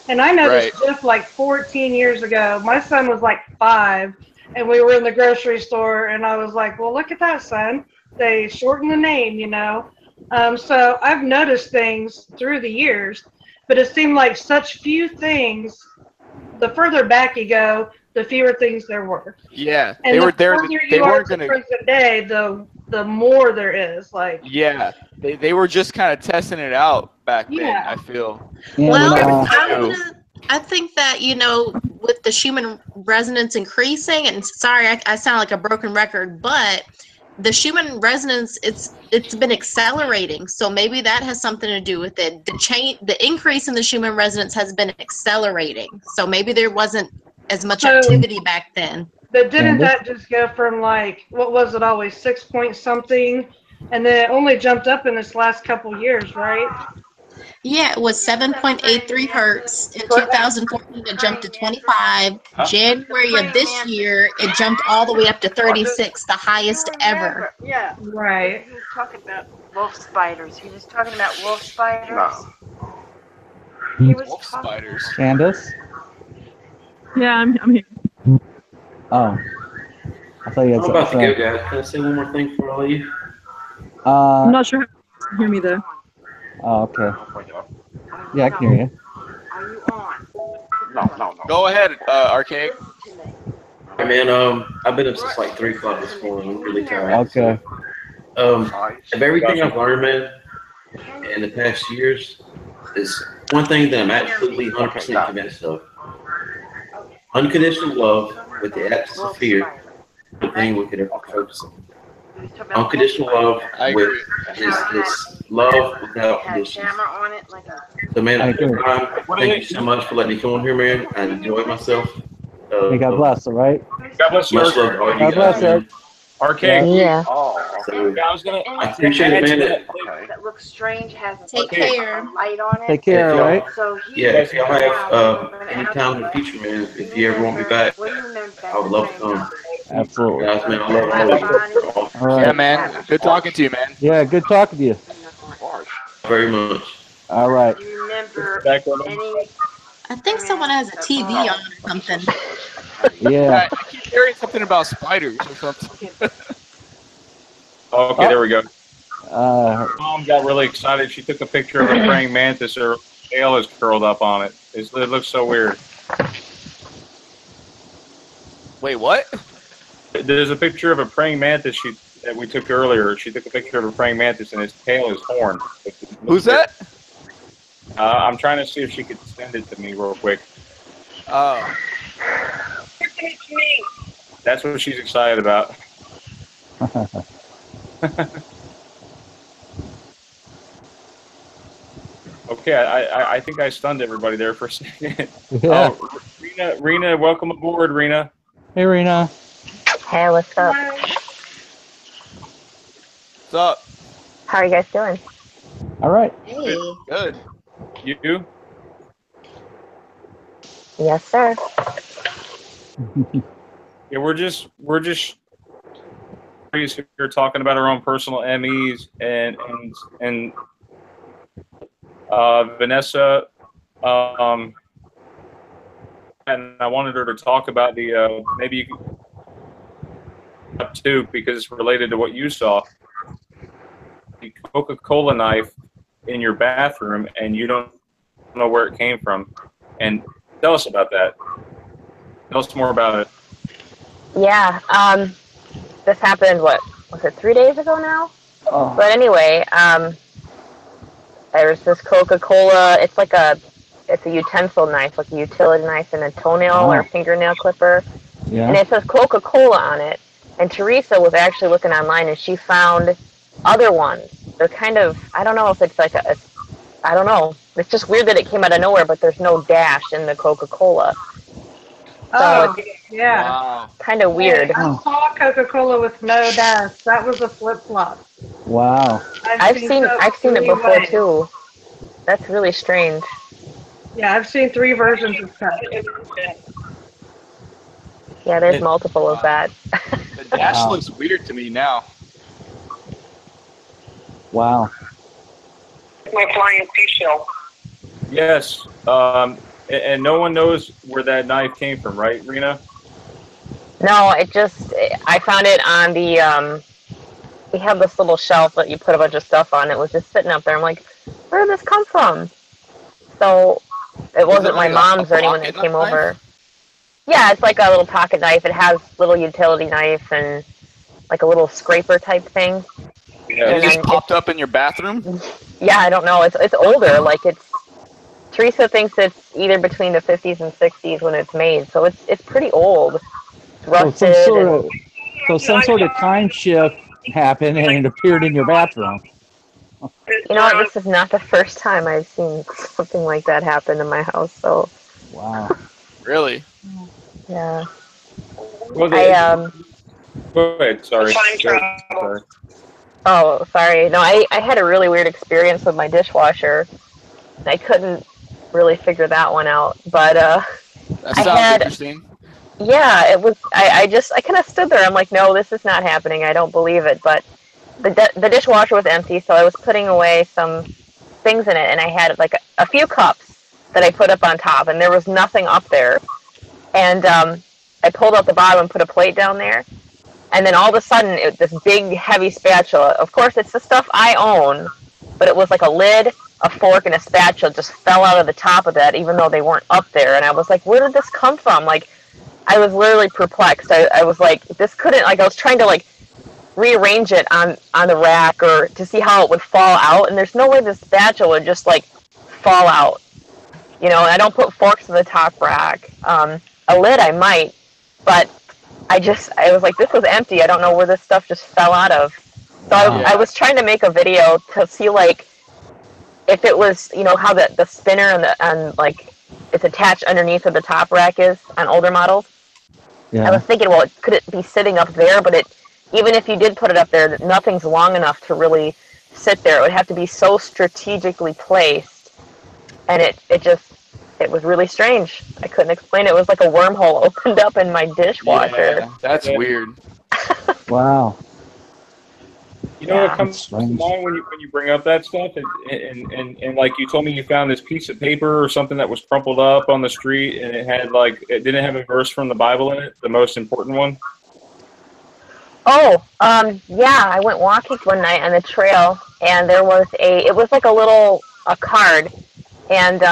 And I noticed Jeff like 14 years ago. My son was like 5, and we were in the grocery store, and I was like, well, look at that, son. They shortened the name, So I've noticed things through the years, but it seemed like such few things. The further back you go, the fewer things there were. Yeah, and they were there. They weren't going to. Present day, the more there is. Like. Yeah, they were just kind of testing it out back then. I feel. Well, I think that with the Schumann resonance increasing, and sorry, I sound like a broken record, but the Schumann resonance it's been accelerating. So maybe that has something to do with it. The increase in the Schumann resonance has been accelerating. So maybe there wasn't as much activity back then. But didn't that just go from like, what was it always, 6 point something, and then it only jumped up in this last couple years, right? Yeah, it was 7.83 hertz. In 2014, it jumped to 25. January of this year, it jumped all the way up to 36, the highest ever. Yeah. Right. He was talking about wolf spiders. He was talking about wolf spiders. No. He was wolf spiders. Candace? Yeah, I'm here. Oh. I thought you had I'm about to go, guys. Can I say one more thing for all of you? I'm not sure how you can hear me though. Oh, okay. Yeah, I can hear you. Are you on? No. Go ahead, Archaic. Hey, man, I've been up since like 3 o'clock this morning. I'm really tired. Okay. Of everything I've learned, man, in the past years is one thing that I'm absolutely 100% convinced of. Unconditional love with the absence of fear, the thing we could ever focus on. Unconditional love with is love without conditions. So, man, thank you so much for letting me come on here, man. I enjoyed myself. May God bless, all right? God bless you. Much love to all you God bless, guys, Eric. man. Arcade. Yeah. So, I was gonna. I appreciate it, man. That looks strange. Has a Take care. light on it. Take care, all right? So Yeah, if y'all have any time in the future, man, if you ever want me back, I would love to come. Absolutely. Guys, man, I love all of you. All right. Yeah, man. Good talking to you, man. Yeah, good talking to you. Very much. All right. Back on them. I think someone has a TV on or something. Yeah. I keep hearing something about spiders or something. Okay, there we go. Uh, Mom got really excited. She took a picture of a praying mantis. Her tail is curled up on it. It looks so weird. Wait, what? There's a picture of a praying mantis that we took earlier. She took a picture of a praying mantis, and its tail is horned. Who's that? I'm trying to see if she could send it to me real quick. Oh. That's what she's excited about. Okay, I think I stunned everybody there for a second. Yeah. Rena, welcome aboard, Rena. Hey, Rena. Hey, what's up? What's up? How are you guys doing? All right. Hey. Good. You? Yes, sir. Yeah, we're just here talking about our own personal MEs and Vanessa, and I wanted her to talk about the maybe you can up too because it's related to what you saw. The Coca-Cola knife in your bathroom and you don't know where it came from. And tell us about that. Tell us more about it. Yeah, this happened, what, was it 3 days ago now? Oh. But anyway, there's this Coca-Cola, it's a utensil knife, like a utility knife and a toenail or fingernail clipper. Yeah. And it says Coca-Cola on it. And Teresa was actually looking online and she found other ones. They're kind of, I don't know if it's like I don't know. It's just weird that it came out of nowhere, but there's no dash in the Coca-Cola. Oh, yeah. Wow. Kind of weird. I saw Coca-Cola with no dash. That was a flip-flop. Wow. I've seen it before too. That's really strange. Yeah, I've seen 3 versions of that. Yeah, there's multiple of that. The dash looks weird to me now. Wow. My flying seashell. Yes. And no one knows where that knife came from, right, Rena? No, I found it on the, we have this little shelf that you put a bunch of stuff on. It was just sitting up there. I'm like, where did this come from? So it wasn't my mom's or anyone that came over. Yeah, it's like a little pocket knife. It has little utility knife and like a little scraper type thing. Yeah. It just popped up in your bathroom? Yeah, I don't know. It's older. Like Teresa thinks it's either between the 50s and 60s when it's made. So it's pretty old. It's rusted. So some sort of time shift happened and it appeared in your bathroom. You know what? This is not the first time I've seen something like that happen in my house. So. Wow. Really? Yeah. Well, go ahead. Sorry. Sorry. Oh, sorry. No, I had a really weird experience with my dishwasher. I couldn't really figure that one out, but that sounds interesting. Yeah, it was. I kind of stood there. I'm like, no, this is not happening. I don't believe it. But the dishwasher was empty, so I was putting away some things in it, and I had like a few cups that I put up on top, and there was nothing up there. And I pulled out the bottom and put a plate down there, and then all of a sudden, this big, heavy spatula. Of course, it's the stuff I own, but it was like a lid, a fork, and a spatula just fell out of the top of that, even though they weren't up there. And I was like, where did this come from? Like, I was literally perplexed. I was like, this couldn't, like, I was trying to, like, rearrange it on the rack or to see how it would fall out, and there's no way the spatula would just like fall out. You know, and I don't put forks in the top rack. A lid I might, but I was like, this was empty. I don't know where this stuff just fell out of. So I was trying to make a video to see like if it was, you know, how the spinner and like it's attached underneath where the top rack is on older models. Yeah. I was thinking, well, could it be sitting up there? But even if you did put it up there, nothing's long enough to really sit there. It would have to be so strategically placed, and it was really strange. I couldn't explain it. It was like a wormhole opened up in my dishwasher. Yeah, that's weird. Wow. You know what comes to mind when you bring up that stuff, and like you told me you found this piece of paper or something that was crumpled up on the street, and it didn't have a verse from the Bible in it, the most important one. Oh, yeah, I went walking one night on the trail, and there was it was like a card, and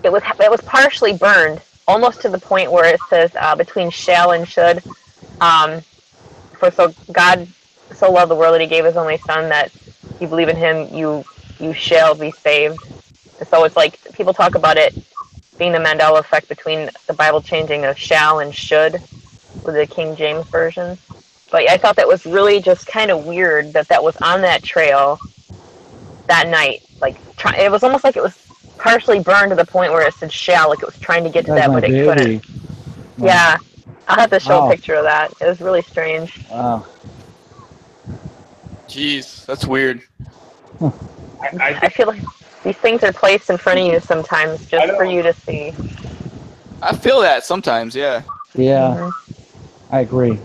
it was partially burned, almost to the point where it says between shall and should. For so God so loved the world that he gave his only son that if you believe in him, you shall be saved. And so it's like people talk about it being the Mandela effect between the Bible changing of shall and should with the King James version. But I thought that was really just kind of weird that was on that trail that night. Like it was almost like it was partially burned to the point where it said shall, like it was trying to get to that, but it couldn't. Yeah. I'll have to show a picture of that. It was really strange. Wow. Jeez, that's weird. I feel like these things are placed in front of you sometimes just for you to see. I feel that sometimes, yeah. Yeah, I agree.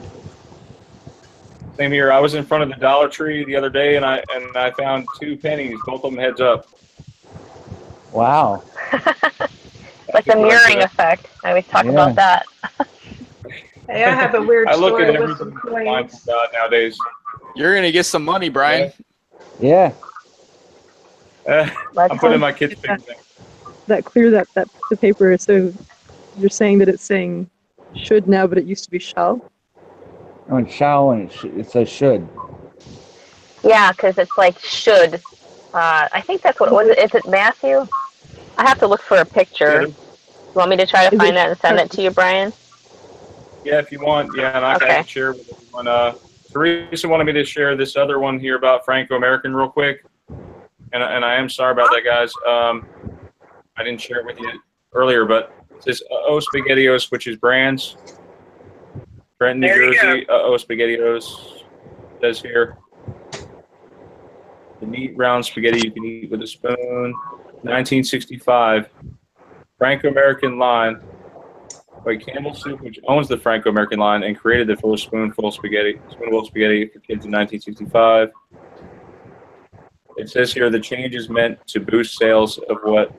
Same here. I was in front of the Dollar Tree the other day, and I found 2 pennies, both of them heads up. Wow. Like the mirroring effect. I always talk about that. Hey, I have a weird I look story at with some everything coins. nowadays. You're gonna get some money, Brian. Yeah. I'm putting my kids' things in. That clear that piece of paper. So you're saying that it's saying should now, but it used to be shall. Oh, and shall and it says should. Yeah, because it's like should. I think that's what was it. Is it Matthew? I have to look for a picture. You want me to try to find that and send it to you, Brian? Yeah, if you want. Yeah, and I can share with everyone. Teresa wanted me to share this other one here about Franco-American real quick. And I am sorry about that, guys. I didn't share it with you earlier, but it says SpaghettiOs, which is brands. Trenton, New Jersey, SpaghettiOs says here. The neat round spaghetti you can eat with a spoon. 1965. Franco-American line. Campbell Soup, which owns the Franco-American line and created the first spoonful spaghetti for kids in 1965. It says here the change is meant to boost sales of what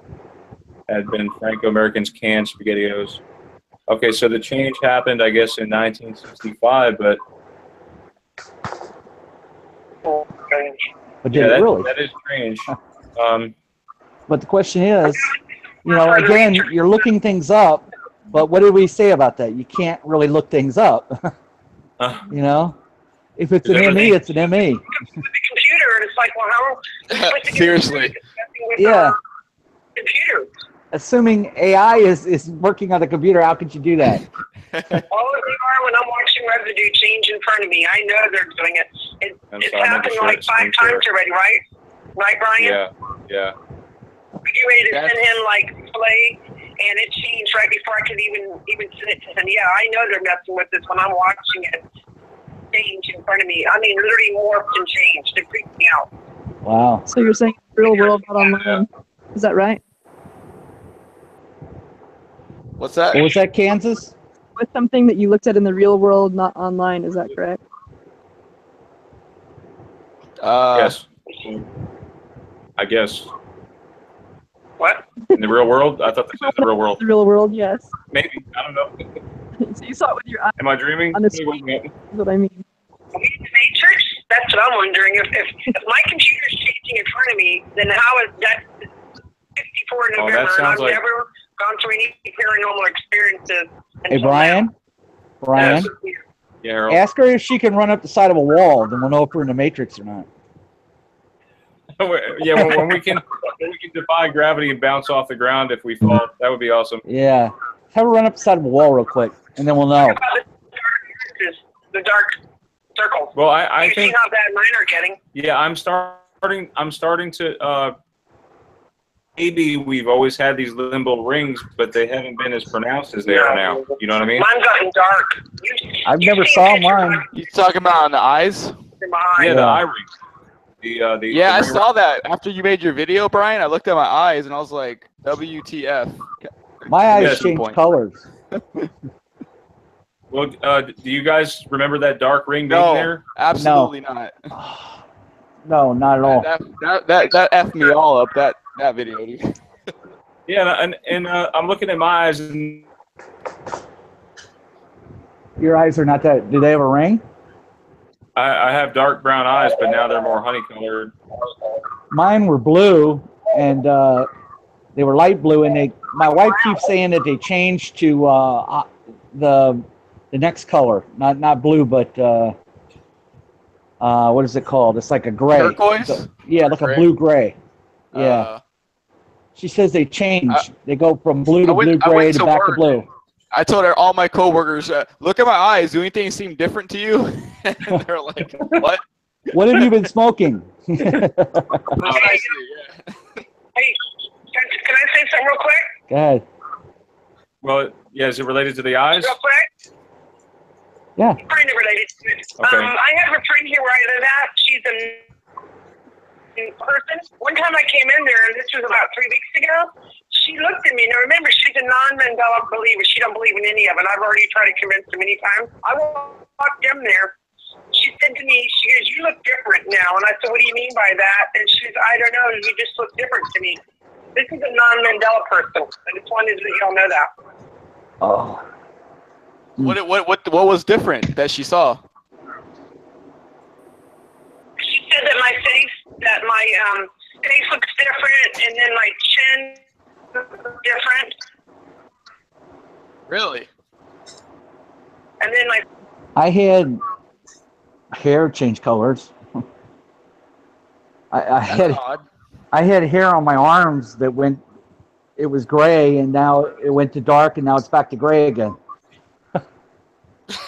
had been Franco-American's canned SpaghettiOs. Okay, so the change happened, I guess, in 1965, but did it really? That is strange. But the question is, you know, again, you're looking things up, but what did we say about that? You can't really look things up. You know, if it's an ME, it's an ME. The computer, and it's like, well, how? Seriously. Yeah. Computer. Assuming AI is working on the computer, how could you do that? All of you are when I'm watching Residue change in front of me. I know they're doing it. It's happened like 5 times already, right? Right, Brian? Yeah. You ready to send him like play, and it changed right before I could even send it to him. Yeah, I know they're messing with this when I'm watching it change in front of me. I mean, literally morphed and changed. It freaked me out. Wow. So you're saying real world, not online. Is that right? What's that? What was that, Kansas? With something that you looked at in the real world, not online. Is that correct? Yes. I guess. What? In the real world? I thought this was the real world. The real world, yes. Maybe. I don't know. So you saw it with your eyes. Am I dreaming? On the screen. That's what I mean. The Matrix? That's what I'm wondering. If my computer's changing in front of me, then how is that 54 in November, and I've never gone through any paranormal experiences? Hey, Brian? Brian? Yeah, Harold. Ask her if she can run up the side of a wall, then we'll know if we're in the Matrix or not. Yeah, when we can defy gravity and bounce off the ground if we fall, that would be awesome. Yeah. Have her run up the side of a wall real quick, and then we'll know. The dark circles. Well, I you think. see how bad mine are getting. Yeah, I'm starting to. Maybe we've always had these limbo rings, but they haven't been as pronounced as they are now. You know what I mean? Mine's gotten dark. I've never saw mine. You talking about on the eyes? Yeah, the eye rings. Yeah, I saw that after you made your video, Brian. I looked at my eyes and I was like, WTF. My eyes change colors. Well, do you guys remember that dark ring being there? Absolutely not. No, not at all. That effed me all up, that video. Dude. Yeah, and I'm looking at my eyes and Your eyes are not that. Do they have a ring? I have dark brown eyes, but now they're more honey colored. Mine were blue, and they were light blue, and my wife keeps saying that they changed to the next color, not blue, but what is it called? It's like a gray. Turquoise? Yeah, like a blue gray. Yeah. She says they change. They go from blue to blue gray to back to blue. I told all my coworkers, look at my eyes. Do anything seem different to you? And they're like, what? What have you been smoking? Hey, can I say something real quick? Go ahead. Well, yeah, is it related to the eyes? Real quick? Yeah. Kind of related to it. Okay. I have a friend here where I live at. She's in person. One time I came in there, and this was about 3 weeks ago. She looked at me, and remember, she's a non-Mandela believer. She don't believe in any of it. I've already tried to convince her many times. I walked in there. She said to me, she goes, "You look different now." And I said, "What do you mean by that?" And she goes, "I don't know. You just look different to me." This is a non-Mandela person. I just wanted to let y'all know that. Oh. What was different that she saw? She said that my face looks different, and then my chin looks different. Really? And then I had hair change colors. I had hair on my arms that it was gray, and now it went to dark, and now it's back to gray again.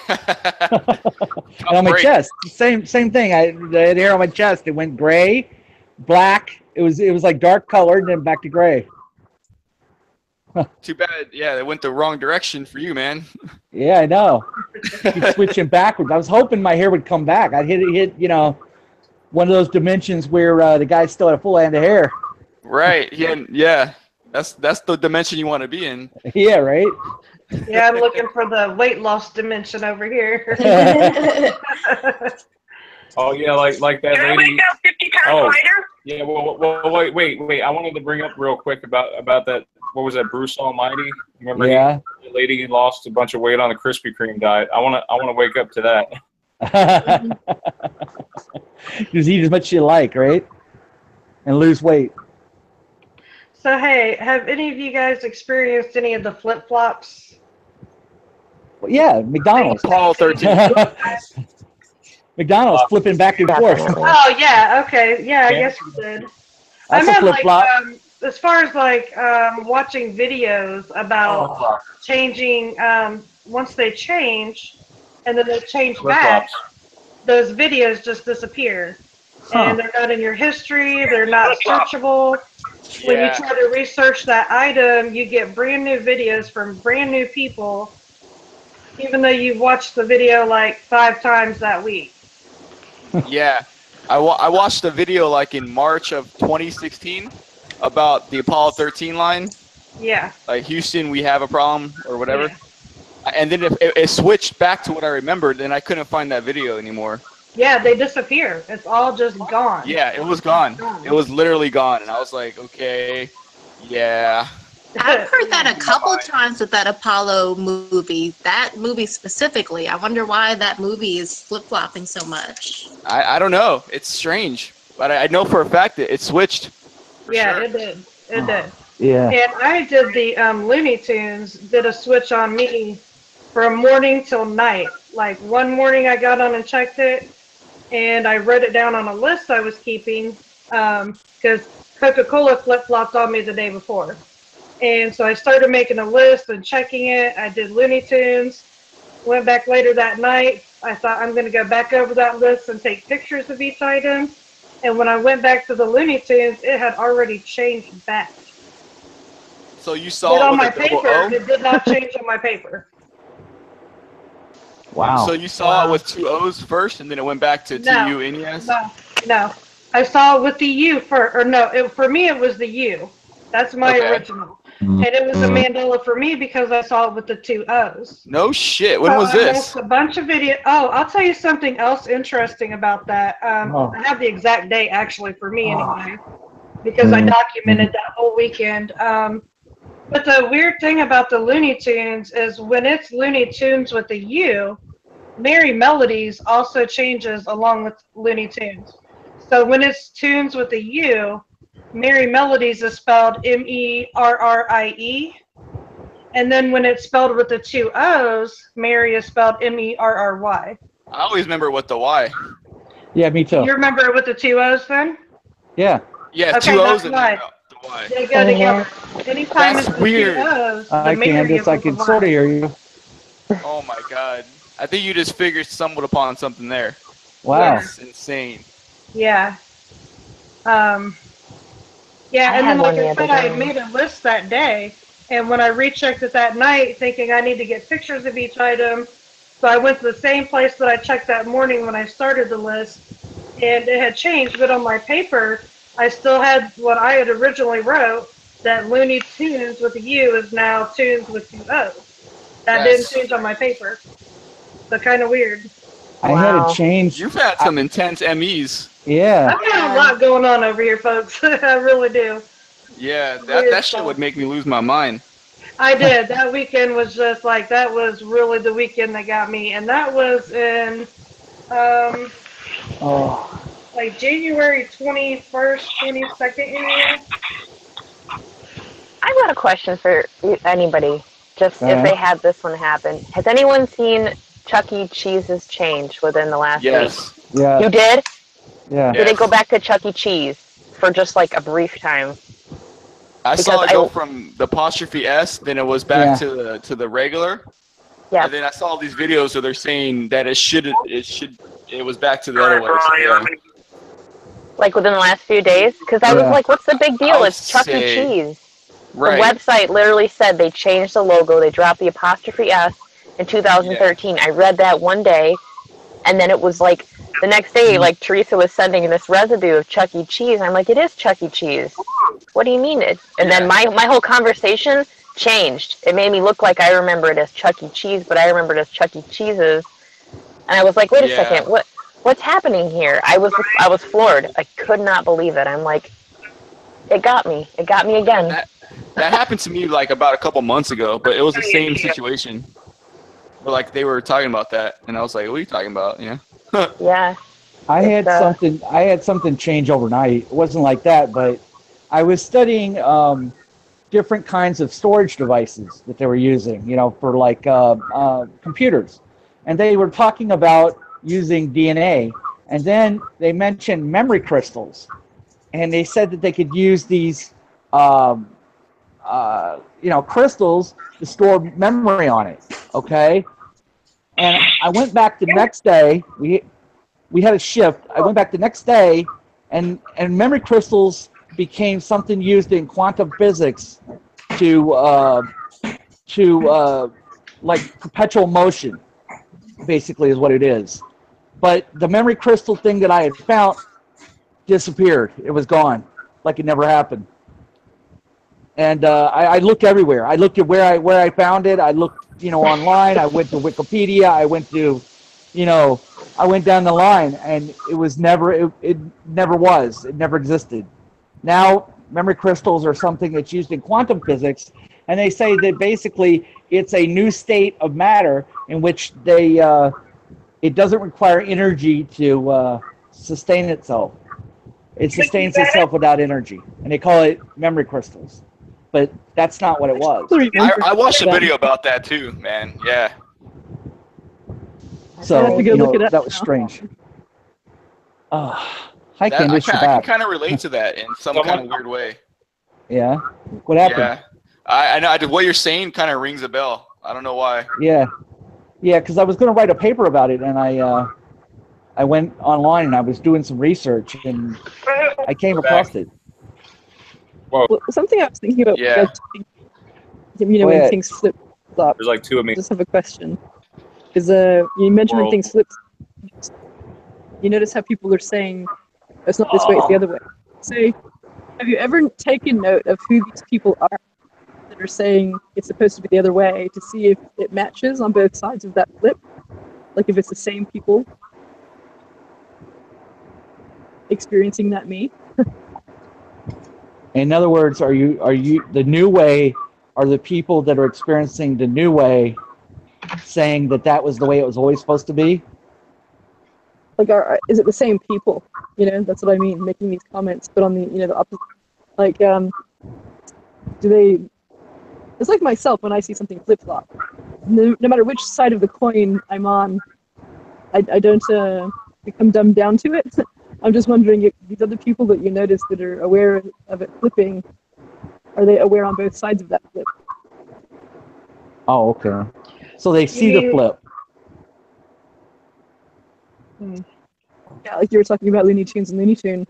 And on my chest, same thing. I had hair on my chest. It went gray, black. It was like dark colored, and then back to gray. Too bad. Yeah, it went the wrong direction for you, man. Yeah, I know. Keep switching backwards. I was hoping my hair would come back. I'd hit one of those dimensions where the guy still had a full head of hair. Right. Yeah. That's the dimension you want to be in. Yeah. Right. Yeah, I'm looking for the weight loss dimension over here. Oh yeah, like that Can I lady. wake up 50 pounds lighter? Yeah. Well, wait. I wanted to bring up real quick about that. What was that, Bruce Almighty? Remember? Yeah. The lady lost a bunch of weight on the Krispy Kreme diet. I want to wake up to that. Just eat as much as you like, right? And lose weight. So hey, have any of you guys experienced any of the flip-flops? Well, yeah, McDonald's. Apollo 13. McDonald's flipping back and forth. Oh yeah, okay, yeah, I guess we did. I That's a meant flip-flop. as far as watching videos about changing once they change and then they change back, those videos just disappear. And they're not in your history, they're not searchable. When you try to research that item, you get brand new videos from brand new people, even though you've watched the video like 5 times that week. Yeah. I watched a video like in March of 2016 about the Apollo 13 line. Yeah. Like, Houston, we have a problem or whatever. Yeah. And then it switched back to what I remembered, and I couldn't find that video anymore. Yeah, they disappear. It's all just gone. Yeah, it was gone. It was literally gone. And I was like, okay, yeah. I've heard that a couple times with that Apollo movie. That movie specifically. I wonder why that movie is flip-flopping so much. I don't know. It's strange. But I know for a fact that it switched. Yeah, it did. It did. Yeah. And I did the Looney Tunes, did a switch on me from morning till night. Like one morning I got on and checked it, and I wrote it down on a list I was keeping because Coca-Cola flip-flopped on me the day before. And so I started making a list and checking it. I did Looney Tunes, went back later that night. I thought I'm going to go back over that list and take pictures of each item. And when I went back to the Looney Tunes, it had already changed back. So you saw it on with my a double paper, O? it did not change on my paper. Wow. So you saw it with 2 O's first, and then it went back to T-U-N-E-S? No. I saw it with the U for me it was the U. That's my original. And it was a Mandela for me because I saw it with the 2 O's. No shit. When was this? I watched a bunch of videos. Oh, I'll tell you something else interesting about that. I have the exact date actually for me anyway, because I documented that whole weekend. But the weird thing about the Looney Tunes is when it's Looney Tunes with the U, Merry Melodies also changes along with Looney Tunes. So when it's Tunes with the U, Merry Melodies is spelled M-E-R-R-I-E. And then when it's spelled with the 2 O's, Mary is spelled M-E-R-R-Y. I always remember with the Y. Yeah, me too. You remember it with the 2 O's then? Yeah. Yeah, okay, 2 O's and why. the Y. They go together. Anytime That's it's the weird. 2 O's, Hi, the Mary Candace. is I with can the sort of Y. hear you. Oh my god. I think you just stumbled upon something there. Wow. That's insane. Yeah. Yeah, and then like I said, I had made a list that day, and when I rechecked it that night, thinking I need to get pictures of each item, so I went to the same place that I checked that morning when I started the list, and it had changed, but on my paper, I still had what I had originally wrote, that Looney Tunes with a U is now Tunes with 2 O's. That didn't change on my paper. So kind of weird. I had to change. You've had some intense MEs. Yeah. I've got a lot going on over here, folks. I really do. Yeah, that shit would make me lose my mind. I did. That weekend was just like, that was really the weekend that got me. And that was in, like January 21st, 22nd area. I've got a question for anybody, just if they had this one happen. Has anyone seen Chuck E. Cheese's change within the last week? Yeah. You did? Yeah. Did it go back to Chuck E. Cheese for just like a brief time? I saw it go from the apostrophe S, then it was back to the regular. Yeah. And then I saw these videos where they're saying that it was back to the other way. So, yeah. Like within the last few days? Because I was like, what's the big deal? It's Chuck E. Cheese. Right. The website literally said they changed the logo. They dropped the apostrophe S in 2013. I read that one day, and then it was like the next day, like Teresa was sending this residue of Chuck E. Cheese. I'm like, it is Chuck E. Cheese. What do you mean it? And then my whole conversation changed. It made me look like I remember it as Chuck E. Cheese, but I remembered it as Chuck E. Cheese's. And I was like, wait a second, what's happening here? I was floored. I could not believe it. I'm like, it got me. It got me again. That happened to me like about a couple months ago, but it was the same situation. But like they were talking about that, and I was like, "What are you talking about?" Yeah. Yeah. I had something change overnight. It wasn't like that, but I was studying different kinds of storage devices that they were using, for like computers, and they were talking about using DNA, and then they mentioned memory crystals, and they said that they could use these crystals to store memory on it. Okay. And I went back the next day. We had a shift. I went back the next day, and memory crystals became something used in quantum physics to like perpetual motion, basically is what it is. But the memory crystal thing that I had found disappeared. It was gone, like it never happened. And I looked everywhere. I looked at where I found it. I looked, online. I went to Wikipedia. I went to, I went down the line, and it was never. It never was. It never existed. Now, memory crystals are something that's used in quantum physics, and they say that basically it's a new state of matter in which it doesn't require energy to sustain itself. It sustains itself without energy, and they call it memory crystals. But that's not what it was. I watched a video about that too, man. Yeah. So that was strange. Hi, Candace, you're I can back. kind of relate to that in some kind of weird way. Yeah. What happened? Yeah. I know. What you're saying kind of rings a bell. I don't know why. Yeah. Yeah, because I was going to write a paper about it, and I went online and I was doing some research, and I came across it. Well, something I was thinking about. Yeah. When things flip flop. There's like two of me. I just have a question. Is you mentioned when things flip. You notice how people are saying it's not this way, it's the other way. Say, have you ever taken note of who these people are that are saying it's supposed to be the other way to see if it matches on both sides of that flip? Like if it's the same people experiencing that me? In other words, are you the new way? Are the people that are experiencing the new way saying that was the way it was always supposed to be? Like, is it the same people? That's what I mean, making these comments, but on the, the opposite. Like, do they, it's like myself when I see something flip-flop. No matter which side of the coin I'm on, I don't become dumbed down to it. I'm just wondering if these other people that you notice that are aware of it flipping, are they aware on both sides of that flip? Oh, okay. So they see the flip. Yeah, like you were talking about Looney Tunes and Looney Tune,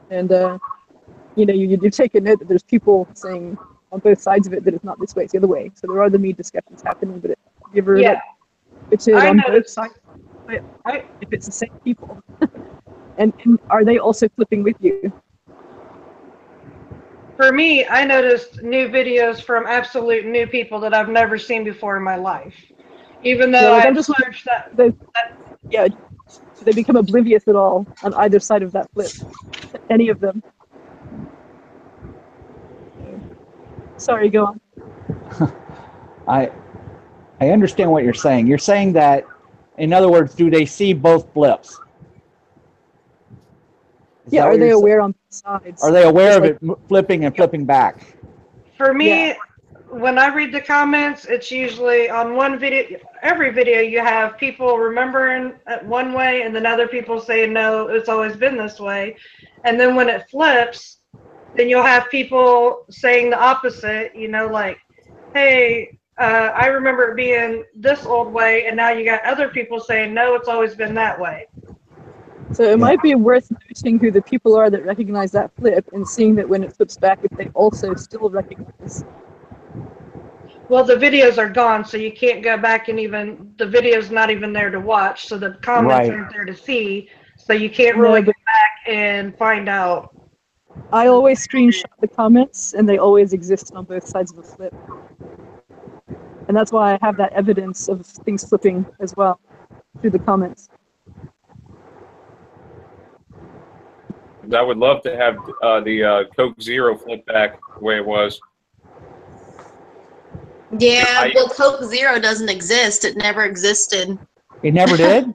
and you take a note that there's people saying on both sides of it that it's not this way, it's the other way. So there are the me discussions happening, but have you ever it's on both sides? If it's the same people, and are they also flipping with you? For me, I noticed new videos from absolute new people that I've never seen before in my life. Even though I searched that. Do they become oblivious at all on either side of that flip? Any of them? Sorry, go on. I understand what you're saying. You're saying that, in other words, do they see both flips? Yeah, are they aware on both sides? Are they aware of it flipping and flipping back? For me, when I read the comments, it's usually on one video. Every video you have people remembering it one way and then other people saying, no, it's always been this way. And then when it flips, then you'll have people saying the opposite, like, hey, I remember it being this old way, and now you got other people saying, no, it's always been that way. So it might be worth noting who the people are that recognize that flip and seeing that when it flips back, if they also still recognize. Well, the videos are gone, so you can't go back and the video's not even there to watch, so the comments aren't there to see, so you can't really go back and find out. I always screenshot the comments, and they always exist on both sides of the flip. And that's why I have that evidence of things flipping as well, through the comments. I would love to have the Coke Zero flip back the way it was. Yeah, well, Coke Zero doesn't exist. It never existed. It never did?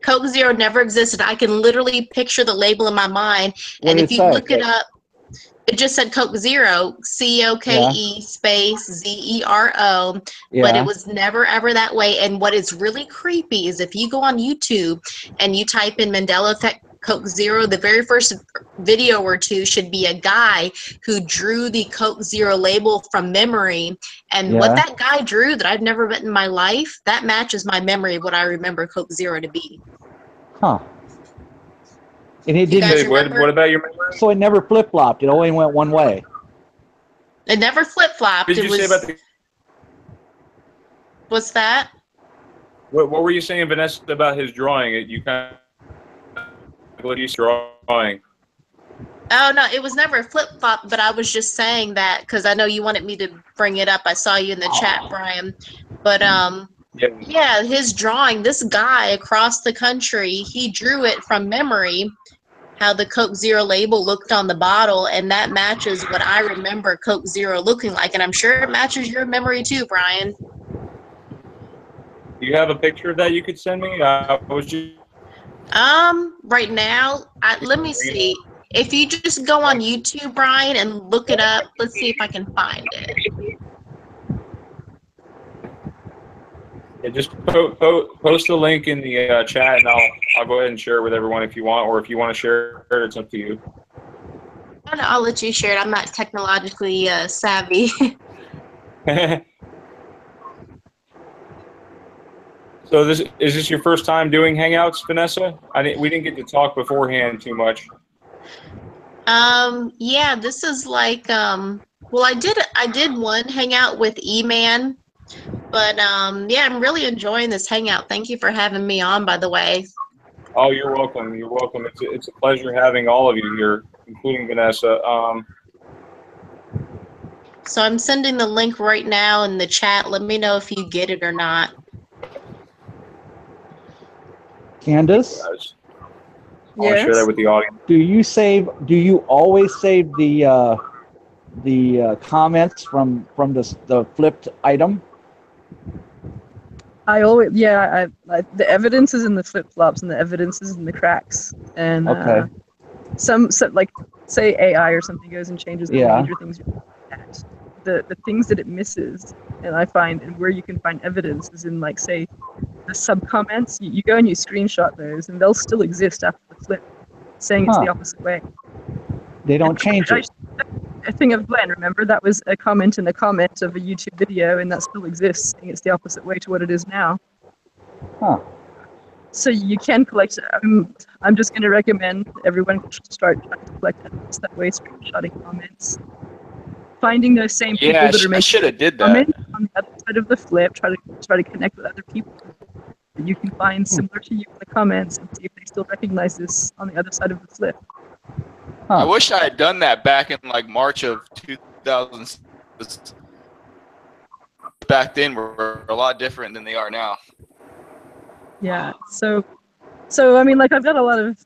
Coke Zero never existed. I can literally picture the label in my mind. And if you look it up, it just said Coke Zero, C-O-K-E space Z-E-R-O, but it was never ever that way. And what is really creepy is if you go on YouTube and you type in Mandela Effect Coke Zero, the very first video or two should be a guy who drew the Coke Zero label from memory. And what that guy drew that I've never met in my life, that matches my memory of what I remember Coke Zero to be. Huh. And it didn't. What about your memory? So it never flip-flopped. It only went one way. It never flip-flopped. What did you say about the... What's that? What were you saying, Vanessa, about his drawing? You kind of... What he's drawing. Oh, no, it was never a flip-flop, but I was just saying that because I know you wanted me to bring it up. I saw you in the chat, Brian. But, yeah, his drawing, this guy across the country, he drew it from memory, how the Coke Zero label looked on the bottle, and that matches what I remember Coke Zero looking like. And I'm sure it matches your memory too, Brian. Do you have a picture of that you could send me? I was just... Right now, let me see. If you just go on YouTube, Brian, and look it up, let's see if I can find it. Yeah, just post the link in the chat, and I'll go ahead and share it with everyone if you want, or if you want to share it, it's up to you. I'll let you share it. I'm not technologically savvy. So is this your first time doing Hangouts, Vanessa? We didn't get to talk beforehand too much. Yeah, this is like well, I did one Hangout with E-Man, but yeah, I'm really enjoying this Hangout. Thank you for having me on, by the way. Oh, you're welcome. You're welcome. It's a pleasure having all of you here, including Vanessa. So I'm sending the link right now in the chat. Let me know if you get it or not. Candace? I want to share that with the audience. Do you always save the comments from the flipped item? I always, yeah, the evidence is in the flip-flops and the evidence is in the cracks. And some like, say AI or something goes and changes the major things at. The things that it misses, and I find, and where you can find evidence is in, like, say, the sub-comments. You go and you screenshot those, and they'll still exist after the flip, saying it's the opposite way. They don't change it. A thing of Glenn, remember? That was a comment in a comment of a YouTube video, and that still exists, saying it's the opposite way to what it is now. Huh. So you can collect. I'm just going to recommend everyone start trying to collect evidence that way, screenshotting comments. Finding those same people that are making comments on the other side of the flip, try to connect with other people that you can find similar to you in the comments and see if they still recognize this on the other side of the flip. I wish I had done that back in like March of 2000. Back then were a lot different than they are now. Yeah. So I mean, like, I've got a lot of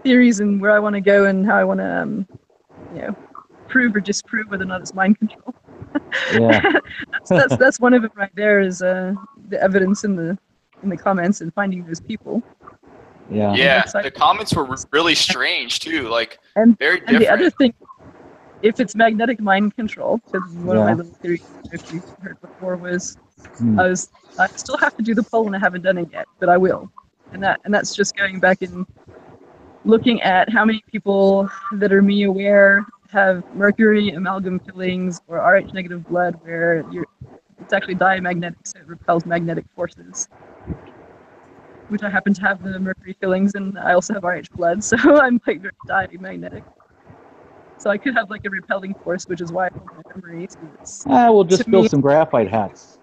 theories in where I want to go and how I want to, prove or disprove whether or not it's mind control. Yeah. that's one of it right there, is the evidence in the comments and finding those people. Yeah. Yeah, the comments were really strange too, like very different. And the other thing, if it's magnetic mind control, because one of my little theories, if you've heard before, was I still have to do the poll and I haven't done it yet, but I will. And that's just going back and looking at how many people that are me aware have mercury amalgam fillings or Rh negative blood, where it's actually diamagnetic, so it repels magnetic forces. Which I happen to have the mercury fillings, and I also have Rh blood, so I'm like very diamagnetic. So I could have like a repelling force, which is why I hold my memory. So We'll just build some graphite hats.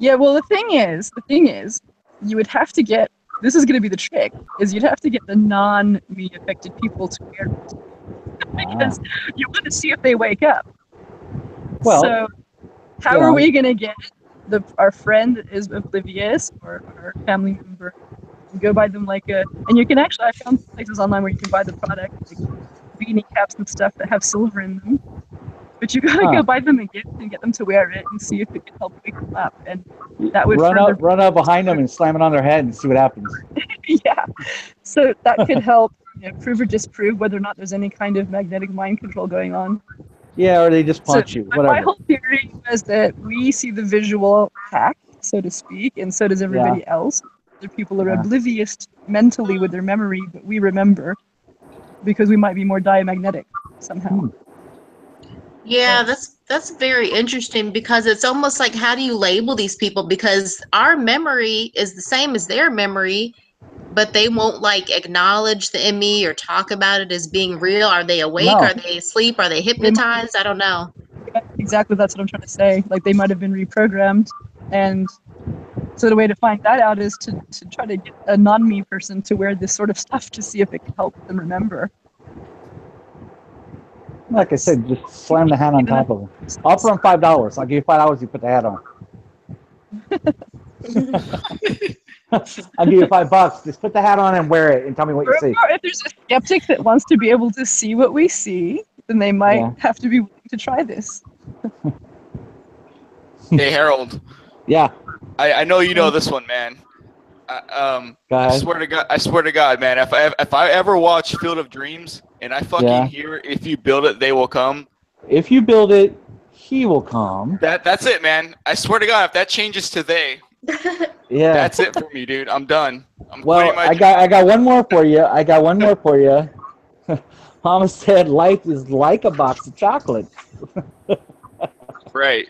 Yeah, well, the thing is, you would have to get. This is going to be the trick: is you'd have to get the non-me affected people to wear it, because you want to see if they wake up. Well, so how are we going to get our friend that is oblivious or our family member? Go buy them and you can actually, I found places online where you can buy the product, like beanie caps and stuff that have silver in them. But you gotta go buy them and get them to wear it and see if it can help wake them up. And that would run up behind them and slam it on their head and see what happens. Yeah, so that could help prove or disprove whether or not there's any kind of magnetic mind control going on. Yeah, or they just punch you. Whatever. My whole theory was that we see the visual hack, so to speak, and so does everybody else. Other people are oblivious mentally with their memory, but we remember because we might be more diamagnetic somehow. Yeah, that's very interesting, because it's almost like, how do you label these people? Because our memory is the same as their memory, but they won't like acknowledge the ME or talk about it as being real. Are they awake? No. Are they asleep? Are they hypnotized? I don't know. Yeah, exactly, that's what I'm trying to say. Like, they might have been reprogrammed, and so the way to find that out is to try to get a non-me person to wear this sort of stuff to see if it can help them remember. Like I said, just slam the hat on top of them. Offer them $5. I'll give you $5. You put the hat on. I'll give you $5. Just put the hat on and wear it, and tell me what you see. If there's a skeptic that wants to be able to see what we see, then they might have to be willing to try this. Hey, Harold. Yeah. I know you know this one, man. I swear to God, man. If I ever watch Field of Dreams and I fucking hear "If you build it, they will come." If you build it, he will come. That's it, man. I swear to God, if that changes to "they," Yeah. That's it for me, dude. I'm done. I'm Well, quitting my I got one more for you. I got one more for you. Mama said life is like a box of chocolate. Right.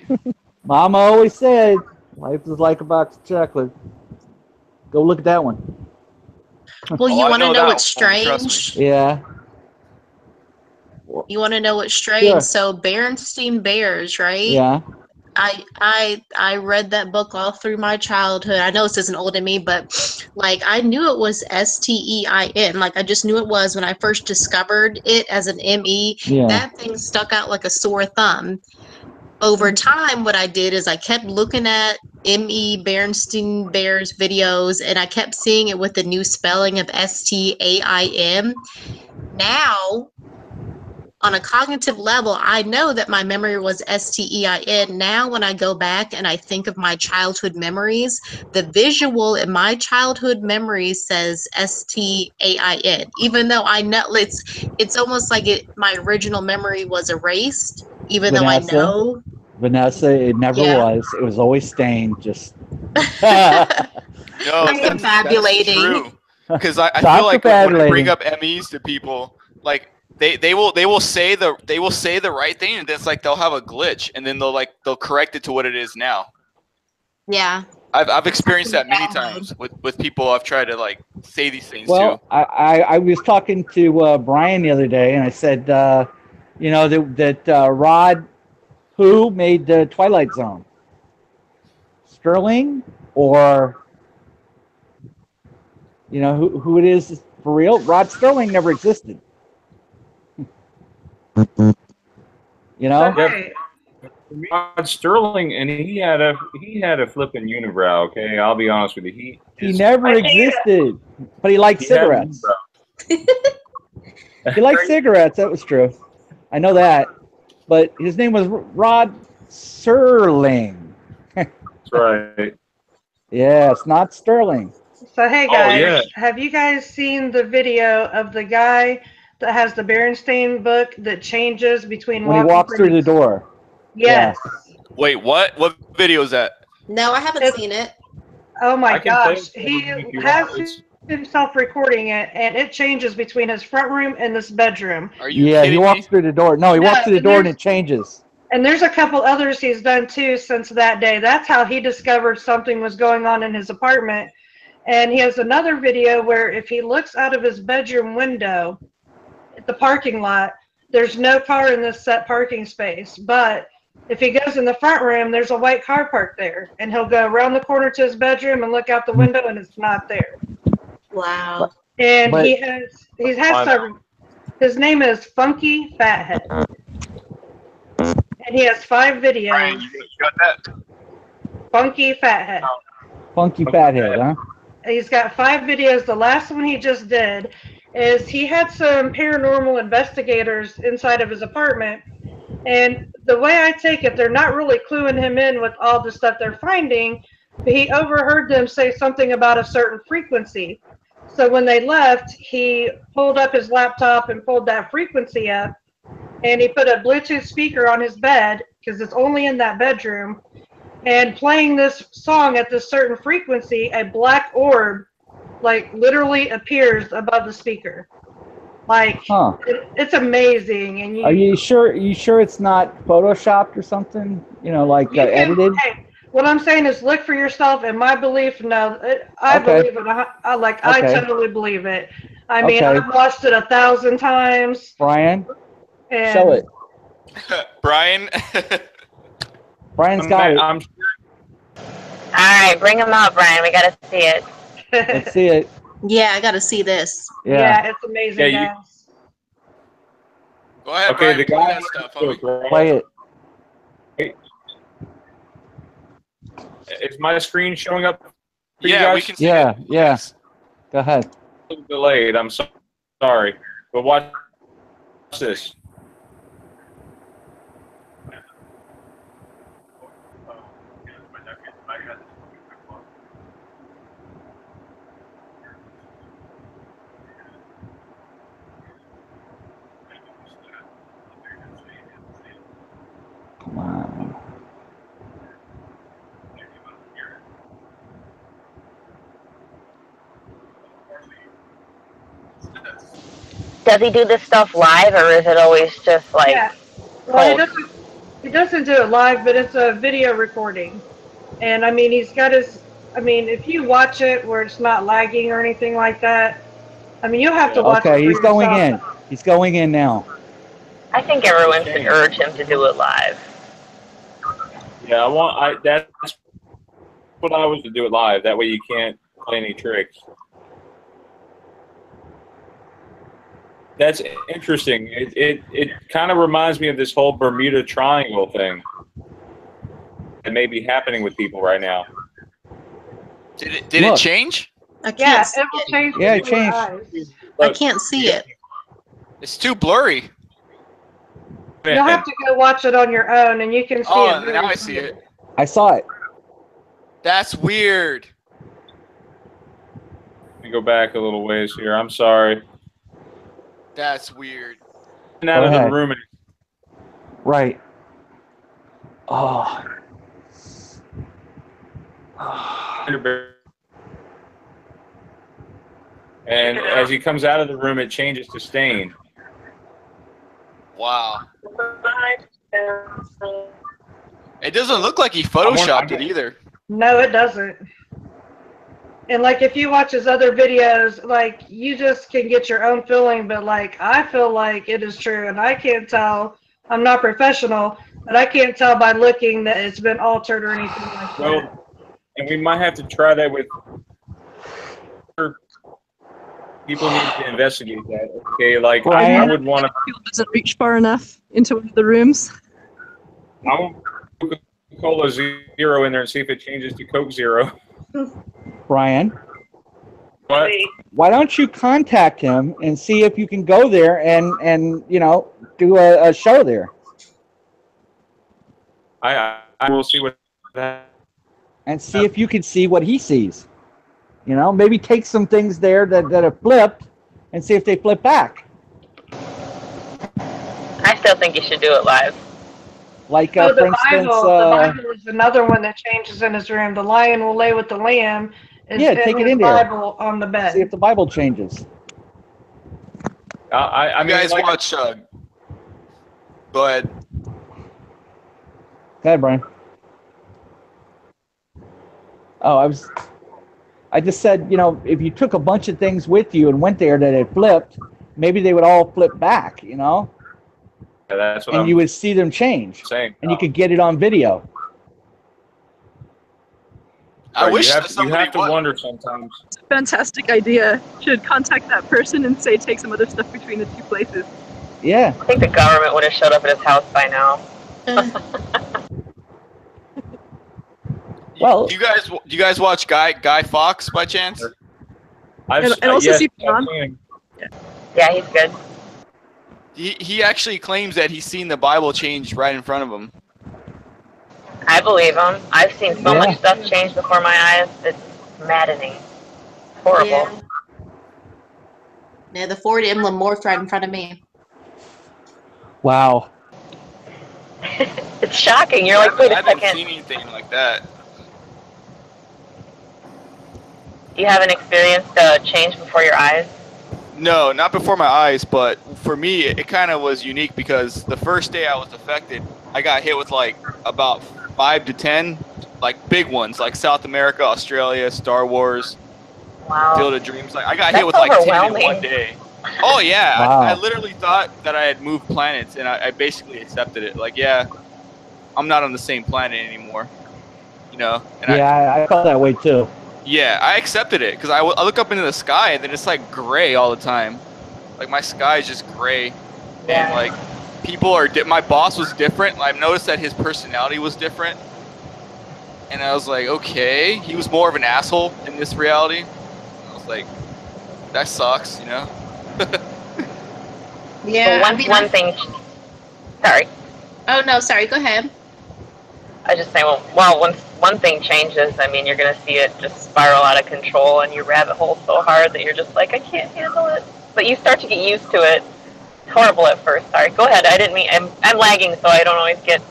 Mama always said life is like a box of chocolate. Go look at that one. Well, you I want to know know that what's one, trust strange? Yeah. You want to know what's strange? Sure. So Berenstain Bears, right? Yeah. I read that book all through my childhood. I know this isn't old to me, but like I knew it was STEIN. Like I just knew it was when I first discovered it as an ME. Yeah. That thing stuck out like a sore thumb. Over time, what I did is I kept looking at ME Berenstain Bears videos and I kept seeing it with the new spelling of STAIN. Now, on a cognitive level, I know that my memory was STEIN. Now, when I go back and I think of my childhood memories, the visual in my childhood memories says STAIN. Even though I know it's almost like my original memory was erased, even though I know. Vanessa, it never was. It was always stained. Just. No, I'm that's confabulating. true. Because I Stop feel like when I confabulating. bring up MEs to people, like they will say the right thing, and then it's like they'll have a glitch, and then they'll correct it to what it is now. Yeah. I've experienced that many times with people I've tried to like say these things Well, to. I was talking to Brian the other day, and I said, you know, that Rod, who made the Twilight Zone? Sterling, or you know who it is for real? Rod Sterling never existed. You know. Right. Rod Sterling, and he had a flipping unibrow. Okay, I'll be honest with you. He never existed, but he liked cigarettes. He liked cigarettes. That was true. I know that, but his name was Rod Serling. That's right. Yes, not Sterling. So hey guys, have you guys seen the video of the guy that has the Berenstain book that changes between When he walks through the door? Yes. Yeah. Wait, what? What video is that? No, I haven't seen it. Oh my I can play gosh, it he if you has want. It's- himself recording it, and it changes between his front room and this bedroom. Are you Yeah, he kidding walks me? through the door. No, he walks through the door and it changes. And there's a couple others he's done too since that day. That's how he discovered something was going on in his apartment. And he has another video where if he looks out of his bedroom window at the parking lot, there's no car in this set parking space. But if he goes in the front room, there's a white car parked there. And he'll go around the corner to his bedroom and look out the window and it's not there. Wow. And he has some, his name is Funky Fathead. And he has 5 videos. Got that? Funky Fathead. Funky Fathead, huh? He's got 5 videos. The last one he just did is he had some paranormal investigators inside of his apartment. And the way I take it, they're not really cluing him in with all the stuff they're finding, but he overheard them say something about a certain frequency. So when they left, he pulled up his laptop and pulled that frequency up, and he put a Bluetooth speaker on his bed, because it's only in that bedroom, and playing this song at this certain frequency, a black orb, like, literally appears above the speaker. Like, it's amazing. And Are you sure? You sure it's not photoshopped or something? You know, like edited? Hey, what I'm saying is, look for yourself. In my belief, no, I believe it. I totally believe it. I mean, I've watched it 1,000 times. Brian, and show it. Brian. Brian's got it. All right, bring him up, Brian. We got to see it. Let's see it. Yeah, I got to see this. Yeah, it's amazing, guys. Go ahead, Okay, Brian. the Play guy that stuff, homie. Play it. Is my screen showing up? For you Yeah, guys? we can see Yeah, it. yeah. Go ahead. Delayed. I'm sorry, but watch this. Come on. Does he do this stuff live, or is it always just like? Yeah. Well, he doesn't do it live, but it's a video recording. And I mean, he's got his. I mean, if you watch it where it's not lagging or anything like that, I mean, you'll have to watch it. Okay, for he's going in. yourself. He's going in now. I think everyone should urge him to do it live. Yeah, that's what I was to do it live. That way you can't play any tricks. That's interesting. It kind of reminds me of this whole Bermuda Triangle thing that may be happening with people right now. Did it change? I can't see it will change. Yeah, it changed. I can't see it. It's too blurry. You'll have to go watch it on your own, and you can see it. Oh, now I see it. I saw it. That's weird. Let me go back a little ways here. I'm sorry. That's weird. Out of the ahead. room. Right. Oh. And as he comes out of the room, it changes to stain. Wow. It doesn't look like he photoshopped it either. No, it doesn't. And like if you watch his other videos, like you just can get your own feeling, but like I feel like it is true, and I can't tell. I'm not professional, but I can't tell by looking that it's been altered or anything like that. Well, and we might have to try that with people need to investigate that. Okay, like I would want to. Doesn't reach far enough into one of the rooms. I want Coca-Cola Zero in there and see if it changes to Coke Zero. Brian, What? why don't you contact him and see if you can go there and you know, do a show there? I will see what that. And see if you can see what he sees. You know, maybe take some things there that have flipped and see if they flip back. I still think you should do it live. Like, the for instance... Bible is another one that changes in his room. The lion will lay with the lamb. Yeah, take it in there. Bible on the bed. See if the Bible changes. I mean, you guys watch... go ahead. Go ahead, Brian. Oh, I just said, you know, if you took a bunch of things with you and went there that had flipped, maybe they would all flip back, you know? Yeah, that's what and you would see them change. Saying. And you could get it on video. I wish you have to wonder sometimes. It's a fantastic idea. Should contact that person and say take some other stuff between the two places. Yeah. I think the government would have showed up at his house by now. Well, do you guys watch Guy Fawkes by chance? And also yes, see John. Yeah, he's good. He actually claims that he's seen the Bible change right in front of him. I believe him. I've seen so much stuff change before my eyes. It's maddening. Horrible. Yeah, the Ford emblem morphed right in front of me. Wow. It's shocking. You're like, wait a I second. haven't seen anything like that. You haven't experienced a change before your eyes? No, not before my eyes, but for me, it kind of was unique because the first day I was affected, I got hit with like about 5 to 10, like big ones, like South America, Australia, Star Wars, Field of Dreams. Like I got hit with like 10 in one day. Oh yeah, Wow. I literally thought that I had moved planets, and I basically accepted it. Like, yeah, I'm not on the same planet anymore, you know. And I felt that way too. Yeah, I accepted it because I look up into the sky and then it's like gray all the time. Like my sky is just gray, and like people are. My boss was different. I've noticed that his personality was different, and I was like, okay, he was more of an asshole in this reality. I was like, that sucks, you know. Yeah. But one thing. Sorry. Oh no, sorry. Go ahead. I just say, well, once one thing changes, I mean, you're gonna see it just spiral out of control, and you rabbit hole so hard that you're just like, I can't handle it. But you start to get used to it. It's horrible at first. Sorry. Go ahead. I didn't mean. I'm lagging, so I don't always get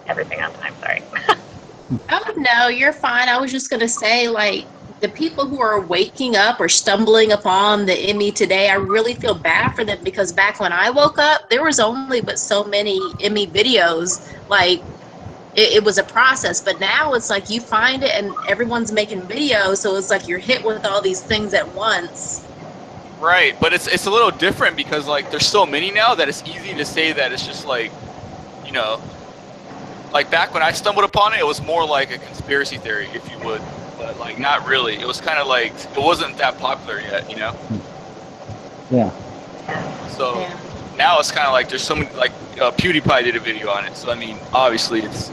everything on time. Sorry. Oh no, you're fine. I was just gonna say, like, the people who are waking up or stumbling upon the ME today, I really feel bad for them, because back when I woke up, there was only but so many ME videos. Like, it was a process, but now it's like you find it and everyone's making videos, so it's like you're hit with all these things at once. Right, but it's a little different because like there's so many now that it's easy to say that it's just like, you know, like back when I stumbled upon it, it was more like a conspiracy theory, if you would, but like not really. It was kind of like it wasn't that popular yet, you know. Yeah. So now it's kind of like there's so many, like PewDiePie did a video on it. So I mean, obviously it's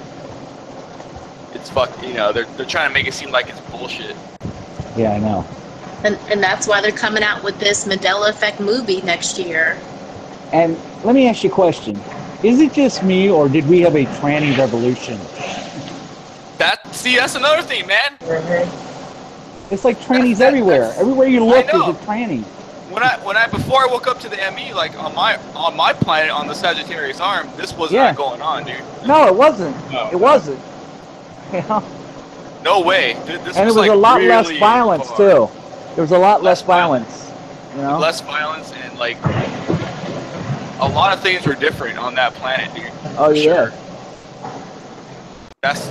fuck, you know, they're trying to make it seem like it's bullshit. Yeah, I know. And that's why they're coming out with this Mandela Effect movie next year. And let me ask you a question. Is it just me, or did we have a tranny revolution? That's another thing, man. It's like trannies everywhere. Everywhere you look, there's a tranny. Before I woke up to the ME, like on my planet, on the Sagittarius arm, this was not going on, dude. No, it wasn't. It wasn't. You know? No way. This and was it was like a lot really less violence far. too. There was a lot less violence. You know? Less violence, and like a lot of things were different on that planet, dude. Oh yeah. Sure. That's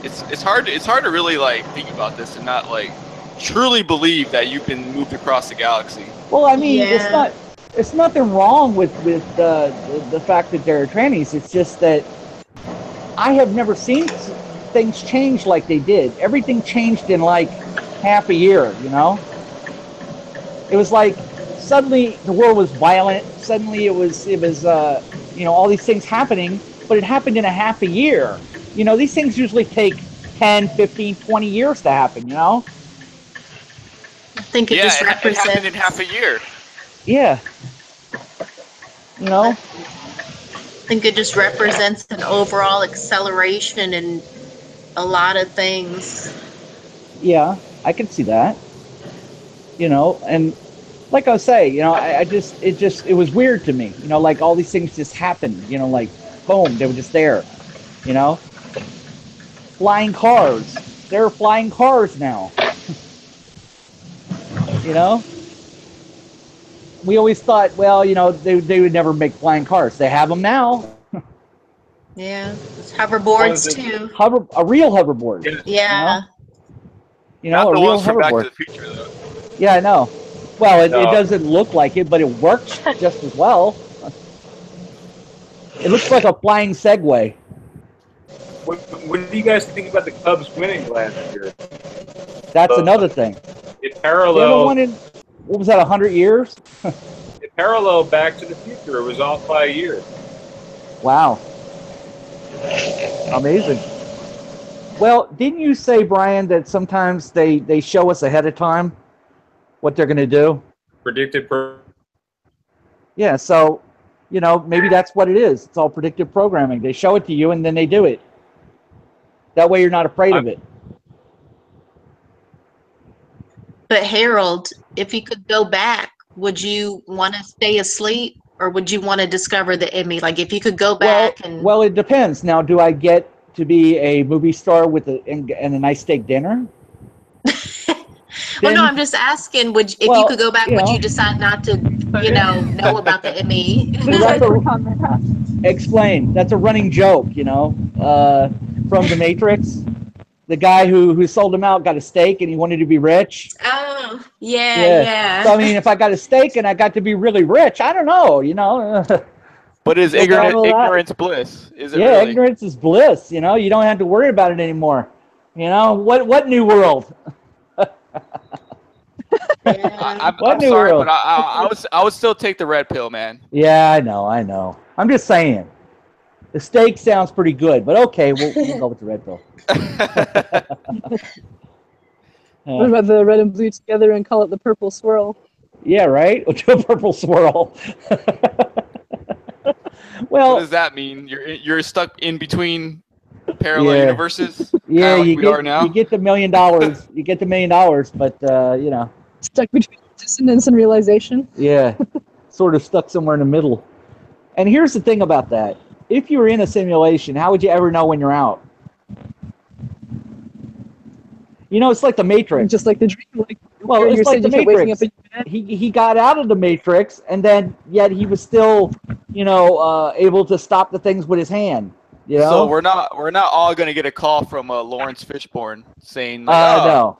it's hard to really like think about this and not like truly believe that you've been moved across the galaxy. Well, I mean, it's nothing wrong with the fact that they're trannies. It's just that I have never seen things change like they did. Everything changed in like half a year, you know? It was like suddenly the world was violent. Suddenly it was you know, all these things happening, but it happened in a half a year. You know, these things usually take 10, 15, 20 years to happen, you know? I think it just represents... it happened in half a year. Yeah. You know? I think it just represents an overall acceleration in a lot of things. Yeah, I can see that. You know, and like I was saying, you know, it was weird to me. You know, like all these things just happened, you know, like boom, they were just there. You know? Flying cars. There are flying cars now. You know? We always thought, well, you know, they would never make flying cars. They have them now. Yeah, it's hoverboards too. A real hoverboard. Yeah. You know, not the a real ones from Back hoverboard. to the Future, though. Yeah, I know. Well, it doesn't look like it, but it works just as well. It looks like a flying Segway. What do you guys think about the Cubs winning last year? That's another thing. It paralleled. They wanted, what was that, 100 years? It paralleled Back to the Future. It was off by a year. Wow. Amazing. Well, didn't you say, Brian, that sometimes they show us ahead of time what they're going to do? Predicted. Yeah, so, you know, maybe that's what it is. It's all predictive programming. They show it to you and then they do it. That way you're not afraid of it. But Harold, if you could go back, would you want to stay asleep or would you want to discover the ME? Like if you could go back Well, it depends. Now, do I get to be a movie star with and a nice steak dinner? Well, no, I'm just asking, if you could go back, would you decide not to, know about the ME? Explain. That's a running joke, you know, from The Matrix. The guy who sold him out got a steak and he wanted to be rich. Oh, yeah. So, I mean, if I got a steak and I got to be really rich, I don't know, you know. But is ignorance bliss? Is it really? Ignorance is bliss, you know. You don't have to worry about it anymore. You know, what new world? I'm sorry, but I would still take the red pill, man. Yeah, I know. I'm just saying. The steak sounds pretty good, but okay, we'll go with the red pill. What about the red and blue together and call it the purple swirl? Yeah, right? The purple swirl. Well, what does that mean? You're stuck in between parallel universes? Yeah, like you get the $1 million. You get the $1 million, but you know, stuck between dissonance and realization. Yeah, sort of stuck somewhere in the middle. And here's the thing about that: if you were in a simulation, how would you ever know when you're out? You know, it's like the Matrix. Just like the dream. Like, well, it's like the Matrix. He got out of the Matrix, and then yet he was still, you know, able to stop the things with his hand. You know? So we're not all gonna get a call from Lawrence Fishburne saying, like, no.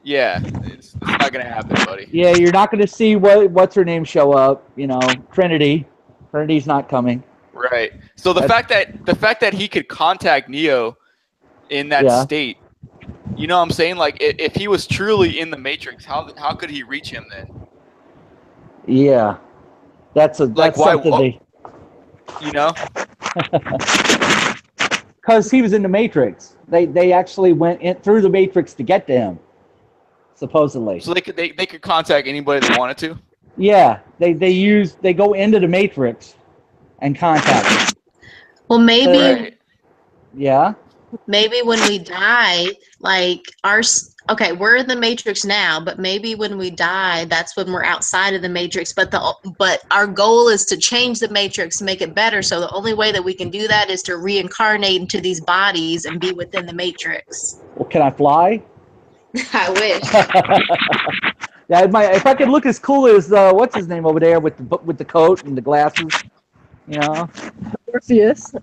Yeah, it's not gonna happen, buddy. Yeah, you're not gonna see what's her name show up. You know, Trinity. Trinity's not coming. Right. So the fact that he could contact Neo in that state, you know what I'm saying? Like, if he was truly in the Matrix, how could he reach him then? Yeah, that's something they. You know. Because he was in the Matrix. They actually went in through the Matrix to get to him. Supposedly. So they could contact anybody they wanted to. Yeah, they go into the Matrix and contact him. Well, maybe. Yeah. Maybe when we die, like we're in the Matrix now, but maybe when we die, that's when we're outside of the Matrix. But our goal is to change the Matrix to make it better. So the only way that we can do that is to reincarnate into these bodies and be within the Matrix. Well, can I fly? I wish. Yeah, if I could look as cool as what's his name over there with the coat and the glasses, you know. Morpheus.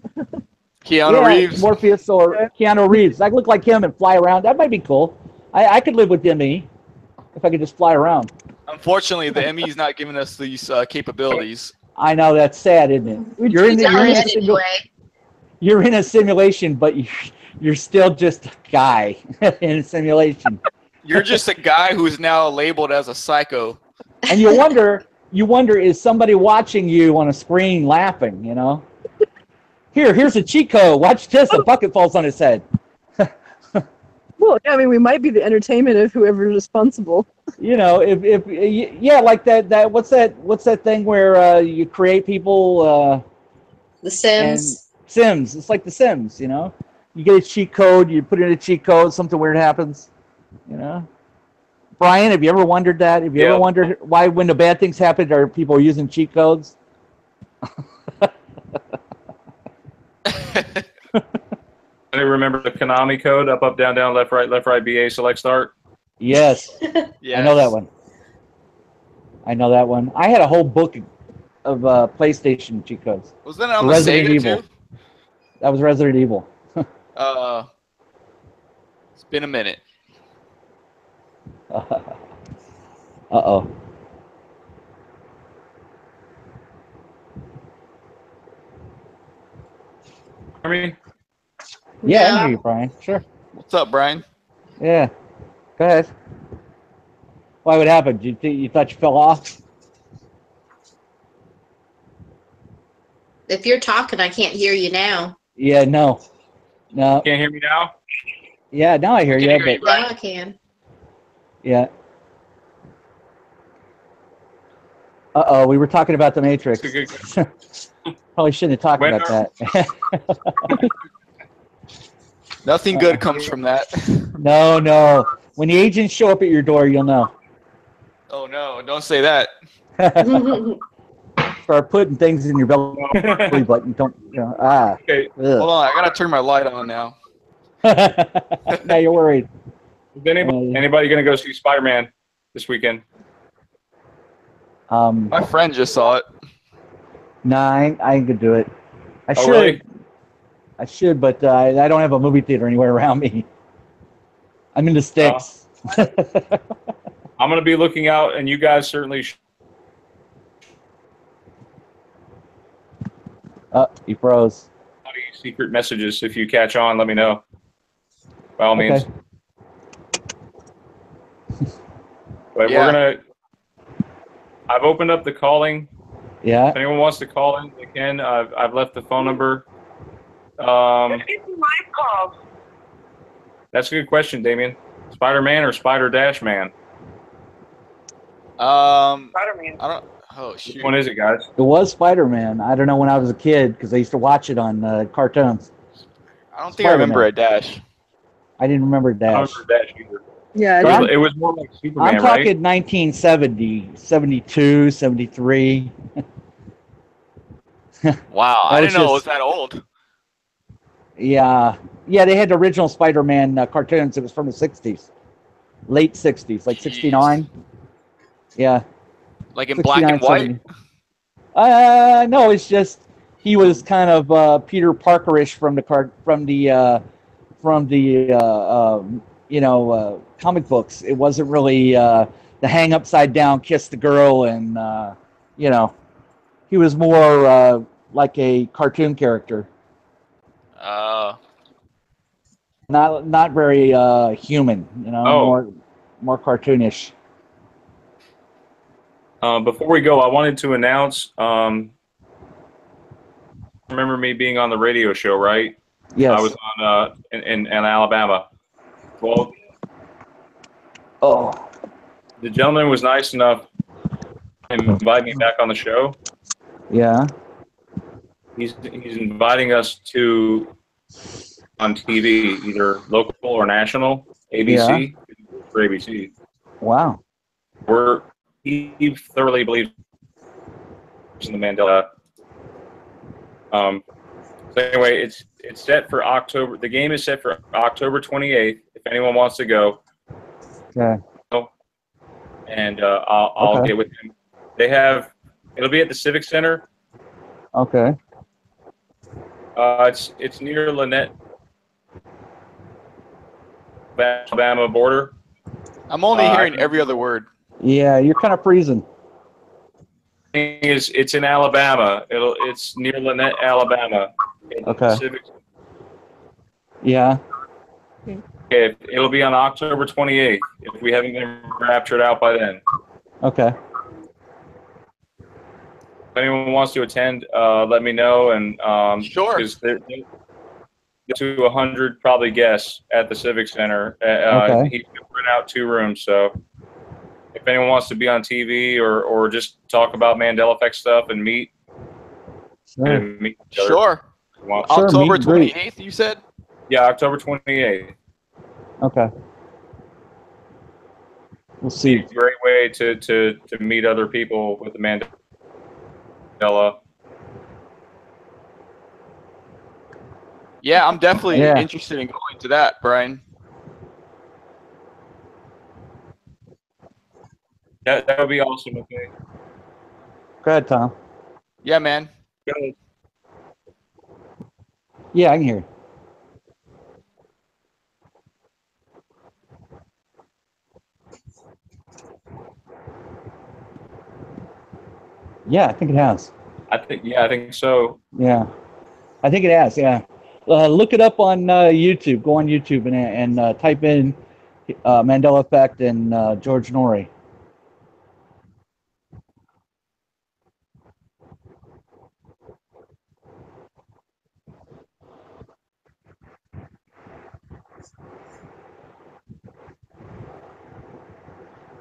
Keanu Reeves. Morpheus or Keanu Reeves. I look like him and fly around. That might be cool. I could live with ME if I could just fly around. Unfortunately, the ME is not giving us these capabilities. I know, that's sad, isn't it? You're in a simulation, but you're still just a guy in a simulation. You're just a guy who's now labeled as a psycho. And you wonder, is somebody watching you on a screen laughing? You know. Here's a cheat code. Watch this. A bucket falls on his head. Well, I mean, we might be the entertainment of whoever's responsible. You know, like that. What's that thing where you create people? The Sims. Sims. It's like the Sims. You know, you get a cheat code. You put in a cheat code. Something weird happens. You know. Brian, have you ever wondered that? Have you ever wondered why, when the bad things happen, are people using cheat codes? I remember the Konami code: up, down, left, right, BA, select, start. Yes. Yes. I know that one. I had a whole book of PlayStation cheat codes. Was that on the Sega Evil. too? That was Resident Evil. It's been a minute. Uh-oh. I mean, yeah, I hear you, Brian. Sure. What's up, Brian? Yeah. Go ahead. Why would happen? You thought you fell off? If you're talking, I can't hear you now. Yeah, no. Can't hear me now? Yeah, now I hear you. Now I can. Yeah. Uh-oh, we were talking about the Matrix. Probably shouldn't have talked about that. Nothing good comes from that. No. When the agents show up at your door, you'll know. Oh, no. Don't say that. Start putting things in your belly button. Don't, you know, Okay. Hold on. I got to turn my light on now. Now you're worried. Is anybody going to go see Spider-Man this weekend? My friend just saw it. Nah, I ain't gonna do it. I should. Really? I should, but I don't have a movie theater anywhere around me. I'm in the sticks. I'm going to be looking out, and you guys certainly should. He froze. Secret messages. If you catch on, let me know. By all means. But we're going to... I've opened up the calling. Yeah. If anyone wants to call in, they can. I've left the phone number. Let's get some live calls. That's a good question, Damien. Spider-Man or Spider-Man? Spider-Man. I don't. Oh shoot. Which one is it, guys? It was Spider-Man. I don't know when I was a kid because I used to watch it on cartoons. I don't think I remember a Dash. I didn't remember Dash. I don't remember Dash either. Yeah, it was more like Superman, I'm talking 1970, 72, 73. Wow, I didn't know it was that old. Yeah, yeah. They had the original Spider-Man cartoons. It was from the '60s, late '60s, like '69. Yeah. Like in black and white. No, it's just he was kind of Peter Parkerish from the comic books. It wasn't really the hang upside down, kiss the girl, and he was more like a cartoon character. Not very human, more cartoonish. Before we go, I wanted to announce. Remember me being on the radio show, right? Yes. I was on in Alabama. Well, the gentleman was nice enough to invite me back on the show. Yeah. He's inviting us to on TV, either local or national, ABC, for ABC. Wow. He thoroughly believes in the Mandela. So anyway, it's set for October. The game is set for October 28th. If anyone wants to go, okay. And I'll get with him. It'll be at the Civic Center. Okay. It's near Lynette, Alabama border. I'm only hearing every other word. Yeah, you're kind of freezing. It's in Alabama. It's near Lynette, Alabama. Okay. Civic. Yeah. Okay, it'll be on October 28th. If we haven't been raptured out by then. Okay. If anyone wants to attend, let me know. And sure. There to 100 probably guests at the Civic Center. Okay. He can rent out 2 rooms, so. If anyone wants to be on TV or just talk about Mandela Effect stuff and meet, sure. Sure. October 28th, you said? Yeah, October 28th. Okay. We'll see. It's a great way to meet other people with the Mandela. Yeah, I'm definitely interested in going to that, Brian. That would be awesome. Okay. Go ahead, Tom. Yeah, man. Go ahead. Yeah, I can hear you. Yeah, I think it has. I think so. Yeah, I think it has. Yeah, look it up on YouTube. Go on YouTube and type in Mandela Effect and George Norrie.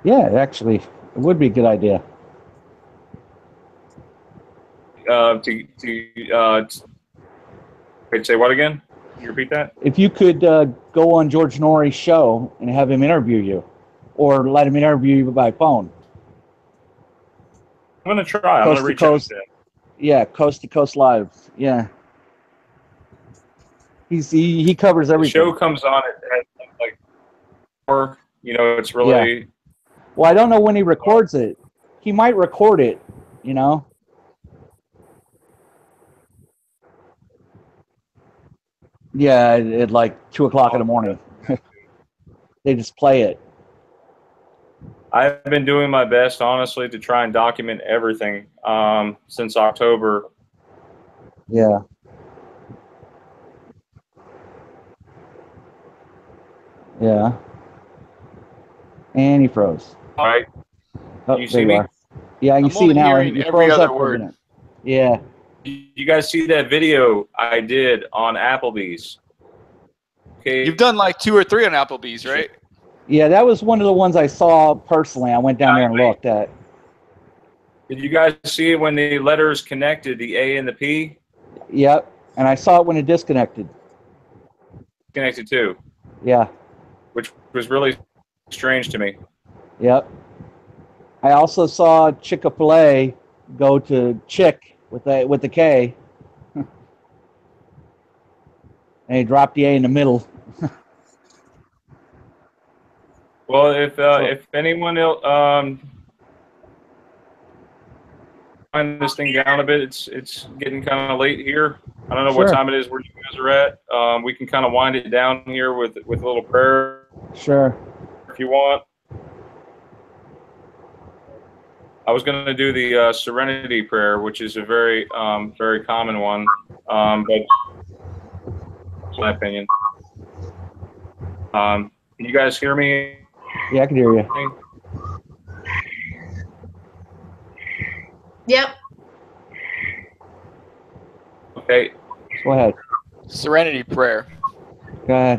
Yeah, actually, it would be a good idea. Wait, say what again? Can you repeat that? If you could go on George Norrie's show and have him interview you, or let him interview you by phone. I'm gonna try. I'm gonna reach out to him. Yeah, Coast to Coast Live. Yeah, he covers everything. The show comes on at like 4. It's really. Yeah. Well, I don't know when he records it. He might record it. Yeah, at like 2 o'clock in the morning. They just play it. I've been doing my best, honestly, to try and document everything since October. Yeah. Yeah. And he froze. All right. Oh, you see me? Yeah, I can see now. You every froze other up word. a minute. Yeah. You guys see that video I did on Applebee's? Okay. You've done like 2 or 3 on Applebee's, right? Yeah, that was one of the ones I saw personally. I went down there and looked at. Did you guys see it when the letters connected, the A and the P? Yep, and I saw it when it disconnected. Connected too. Yeah. Which was really strange to me. Yep. I also saw Chick-fil-A go to Chick with the K. and they dropped the A in the middle. Well, if anyone find this thing down a bit, it's getting kind of late here. I don't know what time it is where you guys are at. We can kind of wind it down here with a little prayer. Sure. If you want. I was going to do the Serenity prayer, which is a very very common one, but my opinion. Can you guys hear me? Yeah, I can hear you. Yep. Okay. Go ahead. Serenity prayer. Go ahead.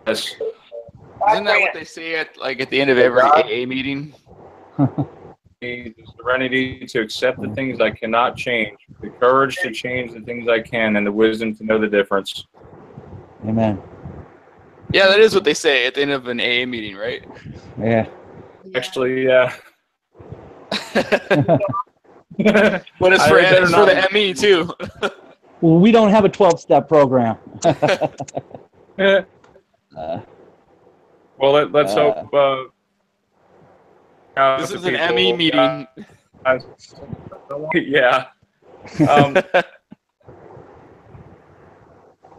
Yes. Isn't that what they say at the end of every AA meeting? The serenity to accept the things I cannot change, the courage to change the things I can, and the wisdom to know the difference. Amen. Yeah, that is what they say at the end of an AA meeting, right? Yeah. Actually, yeah. But it's for the ME too. Well, we don't have a 12-step program. Well, let's hope. This is an ME meeting. Yeah.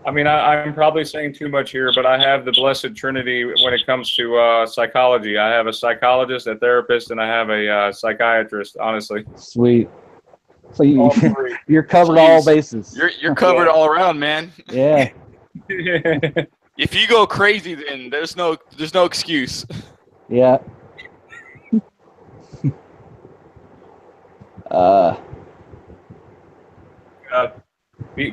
I mean, I'm probably saying too much here, but I have the blessed trinity when it comes to psychology. I have a psychologist, a therapist, and I have a psychiatrist, honestly. Sweet. So you're covered all bases. You're covered all around, man. Yeah. If you go crazy, then there's no excuse. Yeah.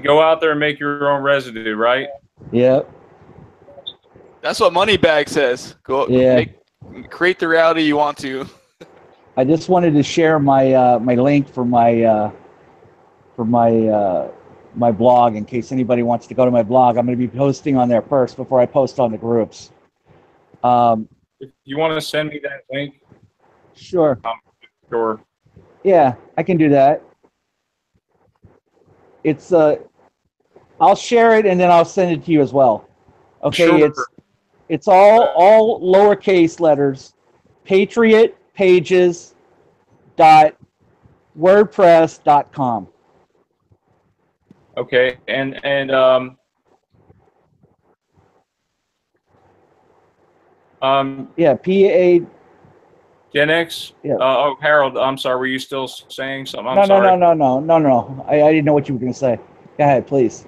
Go out there and make your own residue, right? Yep. That's what Moneybag says. Go. Yeah. Create the reality you want to. I just wanted to share my my link for my my blog in case anybody wants to go to my blog. I'm going to be posting on there first before I post on the groups. If you want to send me that link, sure. Sure. Yeah, I can do that. It's I'll share it and then I'll send it to you as well. Okay, sure. It's all lowercase letters. patriotpages.wordpress.com. Okay, and yeah, PA Gen X. Yeah. Oh, Harold, I'm sorry. Were you still saying something? No. I didn't know what you were going to say. Go ahead, please.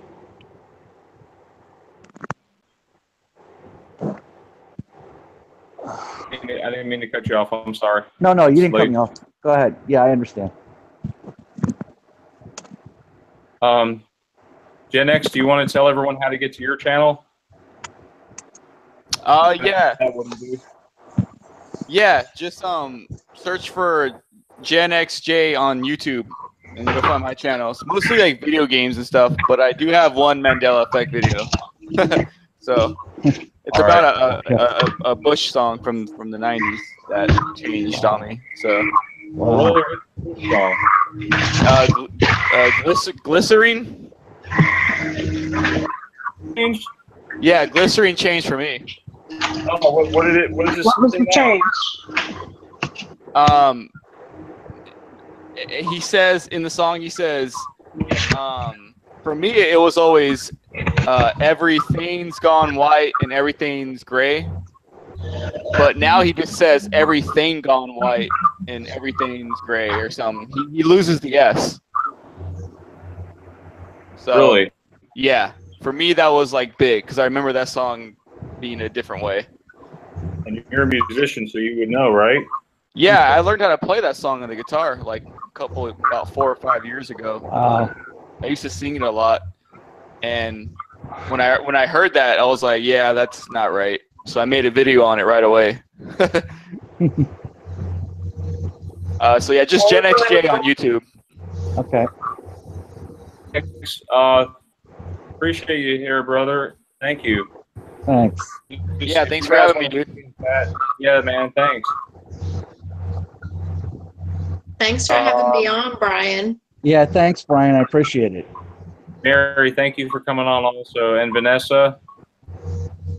I didn't mean to cut you off. I'm sorry. No, you didn't cut me off. Go ahead. Yeah, I understand. Gen X, do you want to tell everyone how to get to your channel? Yeah. Yeah, just search for Gen XJ on YouTube and you'll find my channel. It's mostly like video games and stuff, but I do have one Mandela Effect video. So it's about a Bush song from the 90s that changed on me. So glycerine. Yeah, glycerine changed for me. Oh, what did it? What was the change? He says in the song. He says, for me, it was always everything's gone white and everything's gray. But now he just says everything gone white and everything's gray or something. He loses the S. So, really? Yeah. For me, that was like big because I remember that song being a different way. And you're a musician, so you would know, right? Yeah, I learned how to play that song on the guitar like about 4 or 5 years ago. Wow. I used to sing it a lot, and when I heard that, I was like, yeah, that's not right. So I made a video on it right away. So yeah, just Gen XJ on YouTube. Okay. Appreciate you here, brother. Thank you. Thanks. Yeah, thanks for having me, dude. Yeah, man, thanks. Thanks for having me on, Brian. Yeah, thanks, Brian. I appreciate it. Mary, thank you for coming on also. And Vanessa,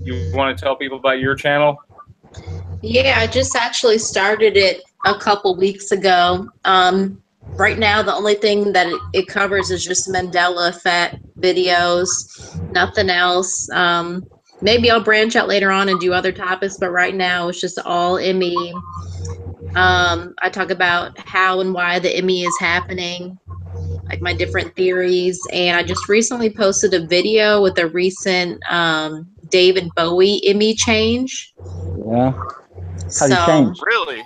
you want to tell people about your channel? Yeah, I just actually started it a couple weeks ago. Right now, the only thing that it covers is just Mandela effect videos, nothing else. Maybe I'll branch out later on and do other topics, but right now it's just all ME. I talk about how and why the ME is happening, like my different theories. And I just recently posted a video with a recent David Bowie ME change. Yeah. How do you change? Really?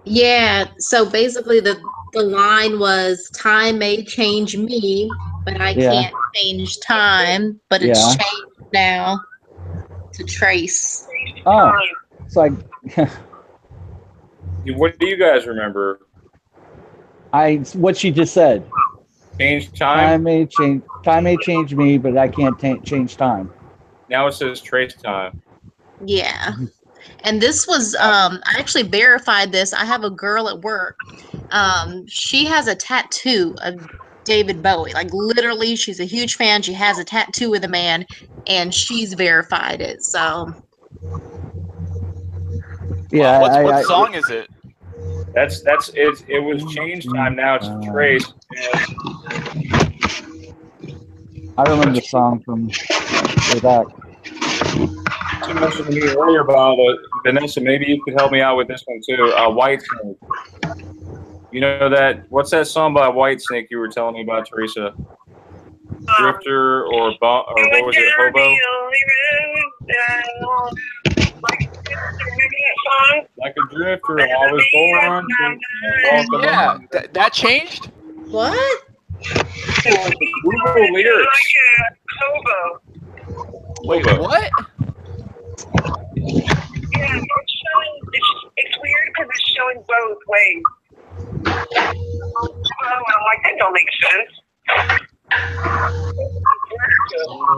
Yeah. So basically the line was time may change me, but I can't change time, but it's changed now to trace. Oh, it's like what do you guys remember? What she just said. Change time? Time may change me, but I can't change time. Now it says trace time. Yeah. And this was I actually verified this. I have a girl at work. She has a tattoo of David Bowie. Like literally, she's a huge fan. She has a tattoo of the man, and she's verified it. So yeah, wow, what song is it? It was change time. Now it's trace. I remember the song from way back. You mentioned to me earlier about Vanessa. Maybe you could help me out with this one too. White Snake. You know that? What's that song by White Snake you were telling me about, Teresa? Drifter or what was it? Hobo? Like a drifter, I was born. Yeah, that changed. What? Google lyrics. Hobo. Wait, what? Yeah, it's weird because it's showing both ways. I'm like, that don't make sense.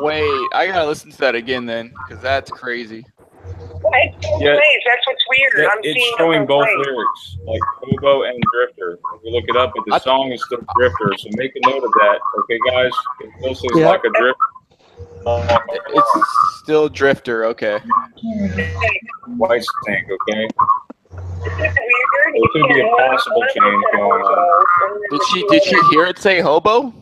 Wait, I gotta listen to that again then, because that's crazy. It's both ways. That's what's weird. I'm It's seeing showing both ways. lyrics, like Hobo and Drifter. If you look it up, but the song is still Drifter, so make a note of that. Okay, guys? It still says like a drifter. It's still Drifter, okay. White Snake, okay? There could be a possible change going on. Did she hear it say hobo?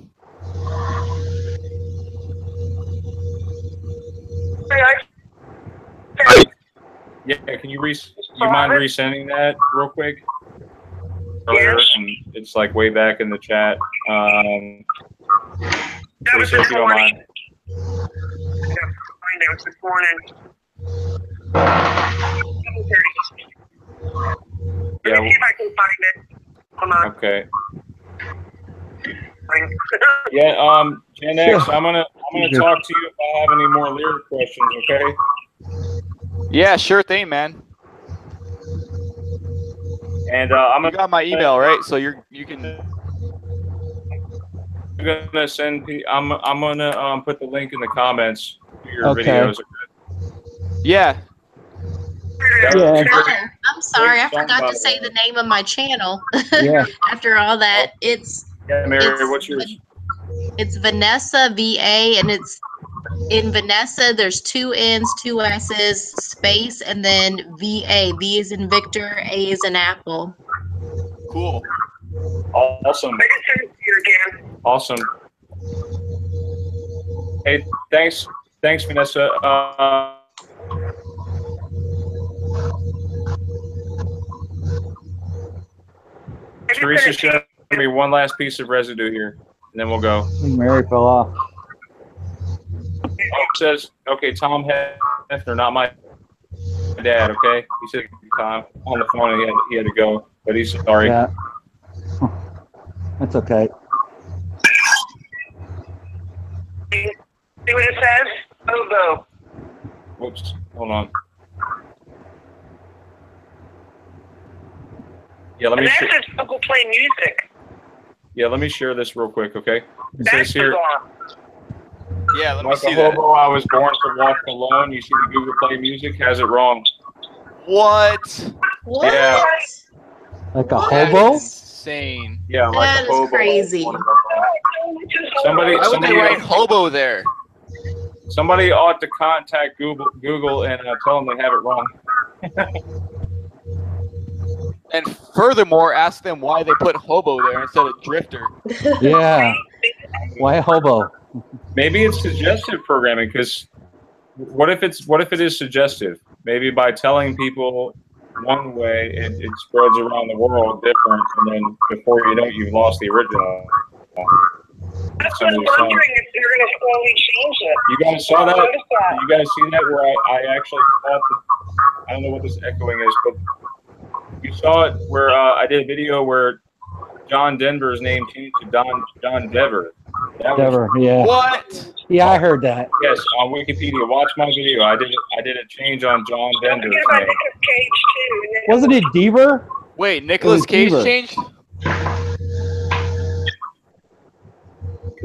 Yeah, can you mind resending that real quick? Earlier, and it's like way back in the chat. Please, if you don't mind. It was this morning. Yeah. Let me see if I can find it. Hold on. Okay. Yeah, Gen X, I'm gonna talk to you if I have any more lyric questions, okay? Yeah, sure thing, man. And you got my email, right? So you can. I'm gonna send. I'm gonna put the link in the comments to your Okay. videos. Yeah. Yeah. I'm sorry, I forgot to say the name of my channel. Yeah. After all that, it's Mary, what's yours? It's Vanessa VA, and it's in Vanessa. There's 2 N's, 2 S's, space, and then VA. V is in Victor, A is in Apple. Cool. Awesome. I can send it to you again. Awesome. Hey, thanks, Vanessa. Teresa, show me one last piece of residue here, and then we'll go. I think Mary fell off. It says, okay, Tom Hefner, not my dad, okay? He said Tom on the phone and he had to go, but he's sorry. Yeah. That's okay. See what it says? Hobo. Whoops, hold on. Yeah, let me. And that's just Google Play Music. Yeah, let me share this real quick, okay? It That's says here. Yeah, let me like see a that. hobo, I was born to walk alone. You see the Google Play Music has it wrong. What? What? Yeah. Like a That hobo? is insane. Yeah, like That a is hobo. crazy. Somebody, Why would they write hobo there? Somebody ought to contact Google and tell them they have it wrong. And furthermore, ask them why they put hobo there instead of drifter. Yeah. Why hobo? Maybe it's suggestive programming, because what if it is suggestive? Maybe by telling people one way, it spreads around the world different, and then before you know it, you've lost the original. That's what I'm wondering if they're going to slowly change it. You guys saw that? You guys see that where I actually thought that, I don't know what this echoing is, but you saw it where I did a video where John Denver's name changed to John Dever. Dever, yeah. What? Yeah, I heard that. Yes, on Wikipedia. Watch my video. I did a change on John Denver's name. Cage too. Wasn't it Deaver? Wait, Nicolas Cage Deaver. changed?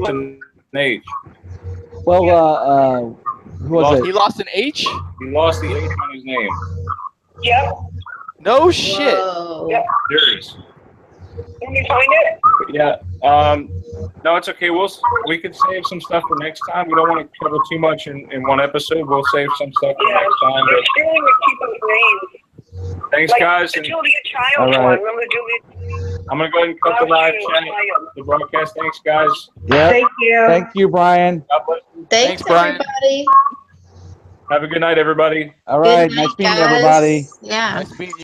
An H. Well, who was it? He lost an H? He lost the H on his name. Yep. No shit. Yep. Serious. Can we find it? Yeah. No, it's okay. We could save some stuff for next time. We don't want to cover too much in one episode. We'll save some stuff for next time. I'm struggling with people's names. Thanks, like guys. The And Julia Child All right. one. Remember Julia? I'm gonna go ahead and cut the live chat, the broadcast. Thanks, guys. Yeah. Thank you. Thank you, Brian. God bless you. Thanks, Brian. everybody. Have a good night, everybody. All right. Good Nice night, meeting guys. everybody. Yeah. Nice meeting you.